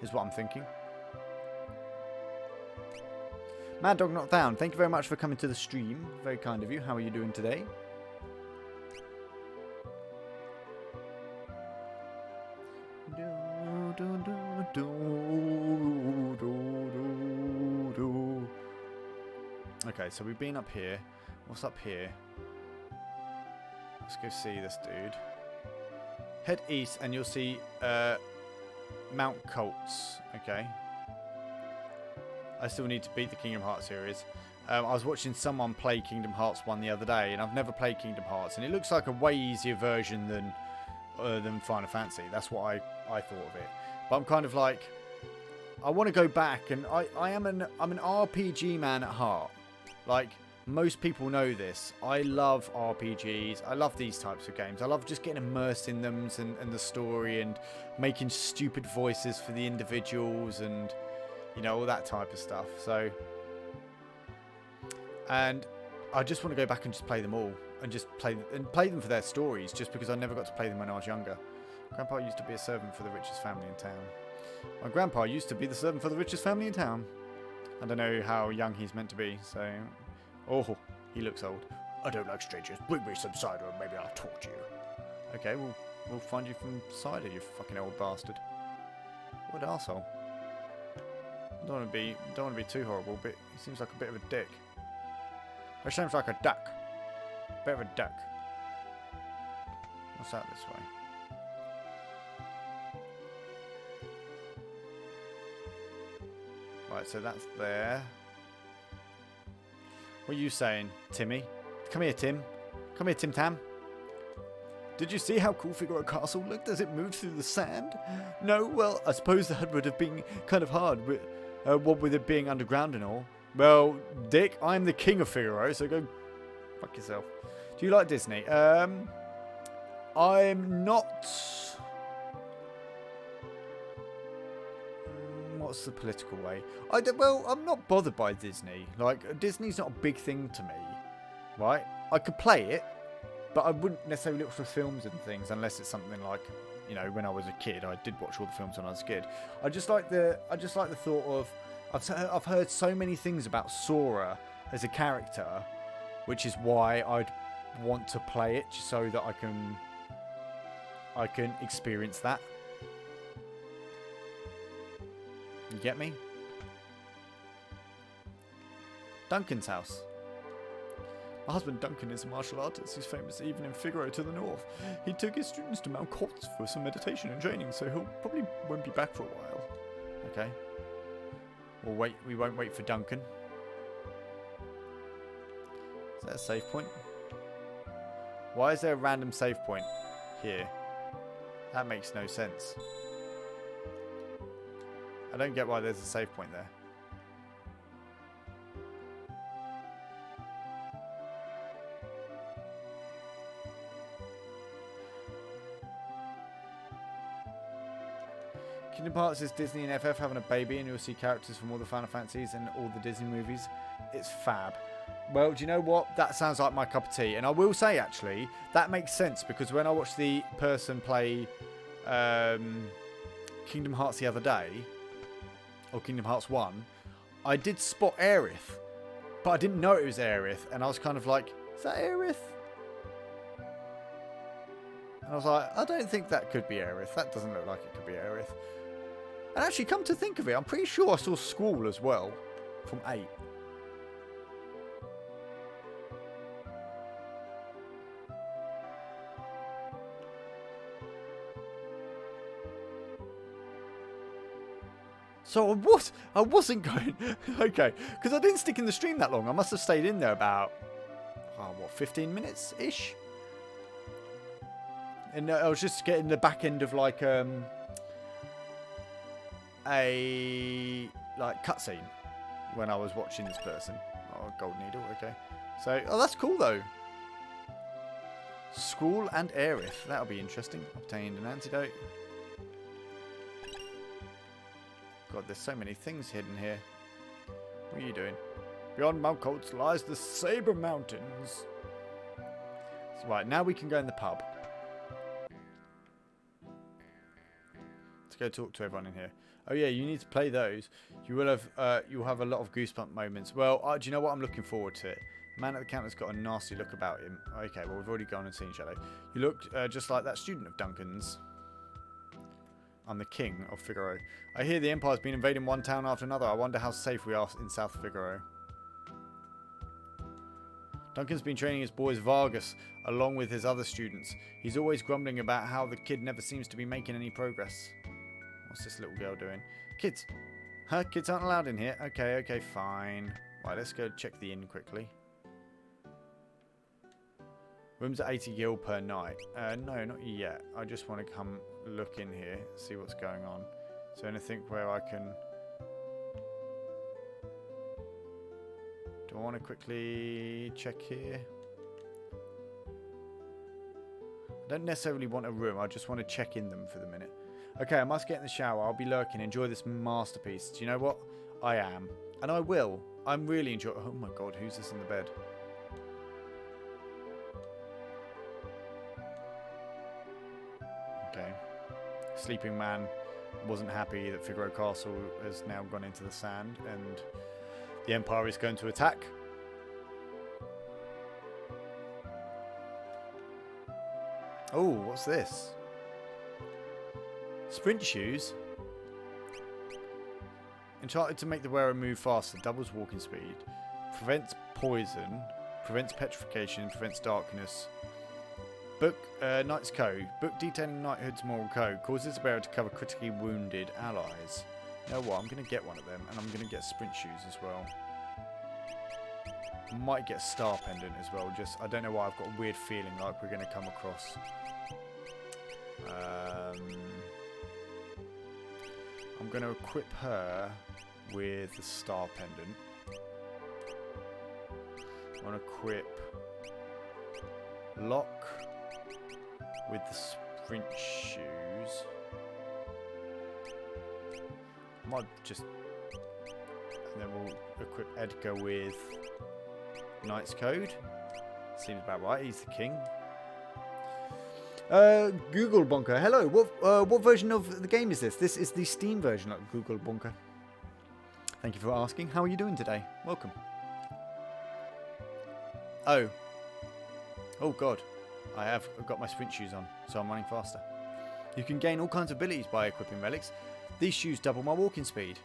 is what I'm thinking. Mad Dog Not Found, thank you very much for coming to the stream. Very kind of you. How are you doing today? Okay, so we've been up here. What's up here? Let's go see this dude. Head east and you'll see Mount Colts. Okay. I still need to beat the Kingdom Hearts series. I was watching someone play Kingdom Hearts 1 the other day, and I've never played Kingdom Hearts, and it looks like a way easier version than Final Fantasy. That's what I thought of it. But I'm kind of like, I want to go back, and I'm an RPG man at heart. Like, most people know this. I love RPGs. I love these types of games. I love just getting immersed in them and the story, and making stupid voices for the individuals, and you know, all that type of stuff. So, and I just want to go back and just play them all, and just play them for their stories, just because I never got to play them when I was younger. Grandpa used to be a servant for the richest family in town. My grandpa used to be the servant for the richest family in town. I don't know how young he's meant to be, so... Oh, he looks old. I don't like strangers. Bring me some cider and maybe I'll talk to you. Okay, we'll find you some cider, you fucking old bastard. What an arsehole. Don't want to be too horrible, but he seems like a bit of a dick. He seems like a duck. Bit of a duck. What's that this way? Right, so that's there. What are you saying, Timmy? Come here, Tim. Come here, Tim Tam. Did you see how cool Figaro Castle looked as it moved through the sand? No? Well, I suppose that would have been kind of hard, what with it being underground and all. Well, Dick, I'm the king of Figaro, so go fuck yourself. Do you like Disney? I'm not... What's the political way? Well, I'm not bothered by Disney. Like, Disney's not a big thing to me, right? I could play it, but I wouldn't necessarily look for films and things unless it's something like, you know, when I was a kid. I did watch all the films when I was a kid. I just like the thought of... I've heard so many things about Sora as a character, which is why I'd want to play it, just so that I can experience that. You get me? Duncan's house. My husband Duncan is a martial artist. He's famous even in Figaro to the north. He took his students to Mount Colts for some meditation and training, so he'll probably won't be back for a while. Okay. We'll wait. We won't wait for Duncan. Is that a save point? Why is there a random save point here? That makes no sense. I don't get why there's a save point there. Kingdom Hearts is Disney and FF having a baby, and you'll see characters from all the Final Fantasies and all the Disney movies. It's fab. Well, do you know what? That sounds like my cup of tea. And I will say, actually, that makes sense, because when I watched the person play Kingdom Hearts the other day, or Kingdom Hearts 1, I did spot Aerith, but I didn't know it was Aerith, and I was kind of like, is that Aerith? And I was like, I don't think that could be Aerith. That doesn't look like it could be Aerith. And actually, come to think of it, I'm pretty sure I saw Squall as well from 8. So I wasn't going... Okay, because I didn't stick in the stream that long. I must have stayed in there about, 15 minutes-ish? And I was just getting the back end of, like, a cutscene when I was watching this person. Oh, gold needle, okay. So, that's cool, though. Squall and Aerith. That'll be interesting. Obtained an antidote. God, there's so many things hidden here. What are you doing? Beyond Mount Colts lies the Saber Mountains. So, right, now we can go in the pub. Let's go talk to everyone in here. Oh yeah, you need to play those. You'll have a lot of goosebump moments. Well, do you know what? I'm looking forward to it. The man at the counter's got a nasty look about him. Okay, well, we've already gone and seen Shadow. You look just like that student of Duncan's. I'm the king of Figaro. I hear the Empire's been invading one town after another. I wonder how safe we are in South Figaro. Duncan's been training his boys Vargas along with his other students. He's always grumbling about how the kid never seems to be making any progress. What's this little girl doing? Kids! Huh? Kids aren't allowed in here? Okay, fine. Right, let's go check the inn quickly. Rooms at 80 gil per night. No, not yet. I just want to come look in here, see what's going on. Is there anything where I can... Do I want to quickly check here? I don't necessarily want a room. I just want to check in them for the minute. Okay, I must get in the shower. I'll be lurking. Enjoy this masterpiece. Do you know what? I am. And I will. I'm really enjoying... Oh my god, who's this in the bed? Okay. Sleeping man wasn't happy that Figaro Castle has now gone into the sand and the Empire is going to attack. Oh, what's this? Sprint shoes. Enchanted to make the wearer move faster, doubles walking speed, prevents poison, prevents petrification, prevents darkness. Book Knight's Code. Book detailing Knighthood's moral code causes the bearer to cover critically wounded allies. You know what? I'm going to get one of them, and I'm going to get sprint shoes as well. I might get a star pendant as well. Just I don't know why I've got a weird feeling like we're going to come across. I'm going to equip her with the star pendant. I want to equip Locke with the sprint shoes. I might just... And then we'll equip Edgar with Knight's Code. Seems about right, he's the king. Google Bonker, hello. What version of the game is this? This is the Steam version of Google Bonker. Thank you for asking. How are you doing today? Welcome. Oh god. I've got my sprint shoes on, so I'm running faster. You can gain all kinds of abilities by equipping relics. These shoes double my walking speed.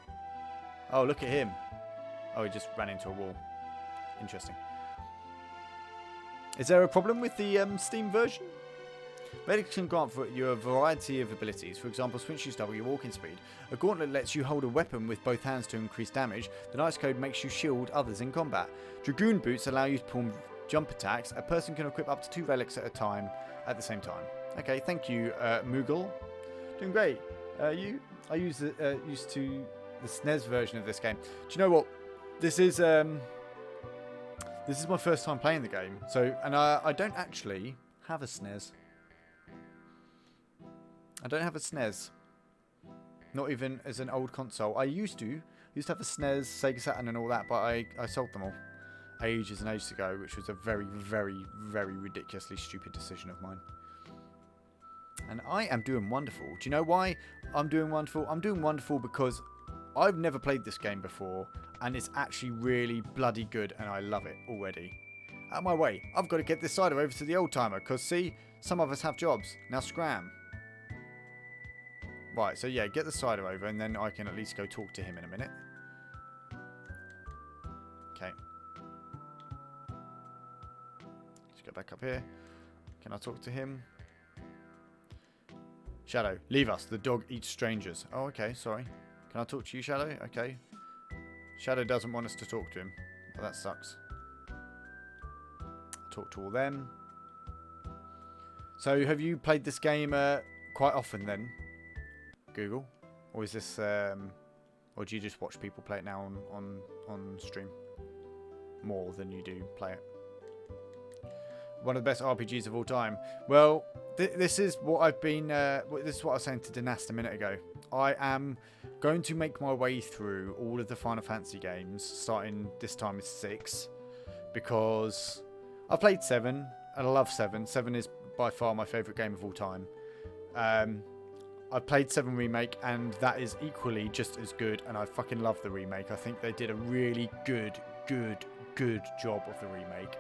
Oh, look at him. Oh, he just ran into a wall. Interesting. Is there a problem with the Steam version? Relics can grant you a variety of abilities. For example, sprint shoes double your walking speed. A gauntlet lets you hold a weapon with both hands to increase damage. The Knight's Code makes you shield others in combat. Dragoon boots allow you to perform jump attacks. A person can equip up to 2 relics at a time at the same time. Okay, thank you, Moogle. Doing great. I used to the SNES version of this game. Do you know what? This is my first time playing the game. So, and I don't actually have a SNES. I don't have a SNES. Not even as an old console. I used to have a SNES, Sega Saturn and all that, but I sold them all ages and ages ago, which was a very, very, very ridiculously stupid decision of mine. And I am doing wonderful. Do you know why I'm doing wonderful? I'm doing wonderful because I've never played this game before, and it's actually really bloody good, and I love it already. Out of my way. I've got to get this cider over to the old timer, because see, some of us have jobs. Now scram. Right, so yeah, get the cider over, and then I can at least go talk to him in a minute. Okay. Let's go back up here. Can I talk to him? Shadow, leave us. The dog eats strangers. Oh, okay, sorry. Can I talk to you, Shadow? Okay. Shadow doesn't want us to talk to him. Well, that sucks. Talk to all them. So, have you played this game quite often then, Google? Or is this, or do you just watch people play it now on stream? More than you do play it. One of the best RPGs of all time. Well, this is what I've been. This is what I was saying to Dynast a minute ago. I am going to make my way through all of the Final Fantasy games, starting this time with 6, because I've played 7 and I love 7. 7 is by far my favourite game of all time. I've played 7 Remake, and that is equally just as good, and I fucking love the remake. I think they did a really good job of the remake.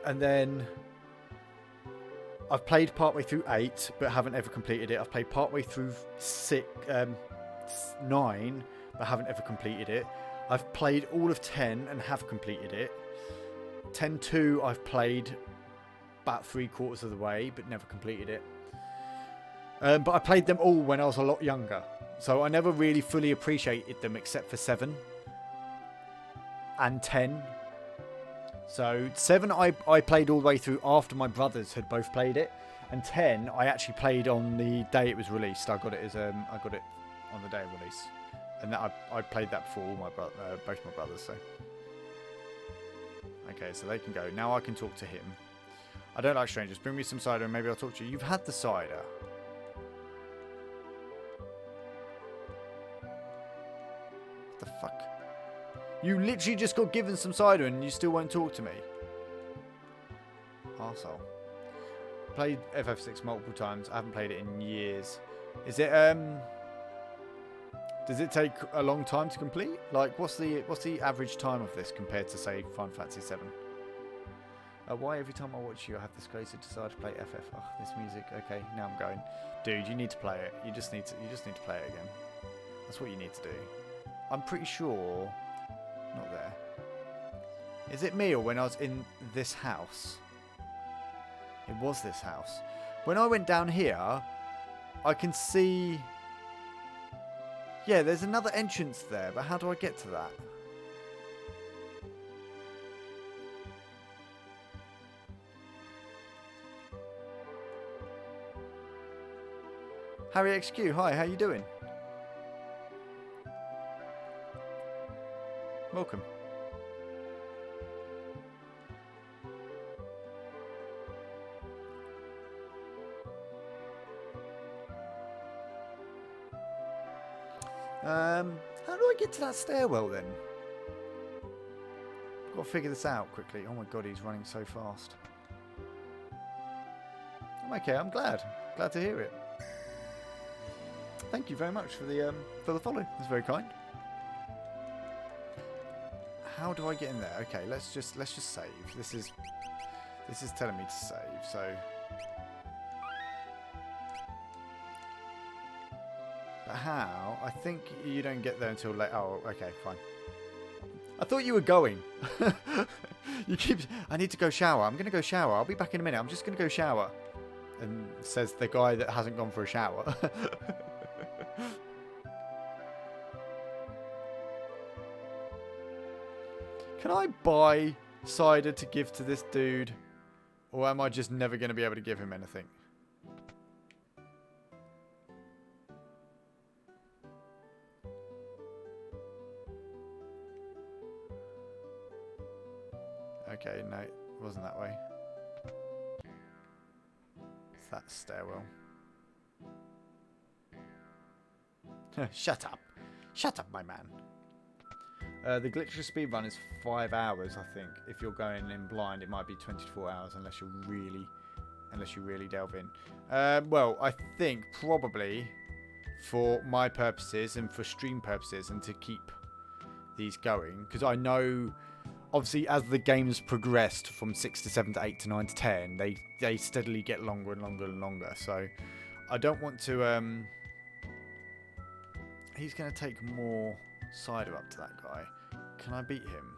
And then I've played partway through 8, but haven't ever completed it. I've played partway through 9, but haven't ever completed it. I've played all of 10 and have completed it. 10-2 I've played about 3/4 of the way, but never completed it. But I played them all when I was a lot younger, so I never really fully appreciated them except for 7 and 10. So 7 I played all the way through after my brothers had both played it, and 10 I actually played on the day it was released. I got it as I got it on the day of release, and that I played that before all my both my brothers. So okay, so they can go now. I can talk to him. I don't like strangers. Bring me some cider and maybe I'll talk to you. You've had the cider. What the fuck? You literally just got given some cider and you still won't talk to me. Arsehole. Played FF6 multiple times. I haven't played it in years. Is it does it take a long time to complete? Like what's the average time of this compared to say Final Fantasy 7? Why every time I watch you I have this crazy desire to play FF? Oh, this music. Okay, now I'm going. Dude, you need to play it. You just need to play it again. That's what you need to do. I'm pretty sure. Not there. Is it me or when I was in this house? It was this house. When I went down here, I can see. Yeah, there's another entrance there, but how do I get to that? Harry XQ, hi, how you doing? Welcome. How do I get to that stairwell then? I've got to figure this out quickly. Oh my god, he's running so fast. I'm okay, I'm glad. Glad to hear it. Thank you very much for the follow. That's very kind. How do I get in there? Okay, let's just save. This is telling me to save. So, but how? I think you don't get there until late. Oh, okay, fine. I thought you were going. You keep. I need to go shower. I'm gonna go shower. I'll be back in a minute. I'm just gonna go shower. And says the guy that hasn't gone for a shower. Can I buy cider to give to this dude? Or am I just never going to be able to give him anything? Okay, no, it wasn't that way. It's that stairwell. Shut up. Shut up, my man. The glitchless speedrun is 5 hours, I think. If you're going in blind, it might be 24 hours unless you really delve in. Well, I think probably for my purposes and for stream purposes and to keep these going, because I know obviously as the games progressed from 6 to 7 to 8 to 9 to 10, they steadily get longer and longer and longer. So I don't want to... He's going to take more cider up to that guy. Can I beat him?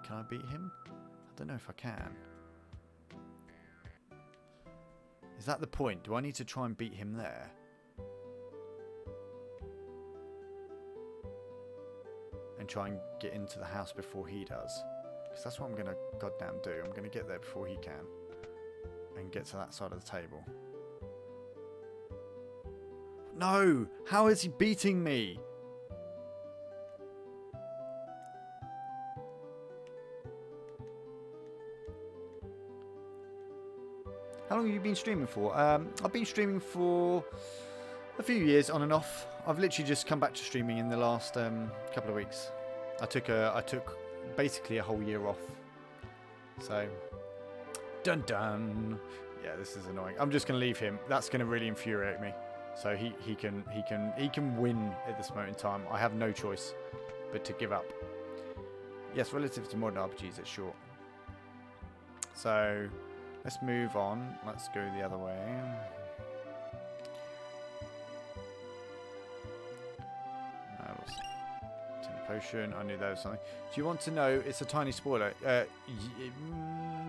Can I beat him? I don't know if I can. Is that the point? Do I need to try and beat him there? And try and get into the house before he does? Because that's what I'm going to goddamn do. I'm going to get there before he can. And get to that side of the table. No! How is he beating me? How long have you been streaming for? I've been streaming for a few years on and off. I've literally just come back to streaming in the last couple of weeks. I took basically a whole year off. So, dun dun. Yeah, this is annoying. I'm just gonna leave him. That's gonna really infuriate me. So he can win at this moment in time. I have no choice but to give up. Yes, relative to modern RPGs, it's short. So let's move on. Let's go the other way. Tiny potion. I knew there was something. Do you want to know? It's a tiny spoiler.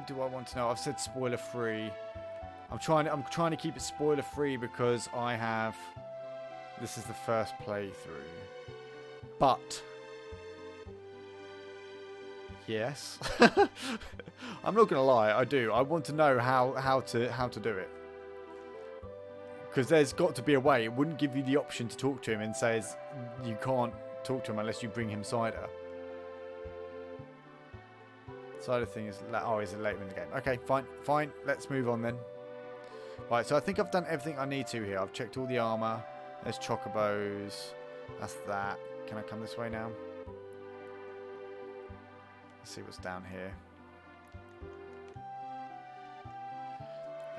Do I want to know? I've said spoiler free. I'm trying to keep it spoiler free because this is the first playthrough. But yes. I'm not gonna lie, I do. I want to know how to do it. Because there's got to be a way. It wouldn't give you the option to talk to him and says you can't talk to him unless you bring him cider. Cider thing is is it later in the game? Okay, fine. Let's move on then. Right, so I think I've done everything I need to here. I've checked all the armor. There's chocobos. That's that. Can I come this way now? Let's see what's down here.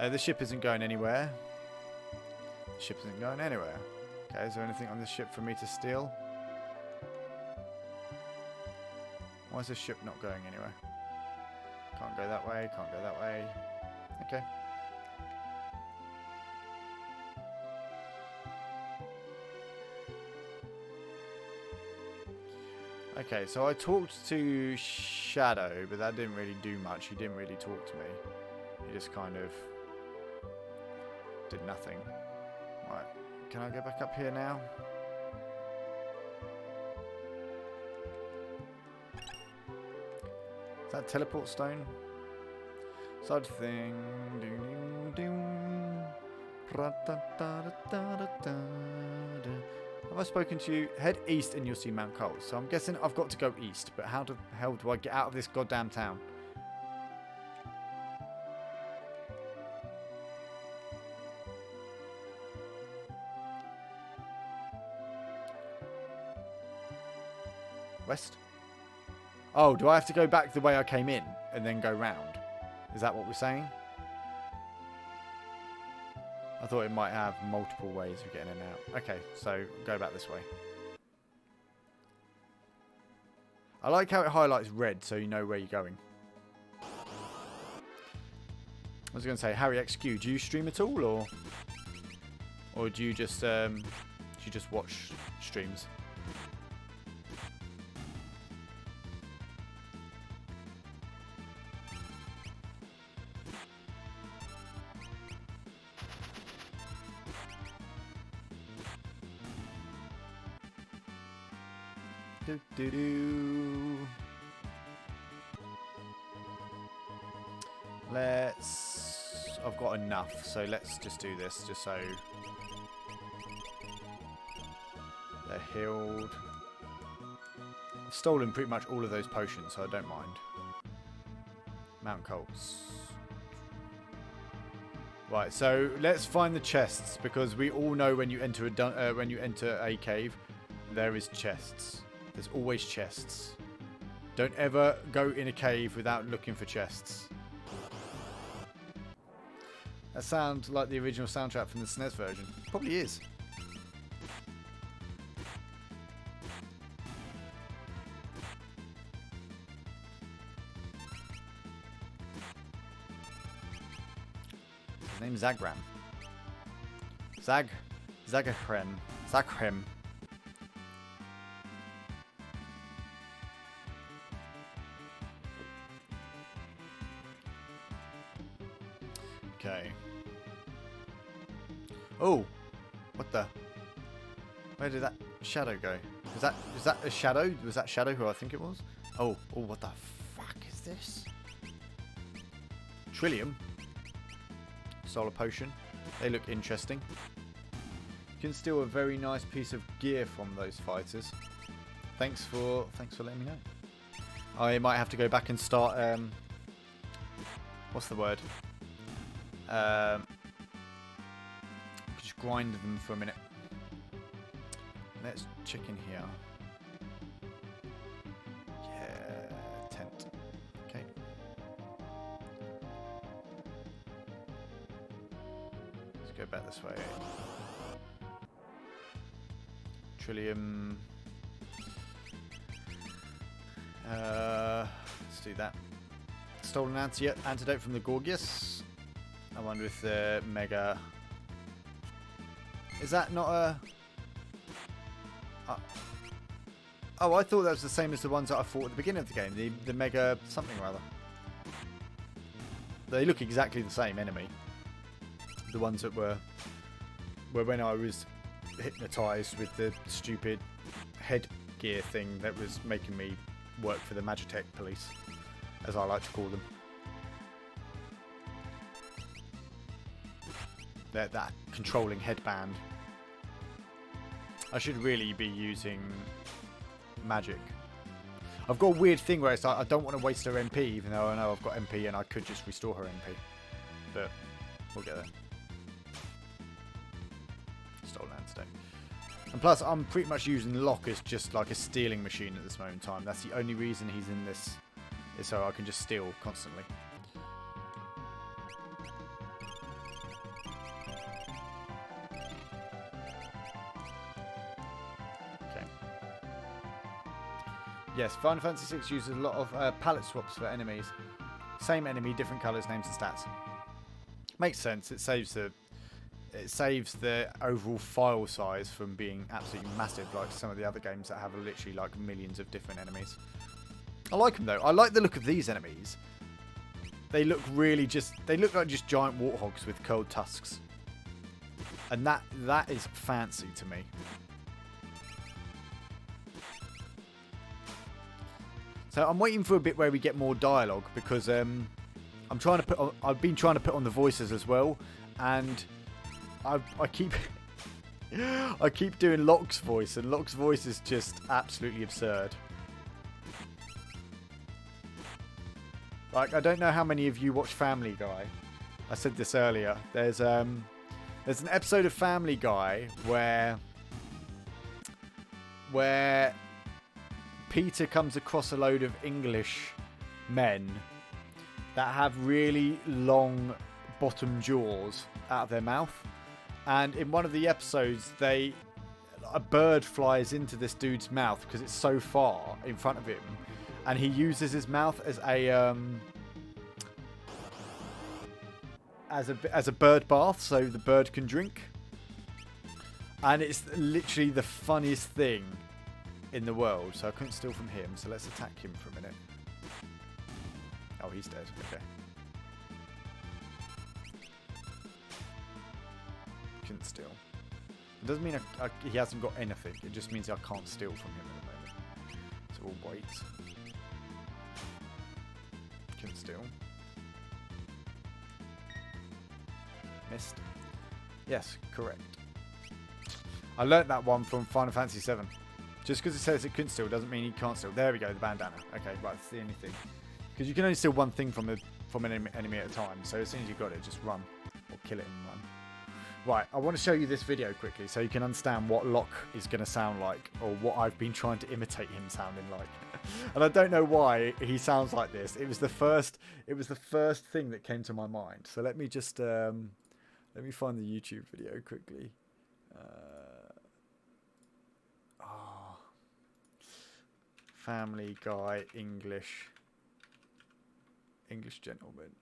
The ship isn't going anywhere. The ship isn't going anywhere. Okay, is there anything on this ship for me to steal? Why is this ship not going anywhere? Can't go that way, can't go that way. Okay. Okay, so I talked to Shadow, but that didn't really do much. He didn't really talk to me. He just kind of did nothing. Right, can I go back up here now? Is that teleport stone? Side thing. Have I spoken to you? Head east and you'll see Mount Coles. So I'm guessing I've got to go east, but how the hell do I get out of this goddamn town? West? Oh, do I have to go back the way I came in and then go round? Is that what we're saying? I thought it might have multiple ways of getting in and out. Okay, so go back this way. I like how it highlights red so you know where you're going. I was going to say, Harry XQ, do you stream at all or do you just watch streams? I've got enough, so let's just do this, just so they're healed. I've stolen pretty much all of those potions, so I don't mind. Mount Coles. Right, so let's find the chests, because we all know when you enter a cave, there is chests. There's always chests. Don't ever go in a cave without looking for chests. That sounds like the original soundtrack from the SNES version. Probably is. There's name's Zagram. Zagrem. Zagrem. Okay. Oh, what the? Where did that shadow go? Is that a shadow? Was that Shadow who I think it was? Oh, what the fuck is this? Trillium. Solar potion. They look interesting. You can steal a very nice piece of gear from those fighters. Thanks for letting me know. I might have to go back and start. What's the word? Just grind them for a minute. Let's check in here. Yeah, tent. Okay. Let's go back this way. Trillium. Let's do that. Stolen antidote from the Gorgias. I wonder if the Mega... Is that not a... Oh, I thought that was the same as the ones that I fought at the beginning of the game. The Mega something or other. They look exactly the same enemy. The ones that were when I was hypnotised with the stupid headgear thing that was making me work for the Magitech police, as I like to call them. That controlling headband. I should really be using magic. I've got a weird thing where it's like I don't want to waste her MP, even though I know I've got MP and I could just restore her MP. But we'll get there. Stolen antidote. And plus, I'm pretty much using Locke as just like a stealing machine at this moment in time. That's the only reason he's in this, is so I can just steal constantly. Okay. Yes, Final Fantasy VI uses a lot of palette swaps for enemies. Same enemy, different colours, names and stats. Makes sense. It saves the overall file size from being absolutely massive, like some of the other games that have literally like millions of different enemies. I like them though. I like the look of these enemies. They look really they look like just giant warthogs with curled tusks. And that is fancy to me. So I'm waiting for a bit where we get more dialogue, because I've been trying to put on the voices as well, and I keep I keep doing Locke's voice, and Locke's voice is just absolutely absurd. Like, I don't know how many of you watch Family Guy. I said this earlier. There's an episode of Family Guy where Peter comes across a load of English men that have really long bottom jaws out of their mouth. And in one of the episodes, a bird flies into this dude's mouth because it's so far in front of him, and he uses his mouth as a bird bath, so the bird can drink. And it's literally the funniest thing in the world. So I couldn't steal from him, so let's attack him for a minute. Oh, he's dead. Okay. Couldn't steal. It doesn't mean he hasn't got anything. It just means I can't steal from him at the moment. So we'll wait. Couldn't steal. Missed. Yes, correct. I learnt that one from Final Fantasy VII. Just because it says it couldn't steal doesn't mean he can't steal. There we go, the bandana. Okay, right, that's the only thing. Because you can only steal one thing from an enemy at a time. So as soon as you've got it, just run. Or kill it and run. Right, I want to show you this video quickly so you can understand what Locke is going to sound like, or what I've been trying to imitate him sounding like. And I don't know why he sounds like this. It was the first thing that came to my mind. So let me just let me find the YouTube video quickly. Family Guy English gentleman.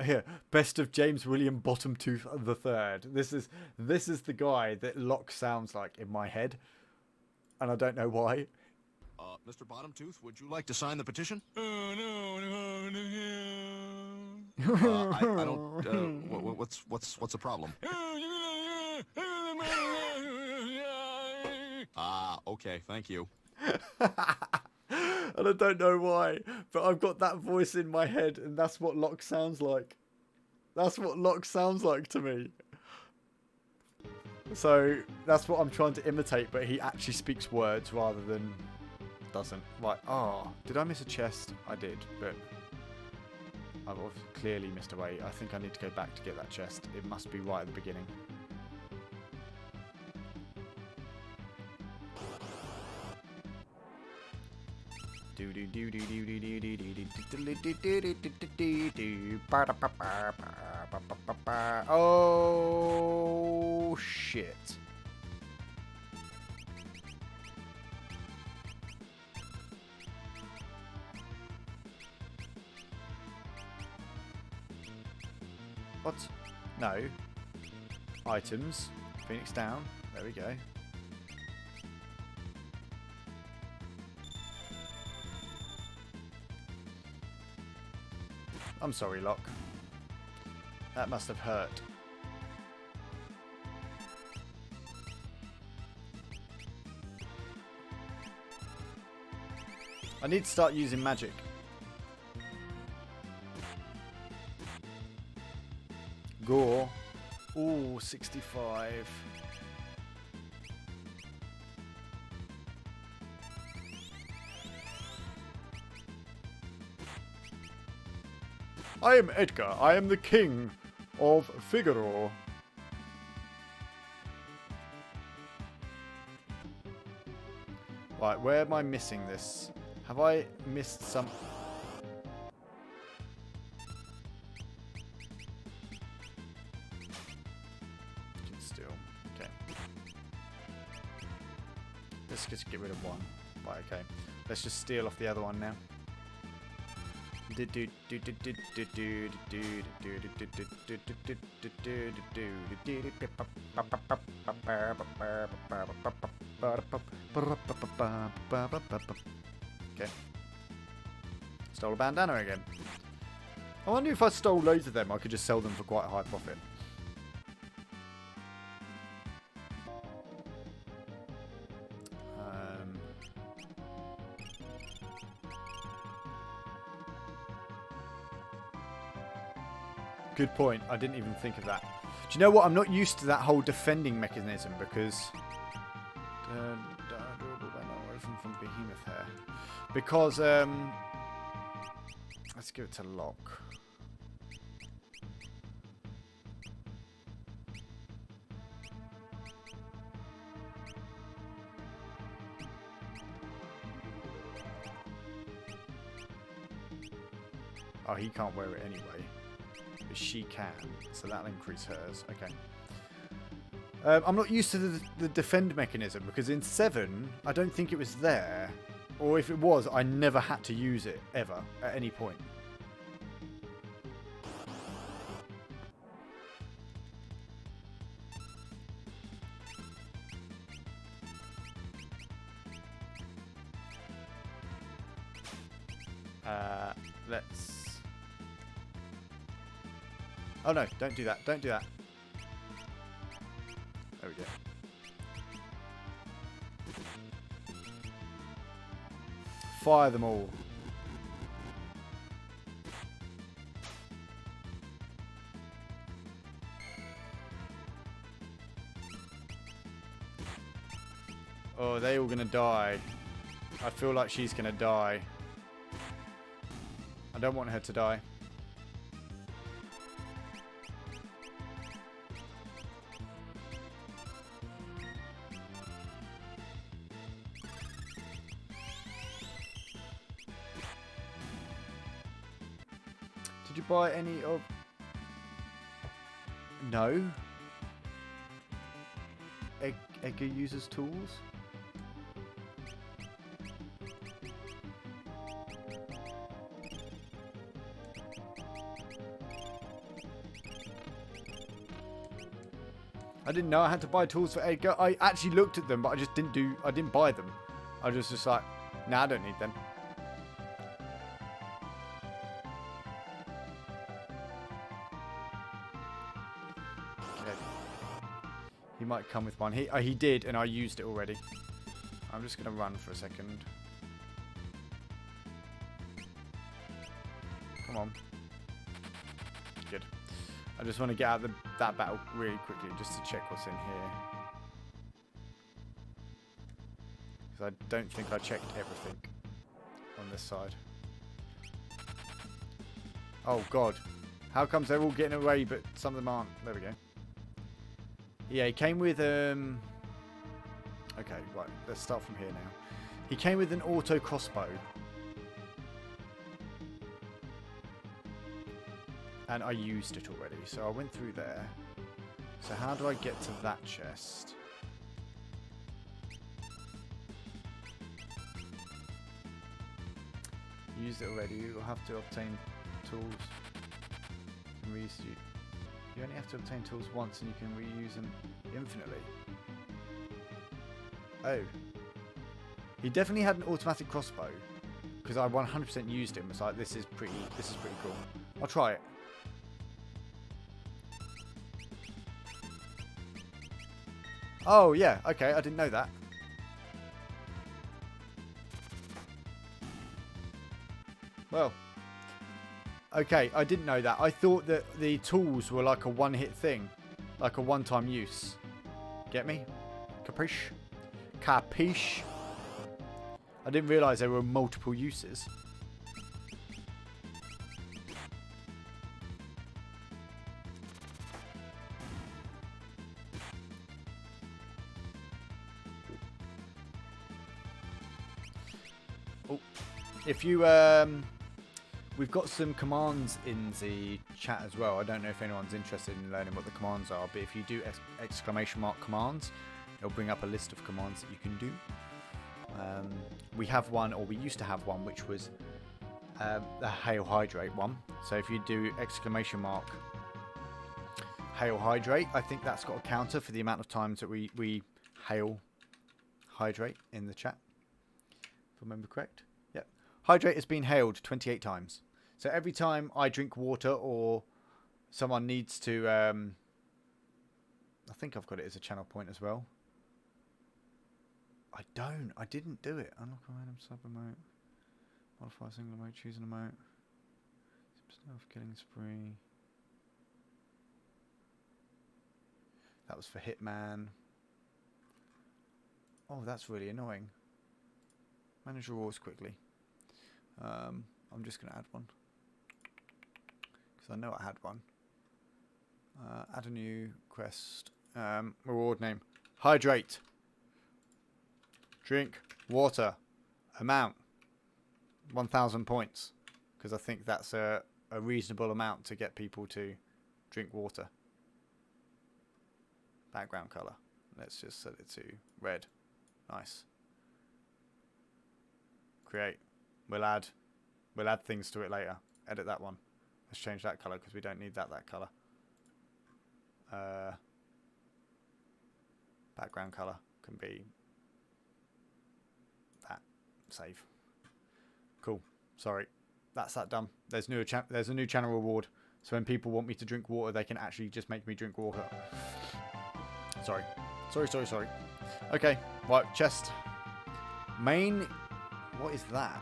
Yeah, best of James William Bottomtooth the Third. This is the guy that Locke sounds like in my head, and I don't know why. Mr. Bottomtooth, would you like to sign the petition? I don't. What's the problem? Okay, thank you. And I don't know why, but I've got that voice in my head, and that's what Locke sounds like. That's what Locke sounds like to me. So that's what I'm trying to imitate, but he actually speaks words rather than doesn't. Right. Oh, did I miss a chest? I did, but I've clearly missed a way. I think I need to go back to get that chest. It must be right at the beginning. Oh shit. What? No. Items. Phoenix down. There we go. I'm sorry, Locke. That must have hurt. I need to start using magic. Gore. Ooh, 65. I am Edgar. I am the king of Figaro. Right, where am I missing this? Have I missed some... Still. Okay. Let's just get rid of one. Right, okay. Let's just steal off the other one now. Okay. Stole a bandana again. I wonder if I stole loads of them, I could just sell them for quite a high profit. Good point. I didn't even think of that. Do you know what? I'm not used to that whole defending mechanism because... from Behemoth here. Because, let's give it to Locke. Oh, he can't wear it anyway. But she can, so that'll increase hers. Okay. I'm not used to the defend mechanism because in 7, I don't think it was there. Or if it was, I never had to use it, ever, at any point. Let's... Oh no, don't do that, don't do that. There we go. Fire them all. Oh, they all gonna die. I feel like she's gonna die. I don't want her to die. Did you buy any of... No. Edgar uses tools? I didn't know I had to buy tools for Edgar. I actually looked at them, but I just didn't buy them. I was just like, nah, I don't need them. Okay. He might come with one. He did, and I used it already. I'm just going to run for a second. Come on. Good. I just want to get out of that battle really quickly, just to check what's in here. Because I don't think I checked everything on this side. Oh god. How comes they're all getting away but some of them aren't? There we go. Yeah, he came with okay, right, let's start from here now. He came with an auto crossbow. And I used it already, so I went through there. So how do I get to that chest? Used it already. You will have to obtain tools. You only have to obtain tools once and you can reuse them infinitely. Oh. He definitely had an automatic crossbow. Because I 100% used him. It's like, this is pretty cool. I'll try it. Oh, yeah. Okay, I didn't know that. Well. Okay, I didn't know that. I thought that the tools were like a one-hit thing. Like a one-time use. Get me? Capiche? Capiche? I didn't realise there were multiple uses. Oh, if you we've got some commands in the chat as well. I don't know if anyone's interested in learning what the commands are, but if you do exclamation mark commands, it'll bring up a list of commands that you can do. We have one, or we used to have one, which was the Hail Hydrate one. So if you do exclamation mark Hail Hydrate, I think that's got a counter for the amount of times that we Hail Hydrate in the chat. If I remember correct. Yep. Hydrate has been hailed 28 times. So every time I drink water or someone needs to... I think I've got it as a channel point as well. I didn't do it. Unlock a random sub-emote. Modify a single emote. Choose an emote. Stealth killing spree. That was for Hitman. Oh, that's really annoying. Manage rewards quickly. I'm just going to add one. Because I know I had one. Add a new quest. Reward name. Hydrate. Drink water. Amount. 1,000 points. Because I think that's a reasonable amount to get people to drink water. Background colour. Let's just set it to red. Nice. Create. We'll add things to it later. Edit that one. Let's change that colour because we don't need that colour. Background colour can be that. Save. Cool. Sorry. That's that done. There's a new channel reward. So when people want me to drink water, they can actually just make me drink water. Sorry. Sorry. Okay. Right. Chest. Main. What is that?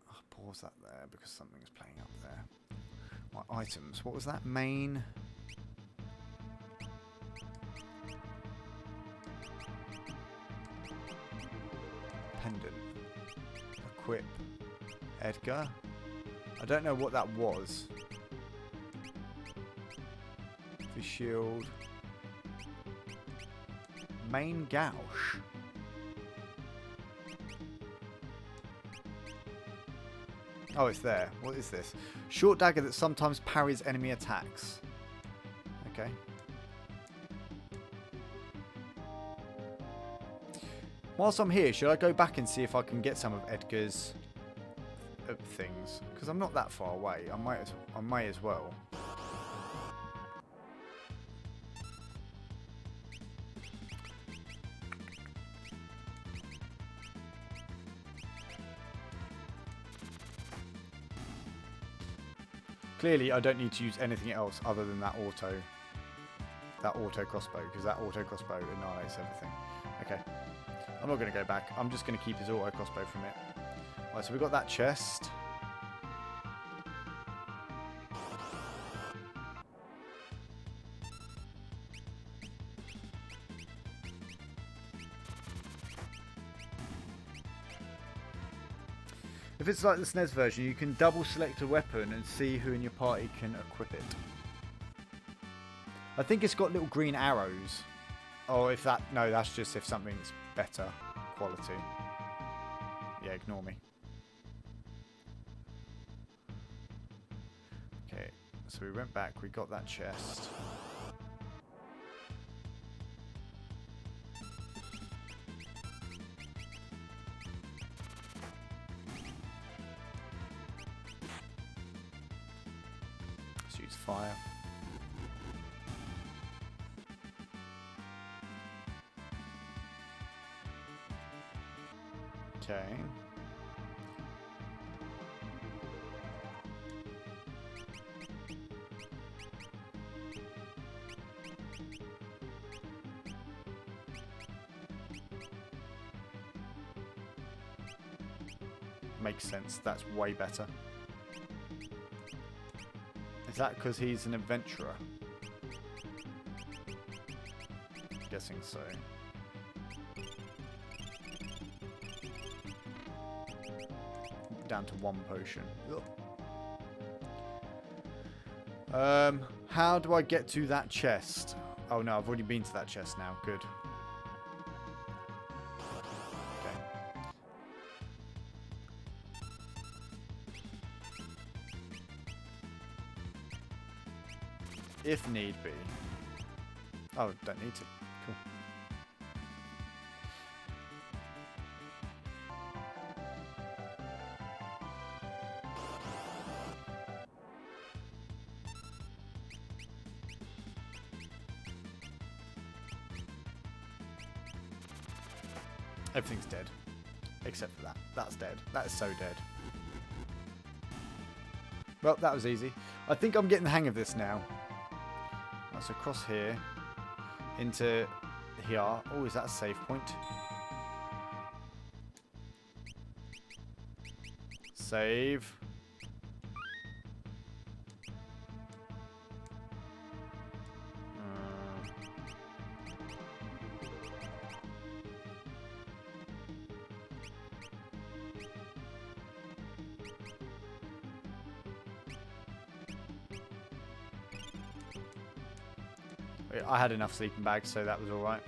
I'll pause that there because something's playing up there. My items. What was that? Main. Pendant. Equip. Edgar. I don't know what that was. The shield. Main gouge. Oh, it's there. What is this? Short dagger that sometimes parries enemy attacks. Okay. Whilst I'm here, should I go back and see if I can get some of Edgar's things because I'm not that far away. I might as well. Clearly, I don't need to use anything else other than that auto crossbow, because that auto crossbow annihilates everything. Okay, I'm not going to go back. I'm just going to keep his auto crossbow from it. Right, so we've got that chest. If it's like the SNES version, you can double select a weapon and see who in your party can equip it. I think it's got little green arrows. Oh, if that... No, that's just if something's better quality. Yeah, ignore me. Okay, so we went back, we got that chest. Let's use fire. Okay. Makes sense. That's way better. Is that because he's an adventurer? Guessing so. Down to 1 potion. How do I get to that chest? Oh no, I've already been to that chest now. Good. Okay. If need be. Oh, don't need to. Cool. Everything's dead. Except for that. That's dead. That is so dead. Well, that was easy. I think I'm getting the hang of this now. That's across here. Into here. Oh, is that a save point? Save. I had enough sleeping bags, so that was alright.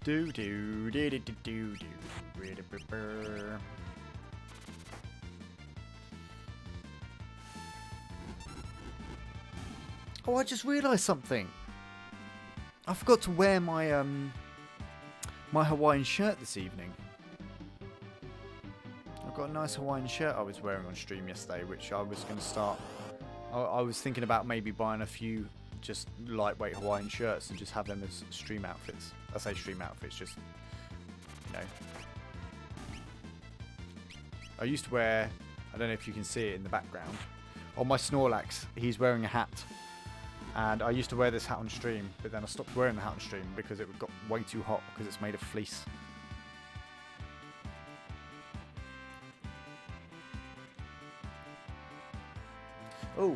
Do do do do do do do. Oh, I just realised something. I forgot to wear my my Hawaiian shirt this evening. I've got a nice Hawaiian shirt I was wearing on stream yesterday, which I was going to start. I was thinking about maybe buying a few just lightweight Hawaiian shirts and just have them as stream outfits. I say stream outfits, just, you know. I used to wear, I don't know if you can see it in the background, on my Snorlax, he's wearing a hat. And I used to wear this hat on stream, but then I stopped wearing the hat on stream because it got way too hot because it's made of fleece. Oh.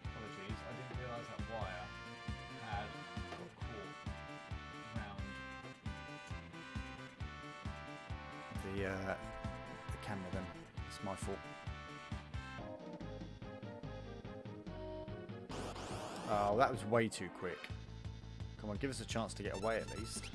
Apologies, I didn't realise that wire had got caught around the camera then. It's my fault. Oh, that was way too quick. Come on, give us a chance to get away at least.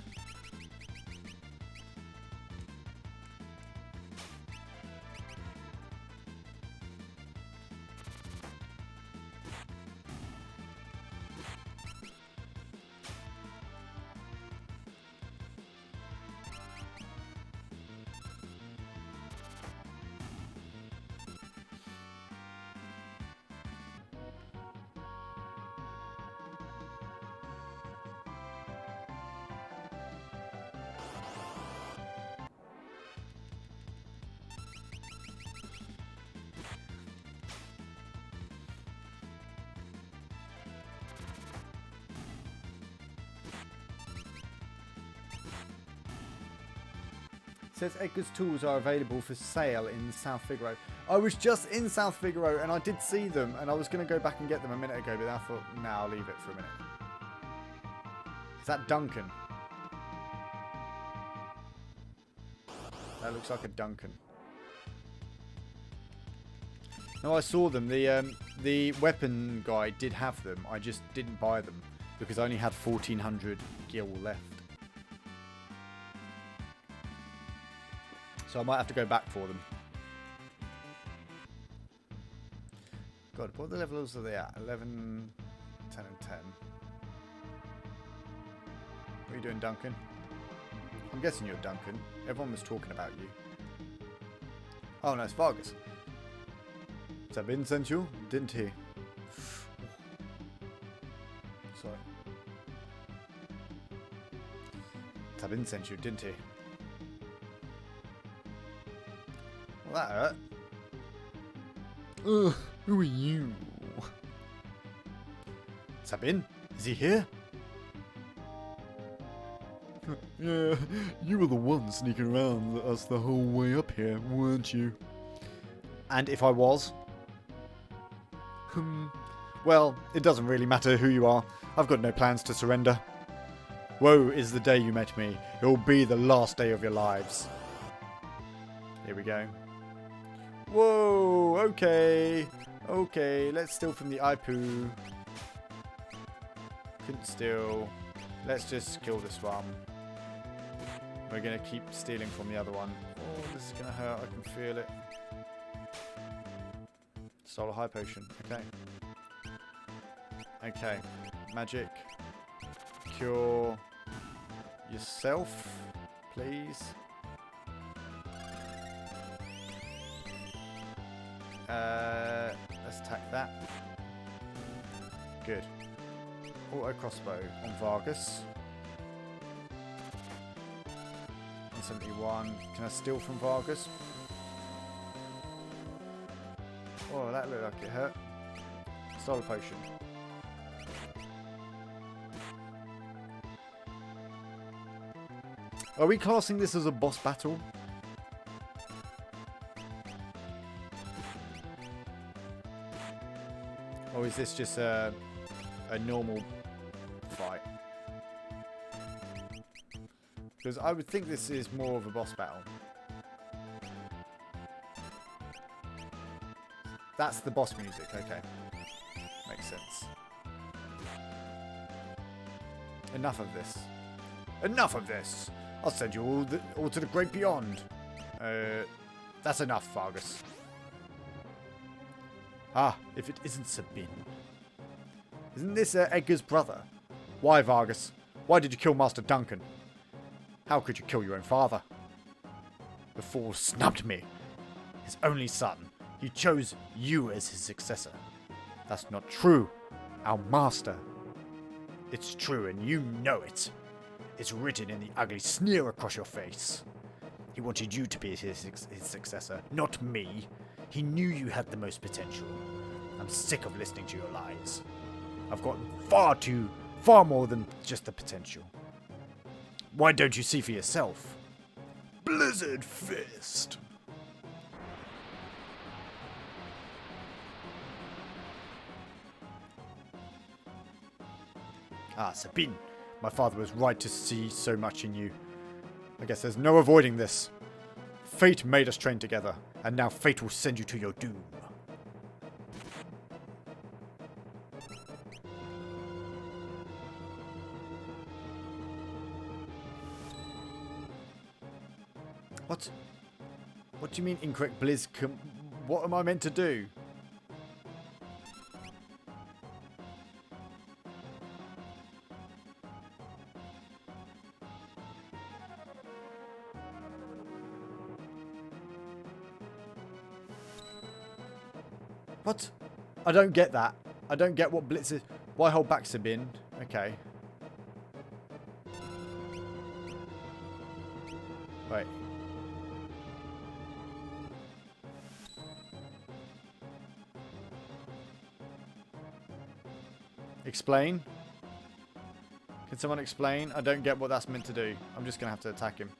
says Edgar's tools are available for sale in South Figaro. I was just in South Figaro and I did see them and I was going to go back and get them a minute ago, but I thought, nah, I'll leave it for a minute. Is that Duncan? That looks like a Duncan. No, I saw them. The weapon guy did have them. I just didn't buy them because I only had 1,400 gil left. So I might have to go back for them. God, what the levels are they at? 11, 10 and 10. What are you doing, Duncan? I'm guessing you're Duncan. Everyone was talking about you. Oh no, it's Vargas. Sabin sent you, didn't he? Sorry. Sabin sent you, didn't he? Well, that hurt. Ugh, who are you? Sabin, is he here? Yeah, you were the one sneaking around us the whole way up here, weren't you? And if I was? Well, it doesn't really matter who you are. I've got no plans to surrender. Woe is the day you met me. It will be the last day of your lives. Here we go. Whoa, okay. Okay, let's steal from the Ipu. Couldn't steal. Let's just kill this one. We're going to keep stealing from the other one. Oh, this is going to hurt. I can feel it. Stole a high potion. Okay. Okay. Magic. Cure yourself, please. Let's attack that. Good. Auto crossbow on Vargas. 171. Can I steal from Vargas? Oh, that looked like it hurt. Stole a potion. Are we classing this as a boss battle? Or is this just a normal fight? Because I would think this is more of a boss battle. That's the boss music, okay. Makes sense. Enough of this. Enough of this! I'll send you all to the great beyond. That's enough, Vargas. Ah, if it isn't Sabin. Isn't this Edgar's brother? Why, Vargas? Why did you kill Master Duncan? How could you kill your own father? The fool snubbed me. His only son. He chose you as his successor. That's not true. Our master. It's true and you know it. It's written in the ugly sneer across your face. He wanted you to be his successor, not me. He knew you had the most potential. I'm sick of listening to your lies. I've got far more than just the potential. Why don't you see for yourself? Blizzard Fist. Ah, Sabin. My father was right to see so much in you. I guess there's no avoiding this. Fate made us train together, and now fate will send you to your doom. What? What do you mean incorrect, Blizz? What am I meant to do? What? I don't get that. I don't get what Blitz is. Why hold back Sabin? Okay. Wait. Explain? Can someone explain? I don't get what that's meant to do. I'm just going to have to attack him.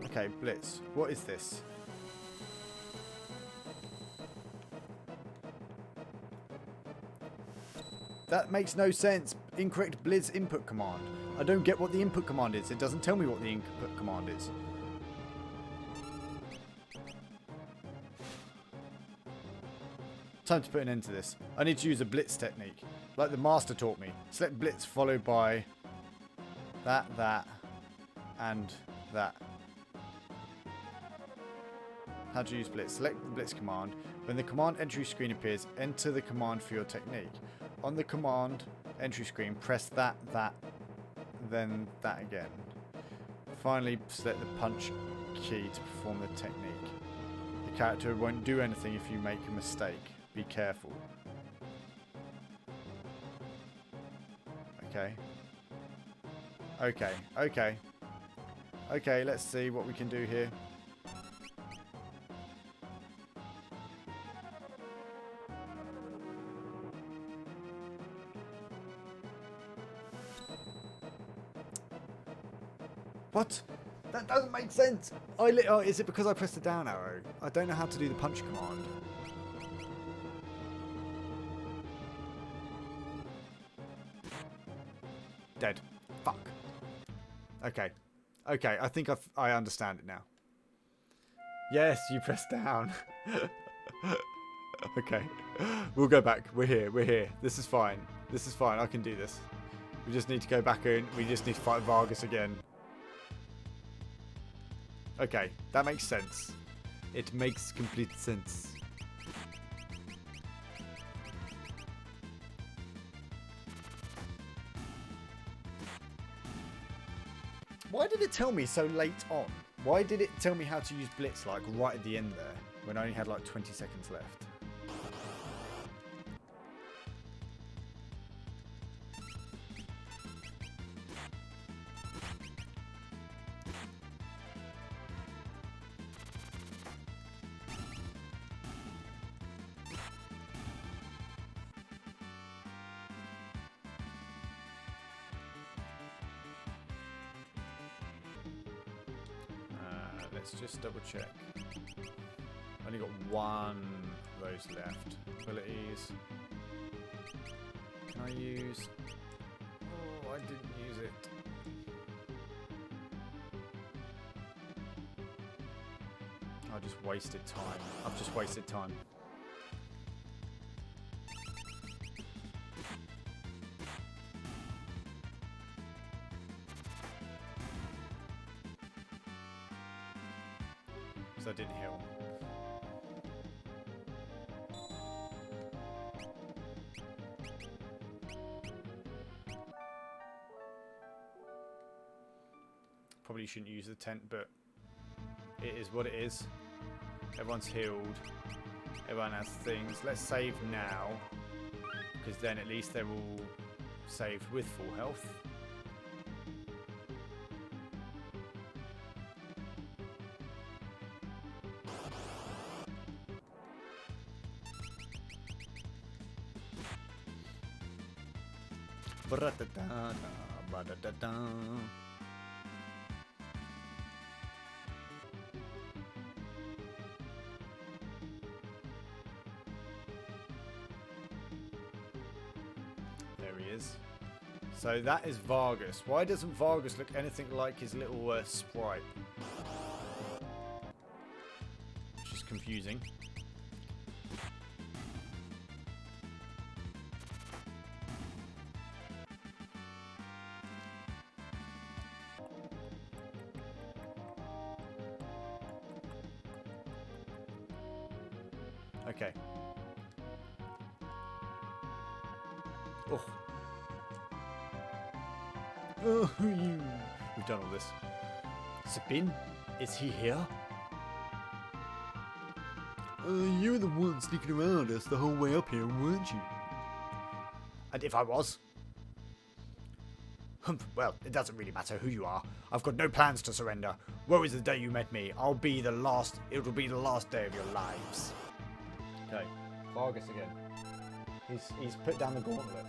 Okay, Blitz. What is this? That makes no sense. Incorrect Blitz input command. I don't get what the input command is. It doesn't tell me what the input command is. Time to put an end to this. I need to use a Blitz technique, like the master taught me. Select Blitz followed by that, and that. How to use Blitz. Select the Blitz command. When the command entry screen appears, enter the command for your technique. On the command entry screen, press that, then that again. Finally, select the punch key to perform the technique. The character won't do anything if you make a mistake. Be careful. Okay. Okay, let's see what we can do here. What? That doesn't make sense. Oh, is it because I pressed the down arrow? I don't know how to do the punch command. Dead. Fuck. Okay. Okay, I think I understand it now. Yes, you press down. Okay. We'll go back. We're here. This is fine. I can do this. We just need to go back in. We just need to fight Vargas again. Okay, that makes sense. It makes complete sense. Why did it tell me so late on? Why did it tell me how to use Blitz like right at the end there, when I only had like 20 seconds left? Let's just double check. Only got one of those left. Abilities. Can I use... Oh, I didn't use it. I just wasted time. I've just wasted time. I didn't heal. Probably shouldn't use the tent, but it is what it is. Everyone's healed. Everyone has things. Let's save now, because then at least they're all saved with full health. There he is. So that is Vargas. Why doesn't Vargas look anything like his little sprite? Which is confusing. Okay. Oh. Oh, we've done all this. Sabin? Is he here? You were the one sneaking around us the whole way up here, weren't you? And if I was? Well, it doesn't really matter who you are. I've got no plans to surrender. Woe is the day you met me. It'll be the last day of your lives. Okay, Vargas again. He's put down the gauntlet.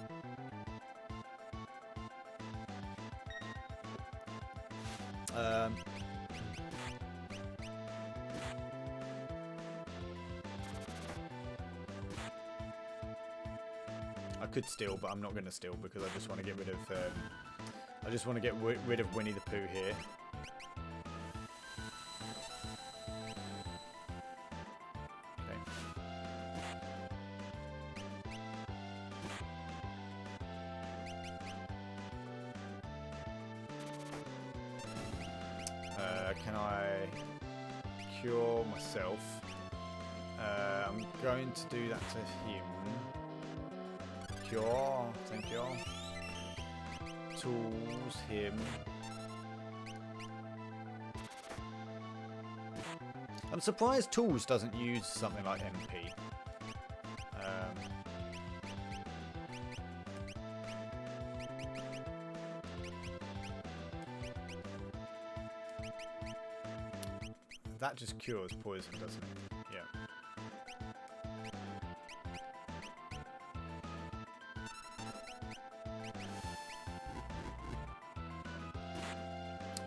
I could steal, but I'm not going to steal because I just want to get rid of. I just want to get rid of Winnie the Pooh here. Can I cure myself? I'm going to do that to him. Cure, thank you. Tools, him. I'm surprised Tools doesn't use something like MP. That just cures poison, doesn't it? Yeah.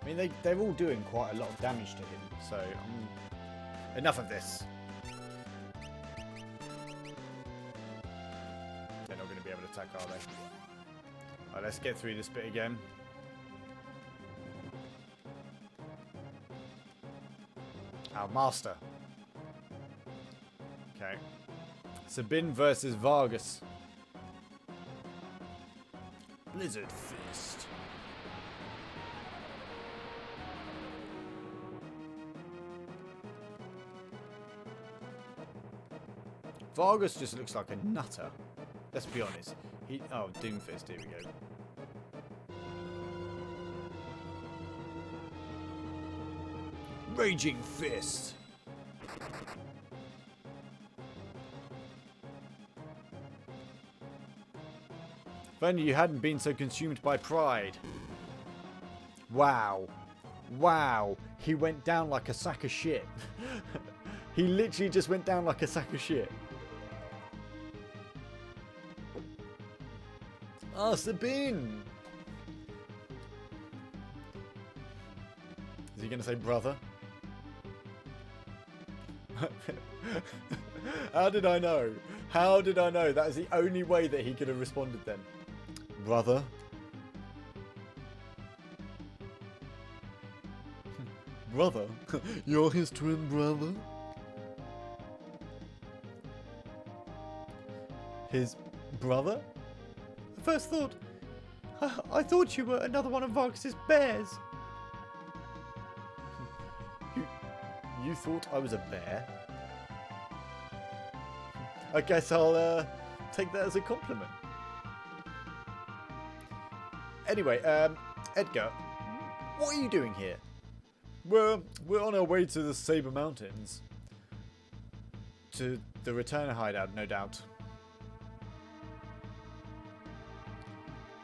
I mean, they're all doing quite a lot of damage to him, so enough of this. They're not going to be able to attack, are they? Alright, let's get through this bit again. Our master. Okay. Sabin versus Vargas. Blizzard Fist. Vargas just looks like a nutter. Let's be honest. Oh, Doomfist, here we go. Raging Fist. If only you hadn't been so consumed by pride. Wow. Wow. He went down like a sack of shit. He literally just went down like a sack of shit. Ah, Sabine. Is he going to say brother? How did I know? How did I know? That is the only way that he could have responded then. Brother? Brother? You're his twin brother? His brother? First thought, I thought you were another one of Vargas's bears. You thought I was a bear? I guess I'll take that as a compliment. Anyway, Edgar, what are you doing here? Well, we're on our way to the Saber Mountains. To the Returner hideout, no doubt.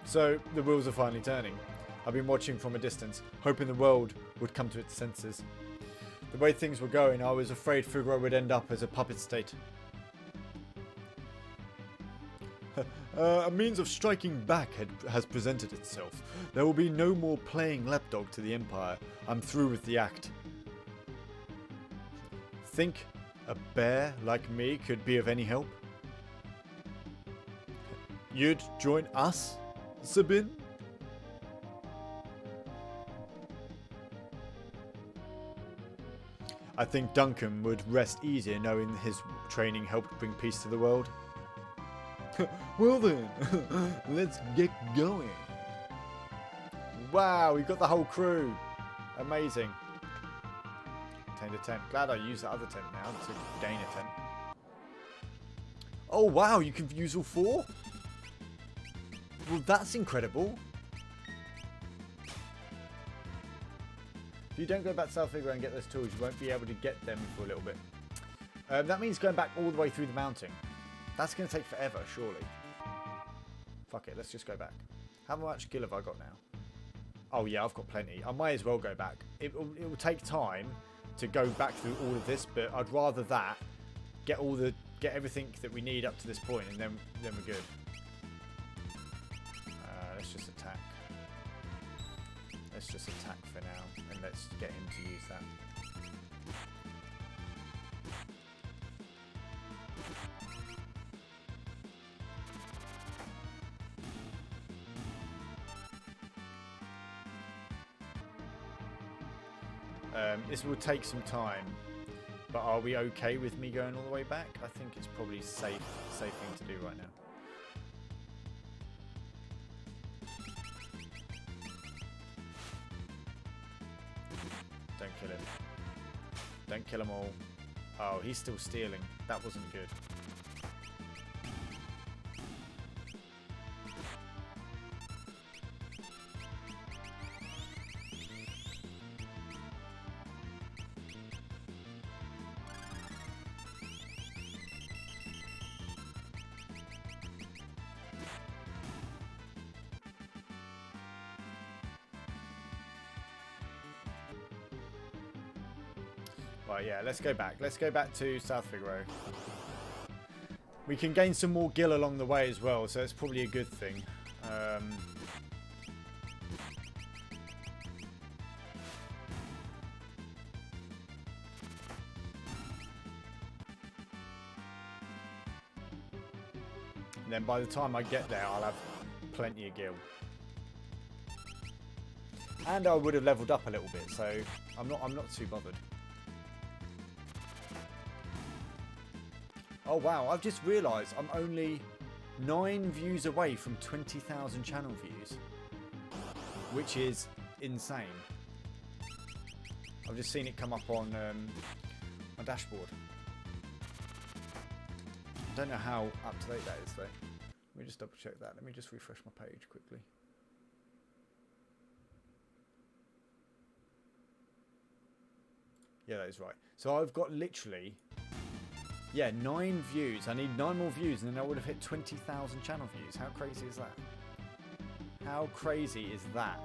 So, the wheels are finally turning. I've been watching from a distance, hoping the world would come to its senses. The way things were going, I was afraid Fugaro would end up as a puppet state. A means of striking back has presented itself. There will be no more playing lapdog to the Empire. I'm through with the act. Think a bear like me could be of any help? You'd join us, Sabin? I think Duncan would rest easier knowing his training helped bring peace to the world. Well then, let's get going. Wow, we got the whole crew. Amazing. Obtained a tent. Glad I used that other tent now to gain a tent. Oh wow, you can use all four? Well, that's incredible. If you don't go back to South Figaro and get those tools, you won't be able to get them for a little bit. That means going back all the way through the mountain. That's going to take forever, surely. Fuck it, let's just go back. How much gil have I got now? Oh yeah, I've got plenty. I might as well go back. It will take time to go back through all of this, but I'd rather that get everything that we need up to this point, and then we're good. Let's just attack. Let's just attack for now, and let's get him to use that. This will take some time, but are we okay with me going all the way back? I think it's probably safe thing to do right now. Don't kill him. Don't kill them all. Oh, he's still stealing. That wasn't good. Right, yeah, let's go back. Let's go back to South Figaro. We can gain some more gil along the way as well, so it's probably a good thing. And then by the time I get there, I'll have plenty of gil. And I would have leveled up a little bit, so I'm not too bothered. Oh wow, I've just realised I'm only 9 views away from 20,000 channel views, which is insane. I've just seen it come up on my dashboard. I don't know how up to date that is though. Let me just double check that. Let me just refresh my page quickly. Yeah, that is right. So I've got literally... yeah, 9 views. I need 9 more views and then I would have hit 20,000 channel views. How crazy is that? How crazy is that?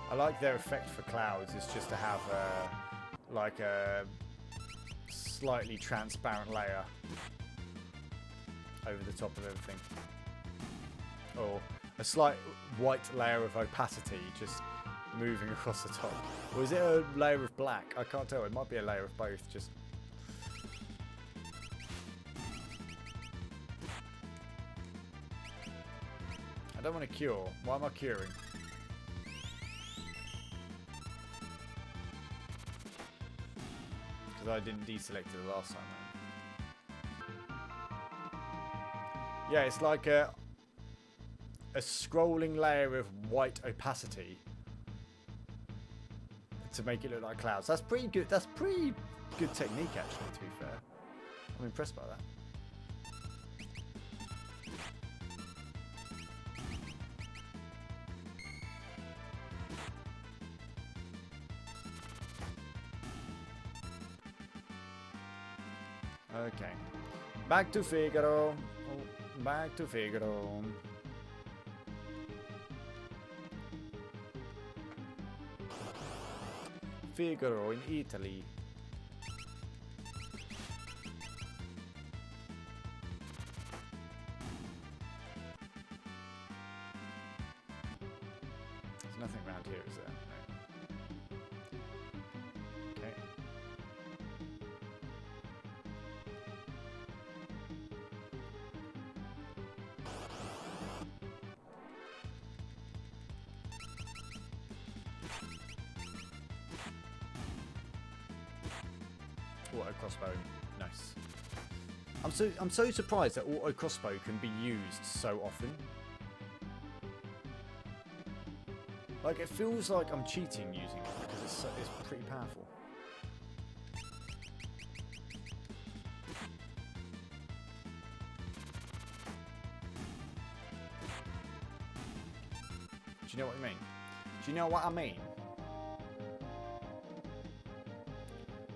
I like their effect for clouds is just to have like a slightly transparent layer over the top of everything, or a slight white layer of opacity just moving across the top, or is it a layer of black? I can't tell. It might be a layer of both. Just I don't want to cure. Why am I curing? I didn't deselect it the last time around. Yeah, it's like a scrolling layer of white opacity to make it look like clouds. That's pretty good. That's pretty good technique, actually, to be fair. I'm impressed by that. Okay, back to Figaro. Oh, back to Figaro. Figaro in Italy. There's nothing around here, is there? No. Okay. Auto crossbow, nice. I'm so surprised that auto crossbow can be used so often. Like, it feels like I'm cheating using it because it's pretty powerful. you know what I mean? Do you know what I mean?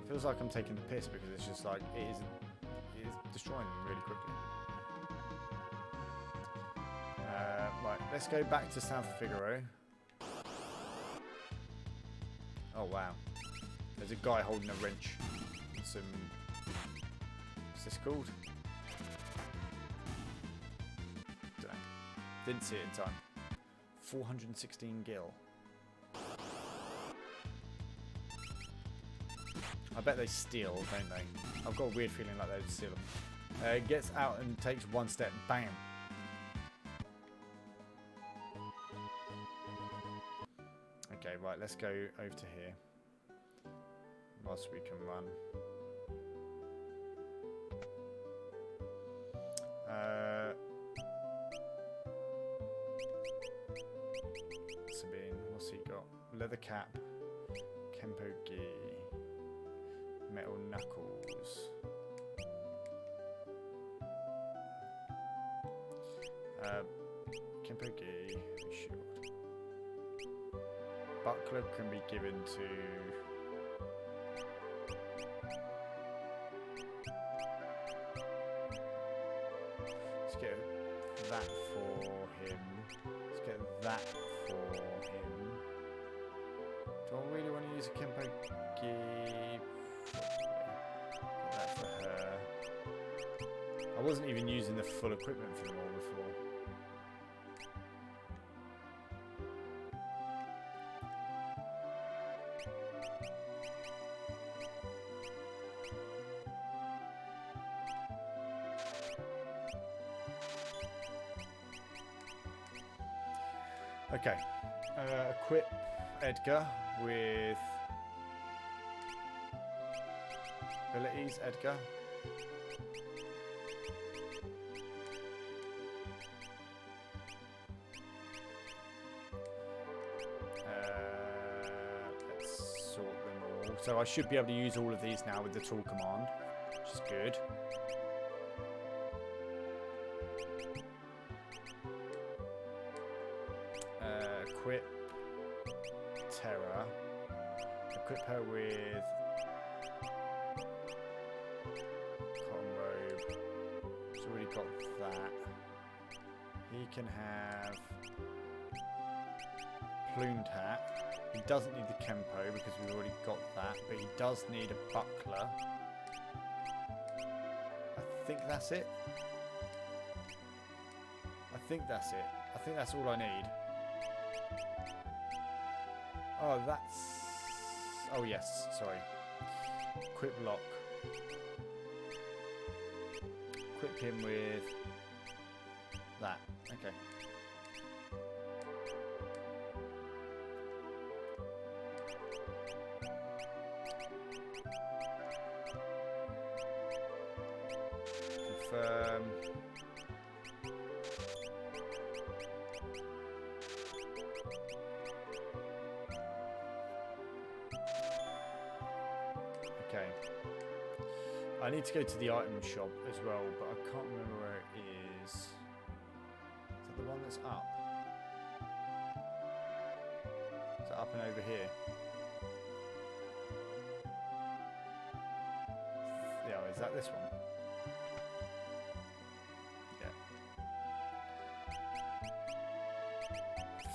Feels like I'm taking the piss because it's just like it is destroying them really quickly. Right, let's go back to South Figaro. Oh wow, there's a guy holding a wrench and some. What's this called? Don't know. Didn't see it in time. 416 gil. I bet they steal, don't they? I've got a weird feeling like they would steal them. Gets out and takes one step. Bam. Okay, right, let's go over to here. Whilst we can run. Sabine, what's he got? Leather cap. Kempo gi. Metal knuckles. Kempo gi. Shield. Buckler can be given to. Let's get that for him. Let's get that for him. Do I really want to use a Kempo gi? Get that for her. I wasn't even using the full equipment for them all before. Okay, equip Edgar with abilities. Edgar. Let's sort them all. So I should be able to use all of these now with the tool command, which is good. Equip Terra. Equip her with cotton robe. She's already got that. He can have plumed hat. He doesn't need the Kempo because we've already got that, but he does need a buckler. I think that's it. I think that's all I need. Oh, that's... Oh, yes. Sorry. Equip lock. Equip him with... that. Okay. Confirm... Okay. I need to go to the item shop as well, but I can't remember where it is. Is that the one that's up? Is that up and over here? Yeah, is that this one? Yeah.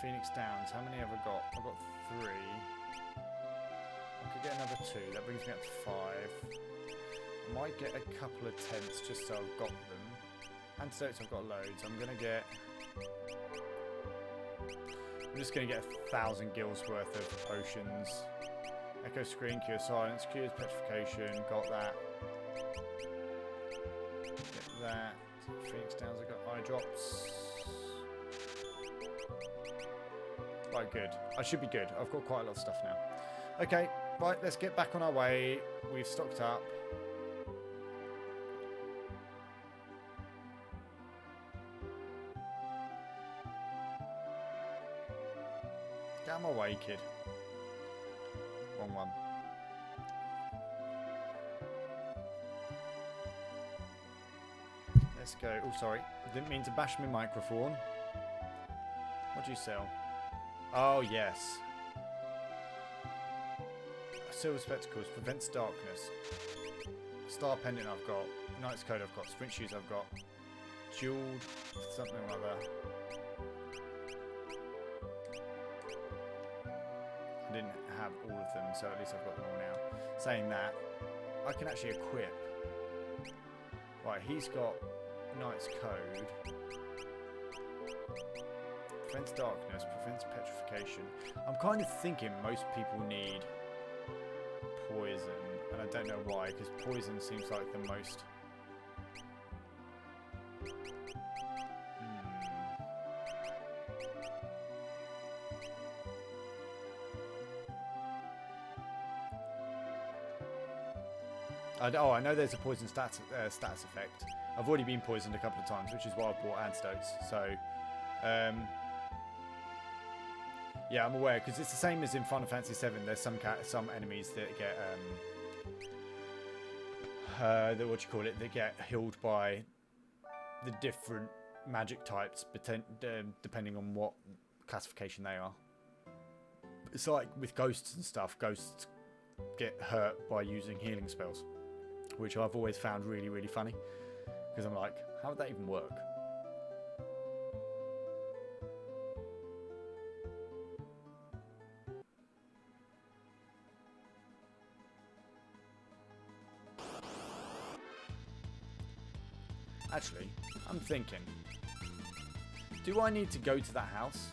Phoenix Downs, how many have I got? I've got 3. I could get another 2, that brings me up to 5. I might get a couple of tents just so I've got them. Antidotes, I've got loads. I'm just gonna get 1,000 gills worth of potions. Echo Screen, Cure Silence, Cures Petrification, got that. Get that. Phoenix Downs, I've got eye drops. Right, good. I should be good. I've got quite a lot of stuff now. Okay, right, let's get back on our way. We've stocked up. Get out of my way, kid. Wrong one. Let's go. Oh, sorry. I didn't mean to bash my microphone. What do you sell? Oh, yes. Silver Spectacles prevents darkness. Star Pendant I've got. Knight's Code I've got. Sprint Shoes I've got. Jeweled something or other. I didn't have all of them, so at least I've got them all now. Saying that, I can actually equip. Right, he's got Knight's Code. Prevents darkness, prevents petrification. I'm kind of thinking most people need poison, and I don't know why, because poison seems like the most... I know there's a poison status effect. I've already been poisoned a couple of times, which is why I've bought antidotes. So, yeah, I'm aware, because it's the same as in Final Fantasy VII. There's some enemies that get that get healed by the different magic types, depending on what classification they are. It's like with ghosts and stuff. Ghosts get hurt by using healing spells, which I've always found really, really funny, because I'm like, how would that even work? Actually, I'm thinking, do I need to go to that house?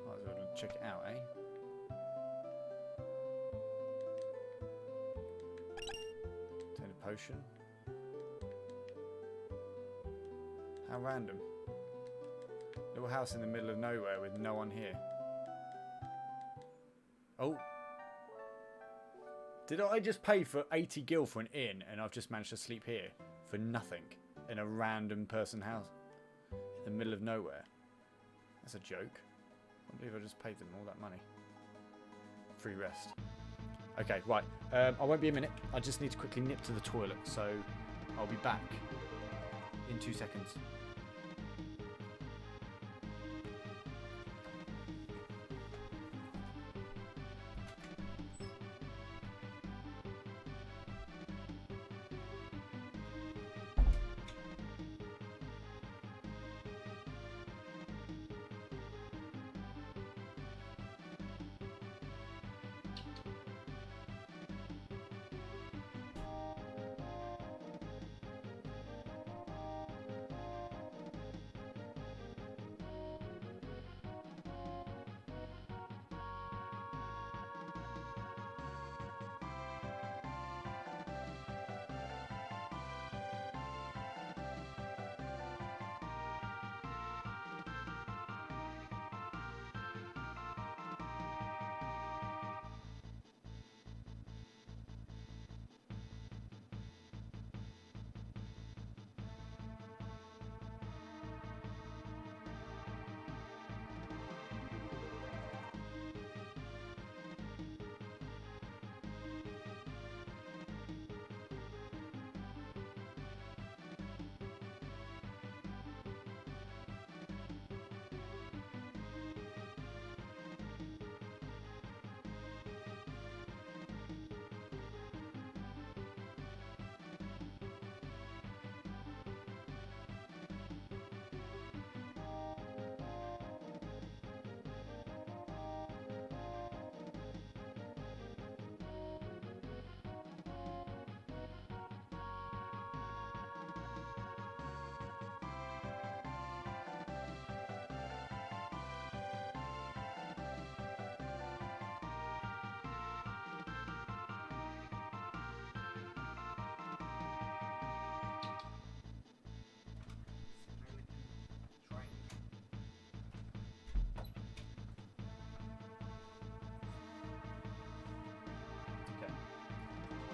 Might as well check it out, eh? Turn a potion. How random. Little house in the middle of nowhere with no one here. Oh. Did I just pay for 80 gil for an inn and I've just managed to sleep here for nothing in a random person house in the middle of nowhere? That's a joke. I believe I just paid them all that money. Free rest. Okay, right. I won't be a minute. I just need to quickly nip to the toilet, so I'll be back in 2 seconds.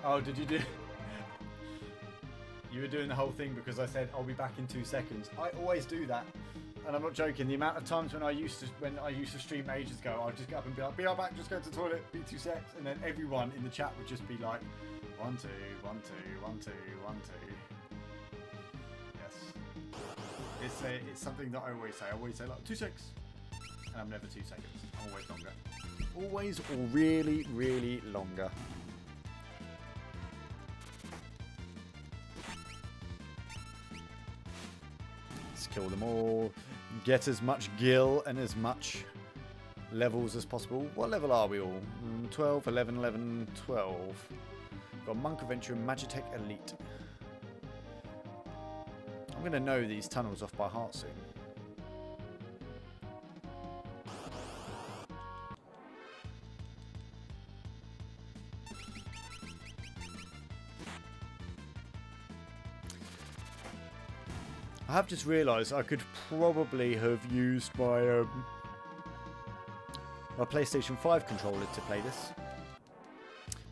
Oh, did you do... You were doing the whole thing because I said I'll be back in 2 seconds. I always do that. and I'm not joking. The amount of times when I used to stream ages ago, I'd just get up and be like, "Be right back, just go to the toilet, be 2 secs," and then everyone in the chat would just be like, 1 2 1 2 1 2 1 2. Yes, it's something that I always say. I always say like 2 secs, and I'm never 2 seconds. I'm always longer. Always or really, really longer. Let's kill them all. Get as much gil and as much levels as possible. What level are we all? 12, 11, 11, 12. Got Monk Adventure and Magitech Elite. I'm going to know these tunnels off by heart soon. I have just realised I could probably have used my my PlayStation 5 controller to play this,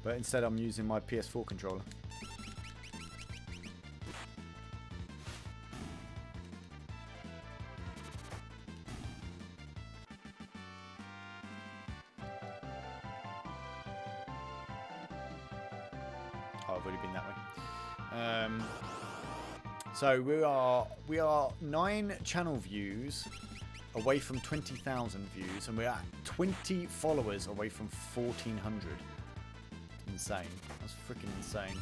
but instead I'm using my PS4 controller. Oh, I've already been that way. So we are 9 channel views away from 20,000 views, and we're at 20 followers away from 1,400. Insane. That's freaking insane.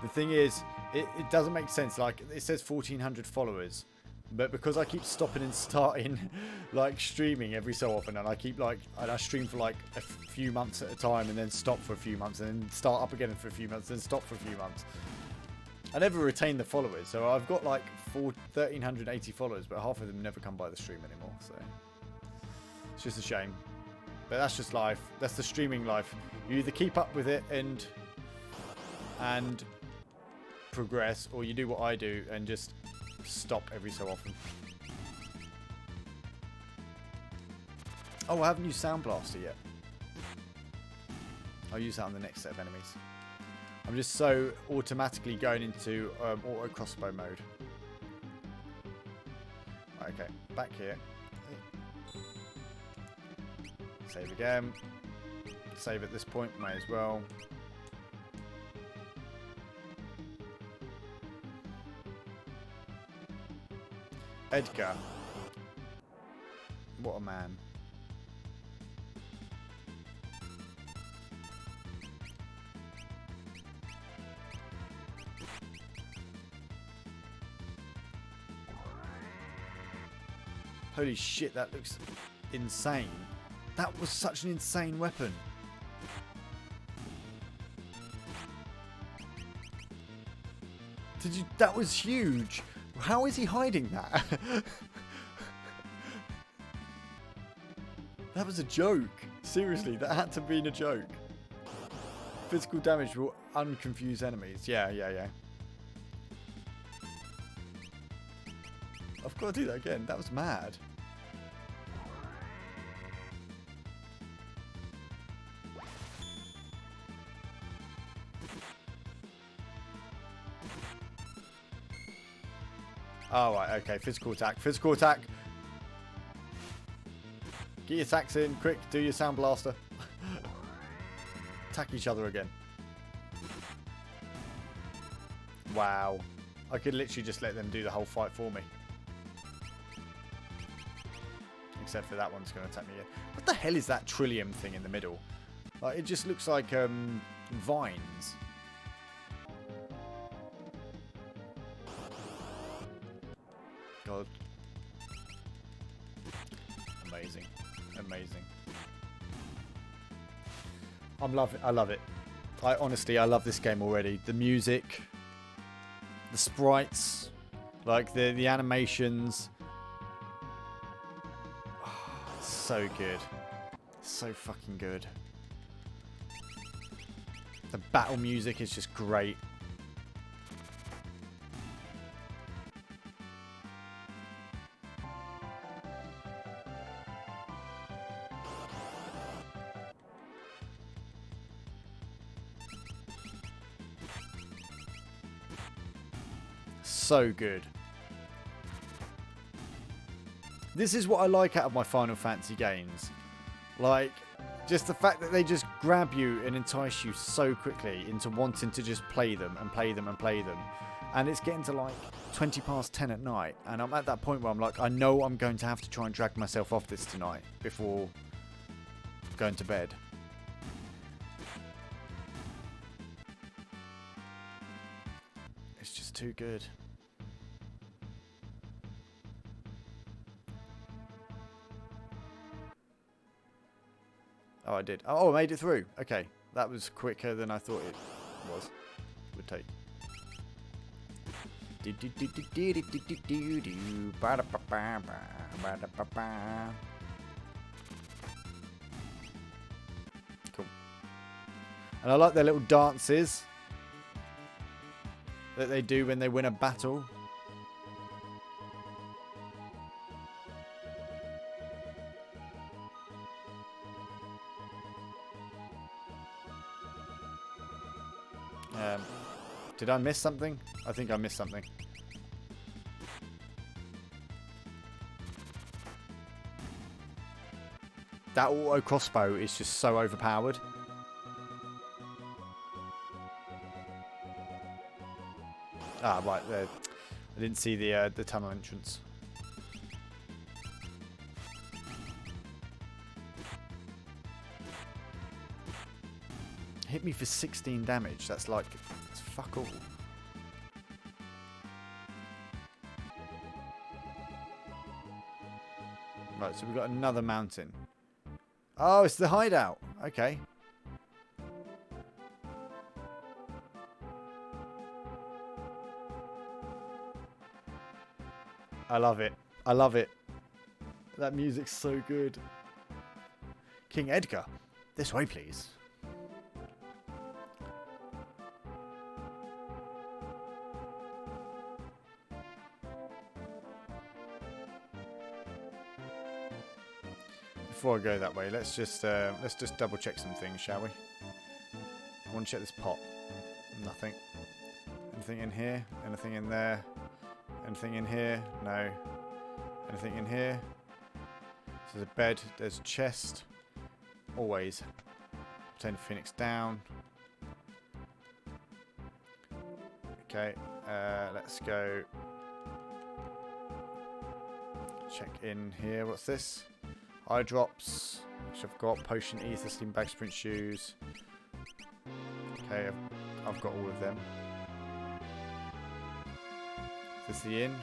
The thing is, it doesn't make sense. Like, it says 1,400 followers, but because I keep stopping and starting, like, streaming every so often, and I keep, like, and I stream for, like, a few months at a time, and then stop for a few months, and then start up again for a few months, then stop for a few months. I never retain the followers, so I've got, like, 1,380 followers, but half of them never come by the stream anymore, so it's just a shame. But that's just life. That's the streaming life. You either keep up with it and progress, or you do what I do and just stop every so often. Oh, I haven't used Sound Blaster yet. I'll use that on the next set of enemies. I'm just so automatically going into auto crossbow mode. Okay, back here. Save again. Save at this point, may as well. Edgar. What a man. Holy shit, that looks insane. That was such an insane weapon. Did you? That was huge. How is he hiding that? That was a joke. Seriously, that had to be a joke. Physical damage will unconfuse enemies. Yeah. I've got to do that again. That was mad. Oh, right, okay. Physical attack. Physical attack. Get your attacks in. Quick, do your Sound Blaster. Attack each other again. Wow. I could literally just let them do the whole fight for me. Except for that one's going to attack me again. What the hell is that Trillium thing in the middle? Like, it just looks like vines. God. Amazing. Amazing. I love it. I love this game already. The music, the sprites, like the animations. Oh, so good. So fucking good. The battle music is just great. so good. This is what I like out of my Final Fantasy games. Like, just the fact that they just grab you and entice you so quickly into wanting to just play them and play them and play them. And it's getting to like 20 past 10 at night. And I'm at that point where I'm like, I know I'm going to have to try and drag myself off this tonight before going to bed. It's just too good. Oh, I did. Oh, I made it through. Okay. That was quicker than I thought it was. Would take. Cool. And I like their little dances that they do when they win a battle. Did I miss something? I think I missed something. That auto crossbow is just so overpowered. Ah, right. I didn't see the tunnel entrance. Hit me for 16 damage. That's like... It's fuck all. Right, so we've got another mountain. Oh, it's the hideout. Okay. I love it. I love it. That music's so good. King Edgar. This way, please. Before I go that way, let's just double check some things, shall we? I want to check this pot. Nothing. Anything in here? Anything in there? Anything in here? No. Anything in here? There's a bed. There's a chest. Always. Obtain the Phoenix down. Okay. Let's go. Check in here. What's this? Eye drops, which I've got. Potion, ether, sleeping bag, sprint shoes. Okay, I've got all of them. Is this the inn?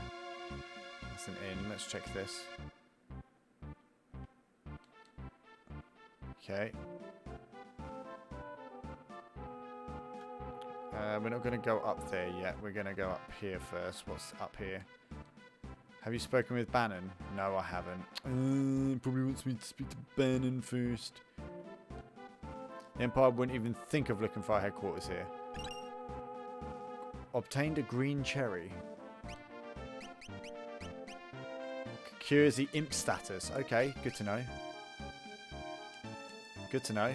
That's an inn. Let's check this. Okay. We're not going to go up there yet. We're going to go up here first. What's up here? Have you spoken with Bannon? No, I haven't. Probably wants me to speak to Bannon first. The Empire wouldn't even think of looking for our headquarters here. Obtained a green cherry. Cures the imp status. Okay, good to know. Good to know.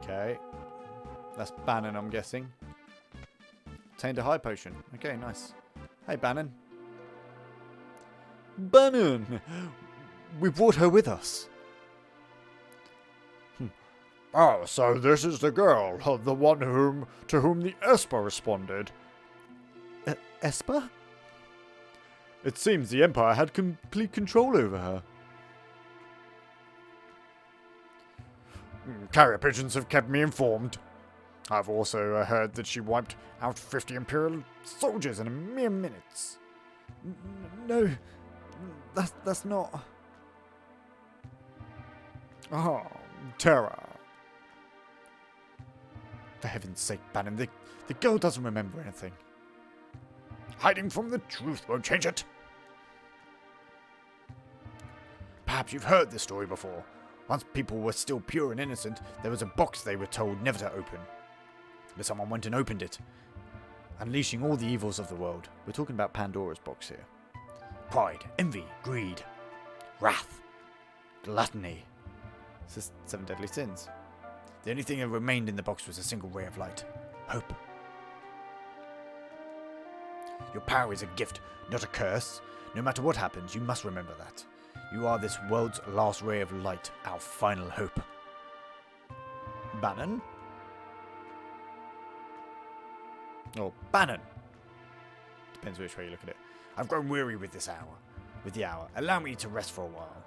Okay. That's Bannon, I'm guessing. Obtained a high potion. Okay, nice. Hey, Bannon. Bannon! We brought her with us. Oh, so this is the girl, the one to whom the Esper responded. Esper? It seems the Empire had complete control over her. Carrier pigeons have kept me informed. I've also heard that she wiped out 50 Imperial soldiers in a mere minutes. No, that's not... Oh, terror. For heaven's sake, Bannon, the girl doesn't remember anything. Hiding from the truth won't change it. Perhaps you've heard this story before. Once people were still pure and innocent, there was a box they were told never to open. But someone went and opened it, unleashing all the evils of the world. We're talking about Pandora's box here. Pride, envy, greed, wrath, gluttony. It's just 7 deadly sins. The only thing that remained in the box was a single ray of light. Hope. Your power is a gift, not a curse. No matter what happens, you must remember that. You are this world's last ray of light, our final hope. Bannon? Or Bannon? Depends which way you look at it. I've grown weary with this hour. With the hour. Allow me to rest for a while.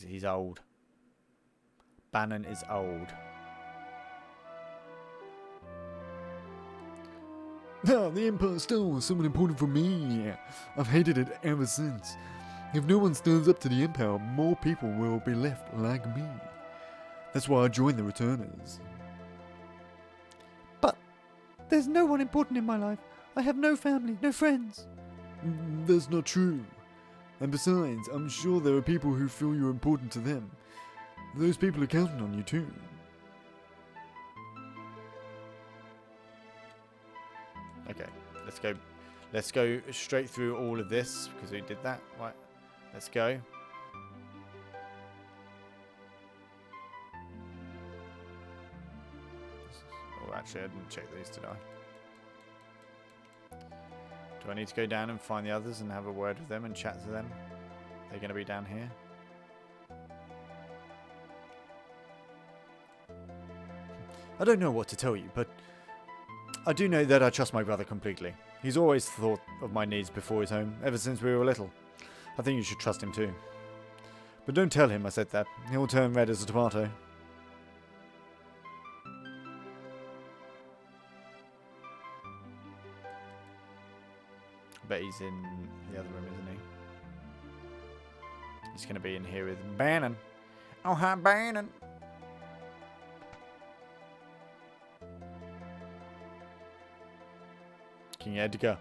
He's old. Bannon is old. Ah, the Empire Stone was someone important for me. I've hated it ever since. If no one stands up to the Empire, more people will be left like me. That's why I joined the Returners. But there's no one important in my life. I have no family, no friends. That's not true. And besides, I'm sure there are people who feel you're important to them. Those people are counting on you too. Okay, let's go straight through all of this because we did that. Right, let's go. Oh, actually, I didn't check these, did I? Do I need to go down and find the others and have a word with them and chat to them? They're going to be down here. I don't know what to tell you, but I do know that I trust my brother completely. He's always thought of my needs before his home, ever since we were little. I think you should trust him too. But don't tell him I said that. He'll turn red as a tomato. I bet he's in the other room, isn't he? He's going to be in here with Bannon. Oh, hi, Bannon. King Edgar.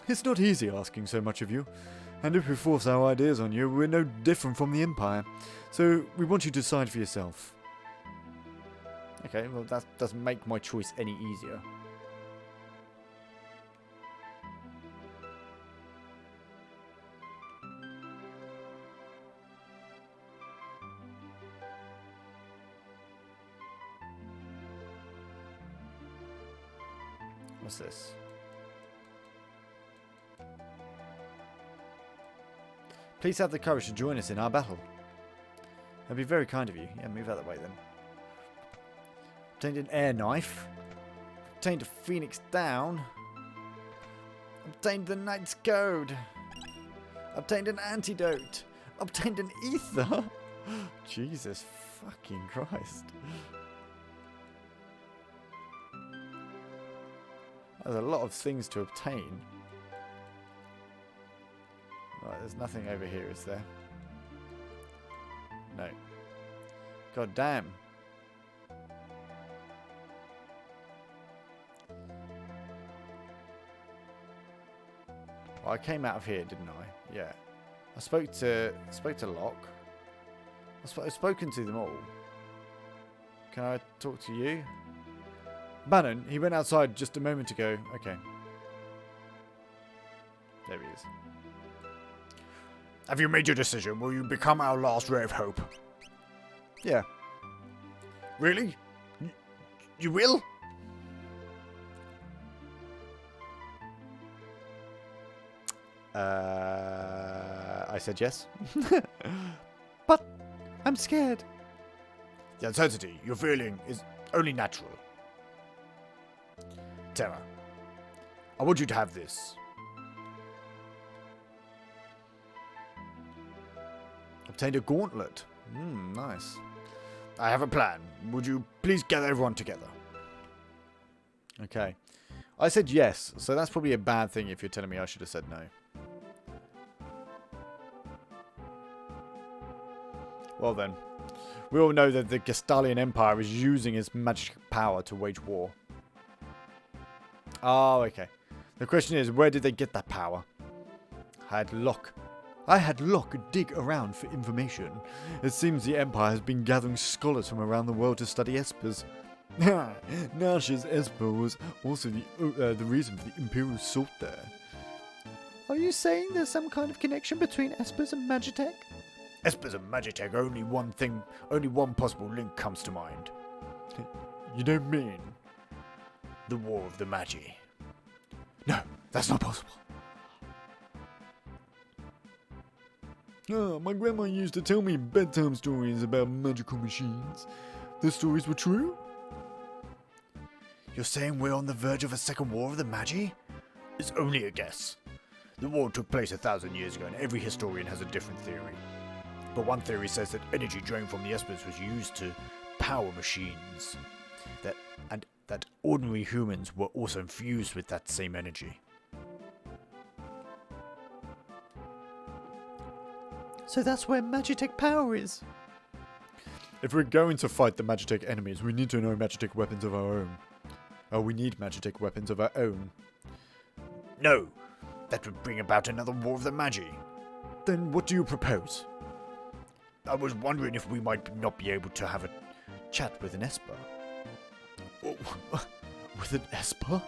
It's not easy asking so much of you. And if we force our ideas on you, we're no different from the Empire. So we want you to decide for yourself. Okay, well that doesn't make my choice any easier. What's this? Please have the courage to join us in our battle. That'd be very kind of you. Yeah, move out of the way then. Obtained an air knife. Obtained a phoenix down. Obtained the knight's code. Obtained an antidote. Obtained an ether. Jesus fucking Christ. There's a lot of things to obtain. Right, there's nothing over here, is there? No. God damn. Well, I came out of here, didn't I? Yeah. I spoke to Locke. I've spoken to them all. Can I talk to you? Bannon, he went outside just a moment ago. Okay. There he is. Have you made your decision? Will you become our last ray of hope? Yeah. Really? You will? I said yes. But I'm scared. The uncertainty you're feeling is only natural. Terra, I want you to have this. Obtained a gauntlet. Nice. I have a plan. Would you please gather everyone together? Okay. I said yes, so that's probably a bad thing if you're telling me I should have said no. Well then. We all know that the Gestalian Empire is using its magic power to wage war. Oh, okay. The question is, where did they get that power? Had Locke I had Locke dig around for information. It seems the Empire has been gathering scholars from around the world to study espers. Nash's esper was also the reason for the Imperial assault there. Are you saying there's some kind of connection between espers and Magitech? Espers and Magitech, only one possible link comes to mind. You don't mean? The War of the Magi. No, that's not possible. My grandma used to tell me bedtime stories about magical machines. The stories were true? You're saying we're on the verge of a second War of the Magi? It's only a guess. The war took place 1,000 years ago and every historian has a different theory. But one theory says that energy drained from the espers was used to power machines. That ordinary humans were also infused with that same energy. So that's where Magitech power is. If we're going to fight the Magitech enemies, we need to know Magitech weapons of our own. Oh, we need Magitech weapons of our own. No! That would bring about another War of the Magi. Then what do you propose? I was wondering if we might not be able to have a Chat with an Esper. With an Esper?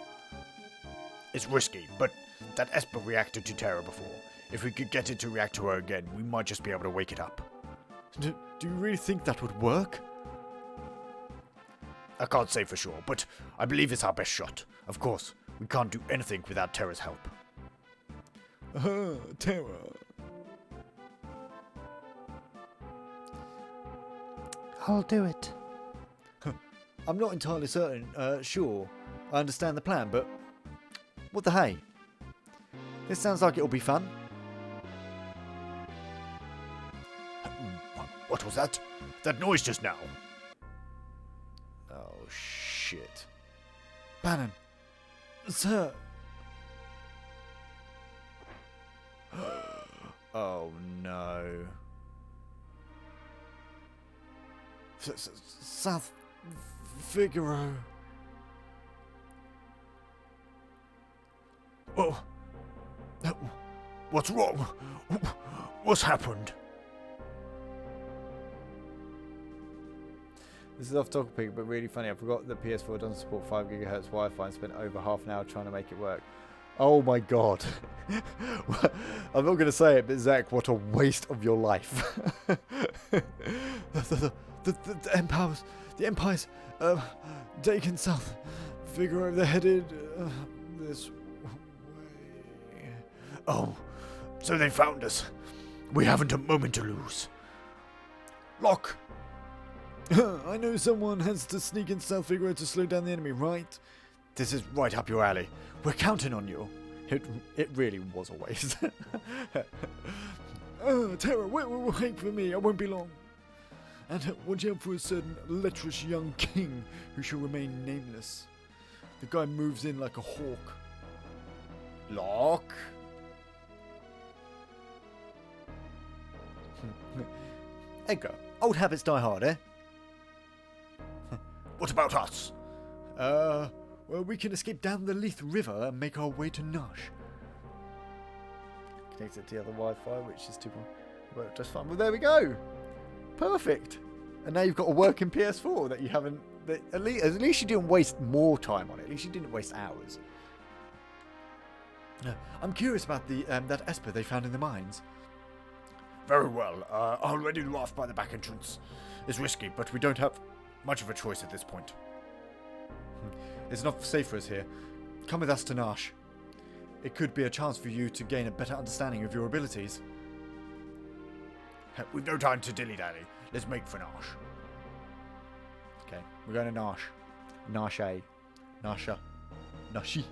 It's risky, but that Esper reacted to Terra before. If we could get it to react to her again, we might just be able to wake it up. Do you really think that would work? I can't say for sure, but I believe it's our best shot. Of course, we can't do anything without Terra's help. Terra. I'll do it. I'm not entirely certain. Sure, I understand the plan, but what the hey? This sounds like it'll be fun. What was that? That noise just now. Oh shit. Bannon. Sir. Oh no. South Figaro. Oh. What's wrong? What's happened? This is off topic, but really funny. I forgot that PS4 doesn't support 5 GHz Wi-Fi and spent over half an hour trying to make it work. Oh my god. I'm not going to say it, but Zach, what a waste of your life. the Empire's taken South Figaro. They're headed this way. Oh, so they found us. We haven't a moment to lose. Locke! I know someone has to sneak in South Figaro to slow down the enemy, right? This is right up your alley. We're counting on you. It really was a waste. Terra, wait for me. I won't be long. And watch out for a certain lecherous young king who shall remain nameless. The guy moves in like a hawk. Locke? Edgar, old habits die hard, eh? What about us? Well, we can escape down the Leith River and make our way to Nash. Connected to the other Wi-Fi, which is 2. Well, just fine. Well, there we go. Perfect. And now you've got a working PS4 that you haven't. That at least you didn't waste more time on it. At least you didn't waste hours. I'm curious about the that Esper they found in the mines. Very well. I'll ready the raft by the back entrance. It's risky, but we don't have much of a choice at this point. It's not safe for us here. Come with us to Nash. It could be a chance for you to gain a better understanding of your abilities. We've no time to dilly-dally. Let's make for Nash. Okay, we're going to Nash. Nashe. Nasha. Nashi.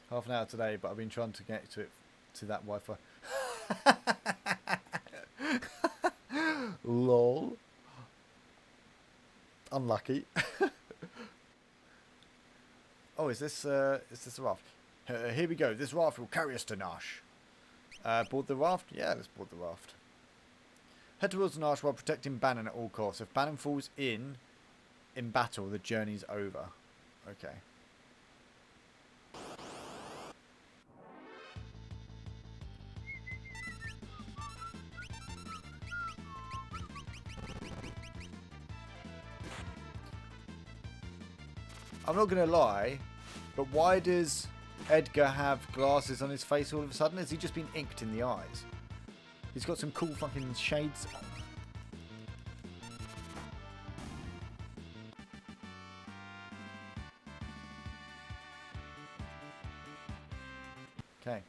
Half an hour today, but I've been trying to get to that Wi-Fi. Lol. Unlucky. Oh, is this a raft? Here we go. This raft will carry us to Nash. Board the raft? Yeah, let's board the raft. Head towards Nash while protecting Bannon at all costs. If Bannon falls in, in battle, the journey's over. Okay. I'm not going to lie, but why does Edgar have glasses on his face all of a sudden? Has he just been inked in the eyes? He's got some cool fucking shades on. Okay.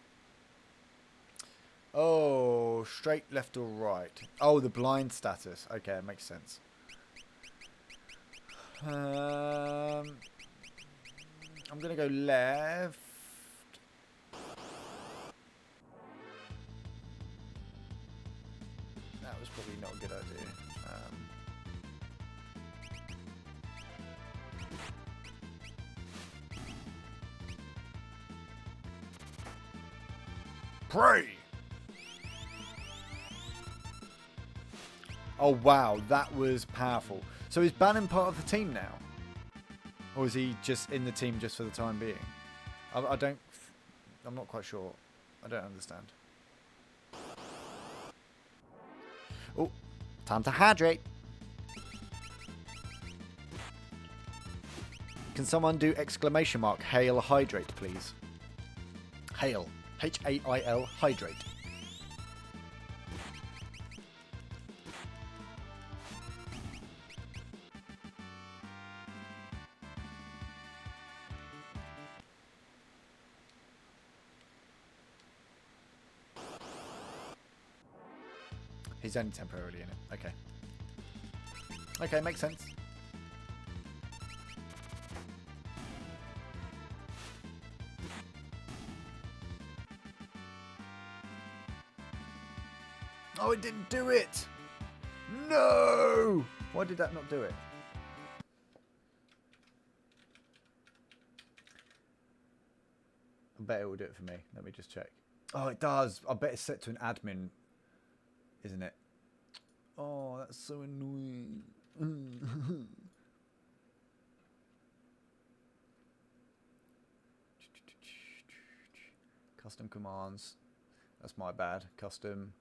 Oh, straight, left or right? Oh, the blind status. Okay, it makes sense. I'm going to go left. That was probably not a good idea. Pray! Oh, wow. That was powerful. So is Bannon part of the team now? Or is he just in the team just for the time being? I'm not quite sure. I don't understand. Oh, time to hydrate. Can someone do exclamation mark hail hydrate, please? Hail. H-A-I-L hydrate. He's only temporarily in it. Okay. Okay, makes sense. Oh, it didn't do it! No! Why did that not do it? I bet it will do it for me. Let me just check. Oh, it does. I bet it's set to an admin, isn't it? Oh, that's so annoying. Custom commands. That's my bad. Custom.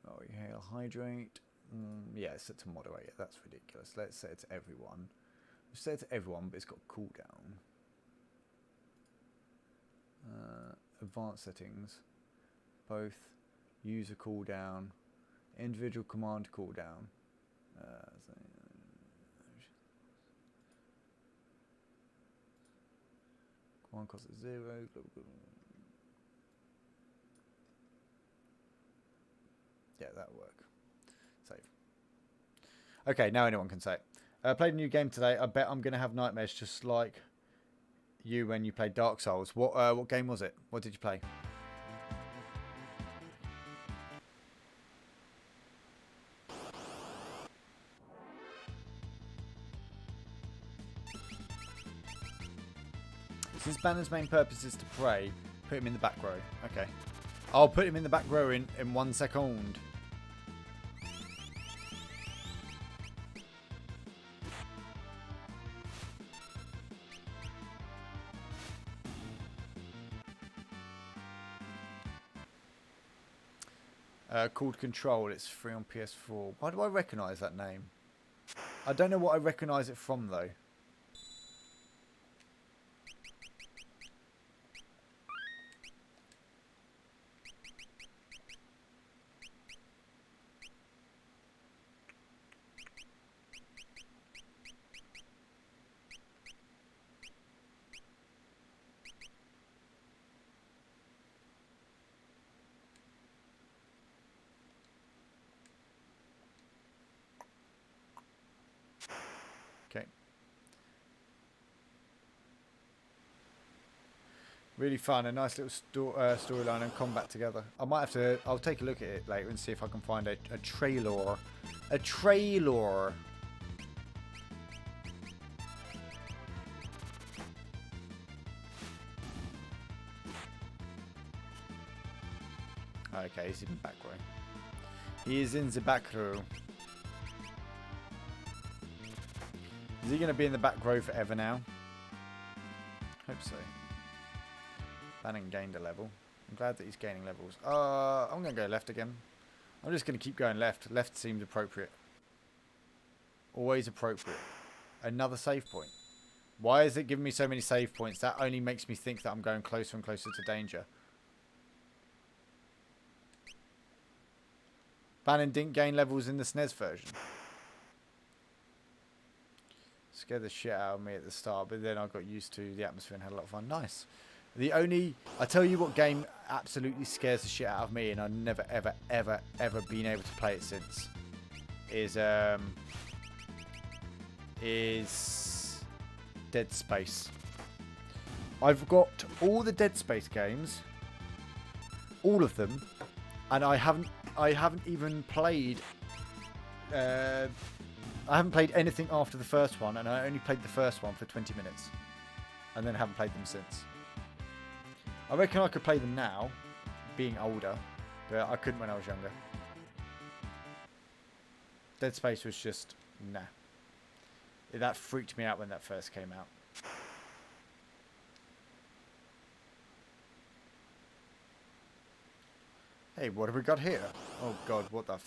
Oh, hail hydrate. Yeah, it's set to moderate. That's ridiculous. Let's set it to everyone. We'll set it to everyone, but it's got cooldown. Advanced settings. Both. User cooldown. Individual command cooldown. Command cost is 0. Yeah, that'll work. Save. Okay, now anyone can say it. I played a new game today. I bet I'm going to have nightmares just like you when you played Dark Souls. What game was it? What did you play? Since Banner's main purpose is to pray, put him in the back row. Okay. I'll put him in the back row in 1 second. Called Control. It's free on PS4. Why do I recognise that name? I don't know what I recognise it from though. Okay. Really fun, a nice little storyline and combat together. I might have to. I'll take a look at it later and see if I can find a trailer. A trailer. Okay, he's in the back row. He is in the back row. Is he going to be in the back row forever now? Hope so. Bannon gained a level. I'm glad that he's gaining levels. I'm going to go left again. I'm just going to keep going left. Left seems appropriate. Always appropriate. Another save point. Why is it giving me so many save points? That only makes me think that I'm going closer and closer to danger. Bannon didn't gain levels in the SNES version. Scared the shit out of me at the start, but then I got used to the atmosphere and had a lot of fun. Nice. I tell you what game absolutely scares the shit out of me, and I've never, ever, ever, ever been able to play it since, is Dead Space. I've got all the Dead Space games, all of them, and I haven't even played. I haven't played anything after the first one, and I only played the first one for 20 minutes, and then haven't played them since. I reckon I could play them now, being older, but I couldn't when I was younger. Dead Space was just nah. That freaked me out when that first came out. Hey, what have we got here? Oh god, what the f...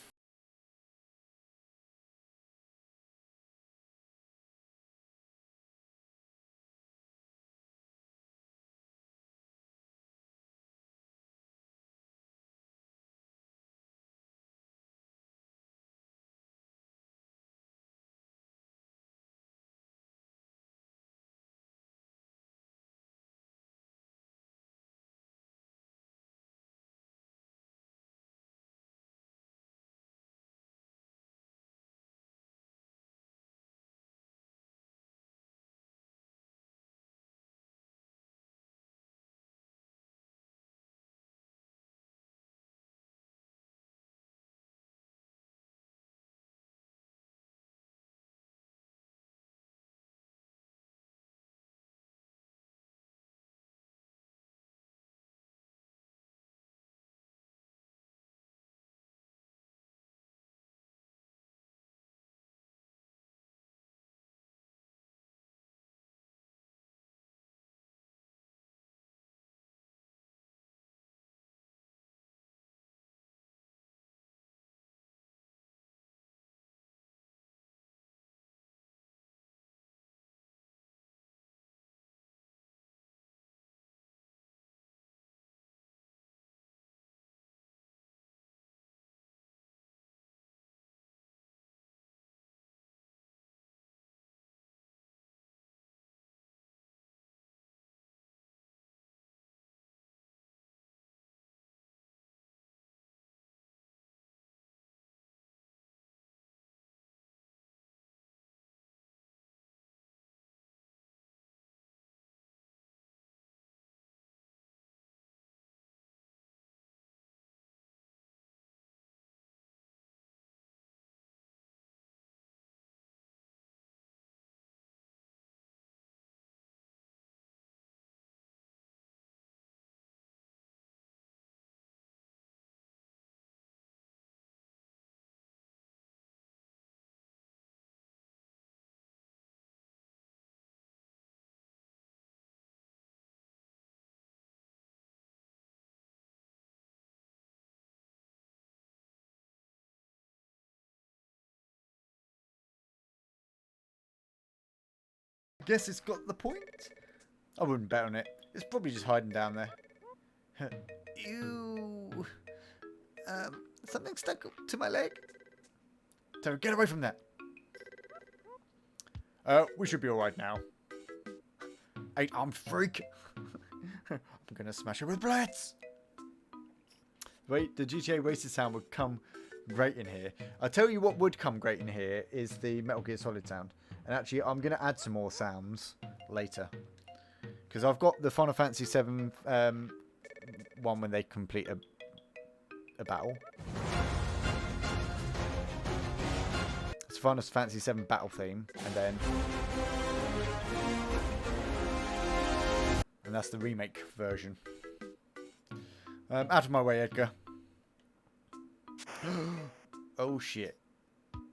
I guess it's got the point. I wouldn't bet on it. It's probably just hiding down there. Ew. Something stuck to my leg. So get away from that. We should be alright now. 8-armed freak. I'm gonna smash it with bullets. Wait, the GTA Wasted sound would come great in here. I'll tell you what would come great in here is the Metal Gear Solid sound. And actually, I'm going to add some more sounds later. Because I've got the Final Fantasy VII one when they complete a battle. It's Final Fantasy VII battle theme. And then... and that's the remake version. Out of my way, Edgar. Oh, shit.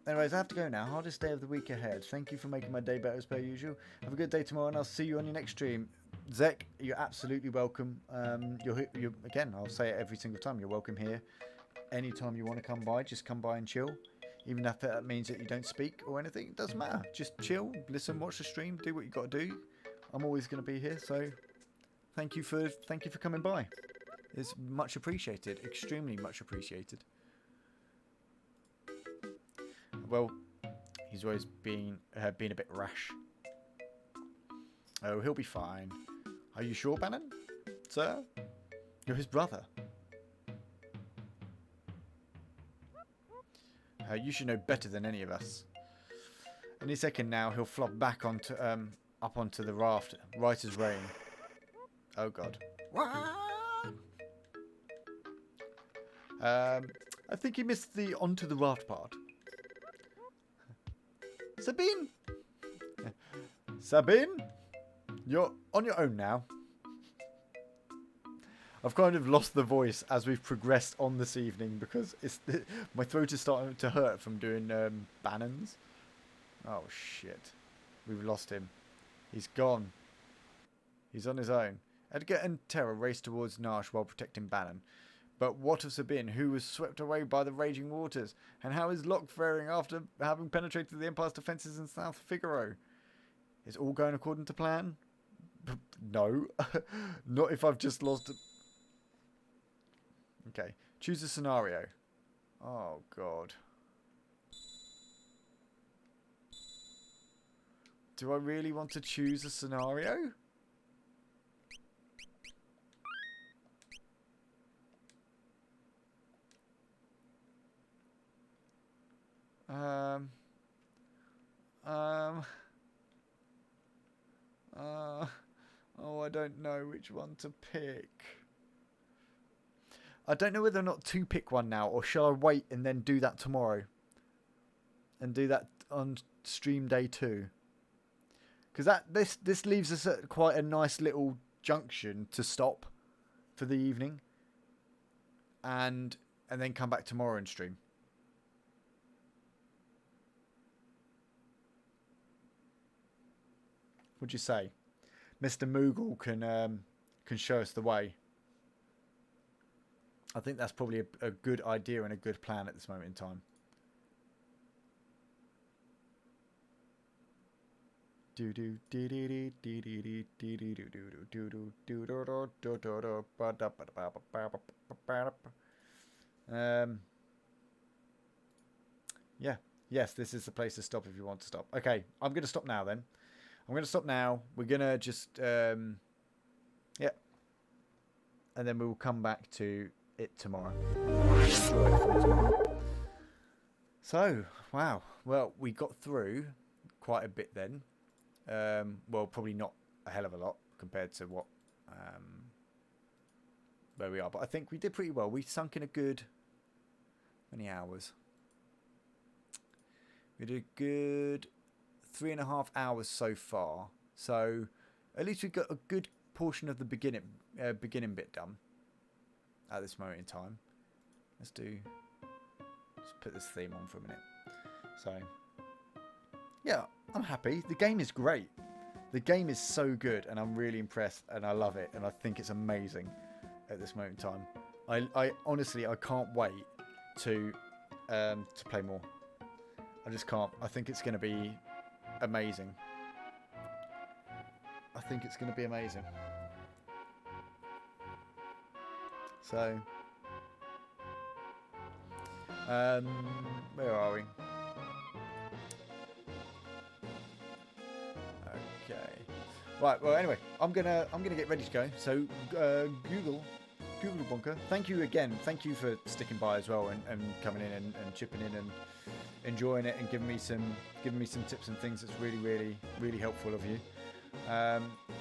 Anyways, I have to go now. Hardest day of the week ahead. Thank you for making my day better as per usual. Have a good day tomorrow, and I'll see you on your next stream. Zek, you're absolutely welcome. You're again, I'll say it every single time. You're welcome here. Anytime you want to come by, just come by and chill. Even if that means that you don't speak or anything, it doesn't matter. Just chill, listen, watch the stream, do what you got to do. I'm always going to be here, so thank you for coming by. It's much appreciated, extremely much appreciated. Well, he's always been a bit rash. Oh, he'll be fine. Are you sure, Bannon? Sir? You're his brother. You should know better than any of us. Any second now, he'll flop back onto up onto the raft, right as rain. Oh God. I think he missed the onto the raft part. Sabine! Sabine? You're on your own now. I've kind of lost the voice as we've progressed on this evening because my throat is starting to hurt from doing Bannons. Oh shit. We've lost him. He's gone. He's on his own. Edgar and Terra race towards Nash while protecting Bannon. But what of Sabine, who was swept away by the raging waters? And how is Locke faring after having penetrated the Empire's defences in South Figaro? Is all going according to plan? No. Not if I've just lost... Okay. Choose a scenario. Oh, God. Do I really want to choose a scenario? Oh, I don't know which one to pick. I don't know whether or not to pick one now, or shall I wait and then do that tomorrow? And do that on stream day 2. Because this leaves us at quite a nice little junction to stop for the evening. And then come back tomorrow and stream. What'd you say? Mr. Moogle can show us the way. I think that's probably a good idea and a good plan at this moment in time. Yeah. Yes, this is the place to stop if you want to stop. Okay, I'm going to stop now then. I'm going to stop now. We're going to just... yeah. And then we will come back to it tomorrow. So, wow. Well, we got through quite a bit then. Well, probably not a hell of a lot compared to what where we are. But I think we did pretty well. We sunk in a good... many hours? We did a good 3.5 hours so far. So at least we got a good portion of the beginning bit done at this moment in time. Let's put this theme on for a minute. So yeah, I'm happy. The game is great. The game is so good, and I'm really impressed, and I love it, and I think it's amazing at this moment in time. I honestly, I can't wait to play more. I just can't. I think it's going to be amazing. I think it's going to be amazing. So, where are we? Okay. Right. Well, anyway, I'm gonna get ready to go. So, Google Bunker, thank you again. Thank you for sticking by as well and coming in and chipping in and enjoying it and giving me some tips and things. It's really helpful of you.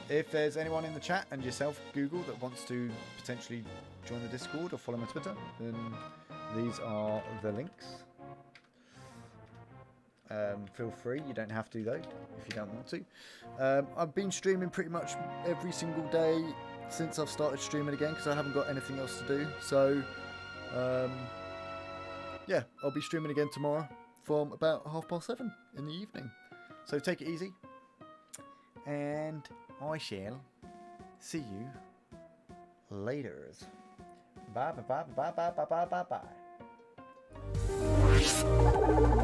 If there's anyone in the chat and yourself, Google, that wants to potentially join the Discord or follow my Twitter, then these are the links. Feel free. You don't have to though if you don't want to. I've been streaming pretty much every single day since I've started streaming again because I haven't got anything else to do. So yeah, I'll be streaming again tomorrow from about 7:30 in the evening. So take it easy, and I shall see you later. Bye bye bye bye bye bye bye bye bye.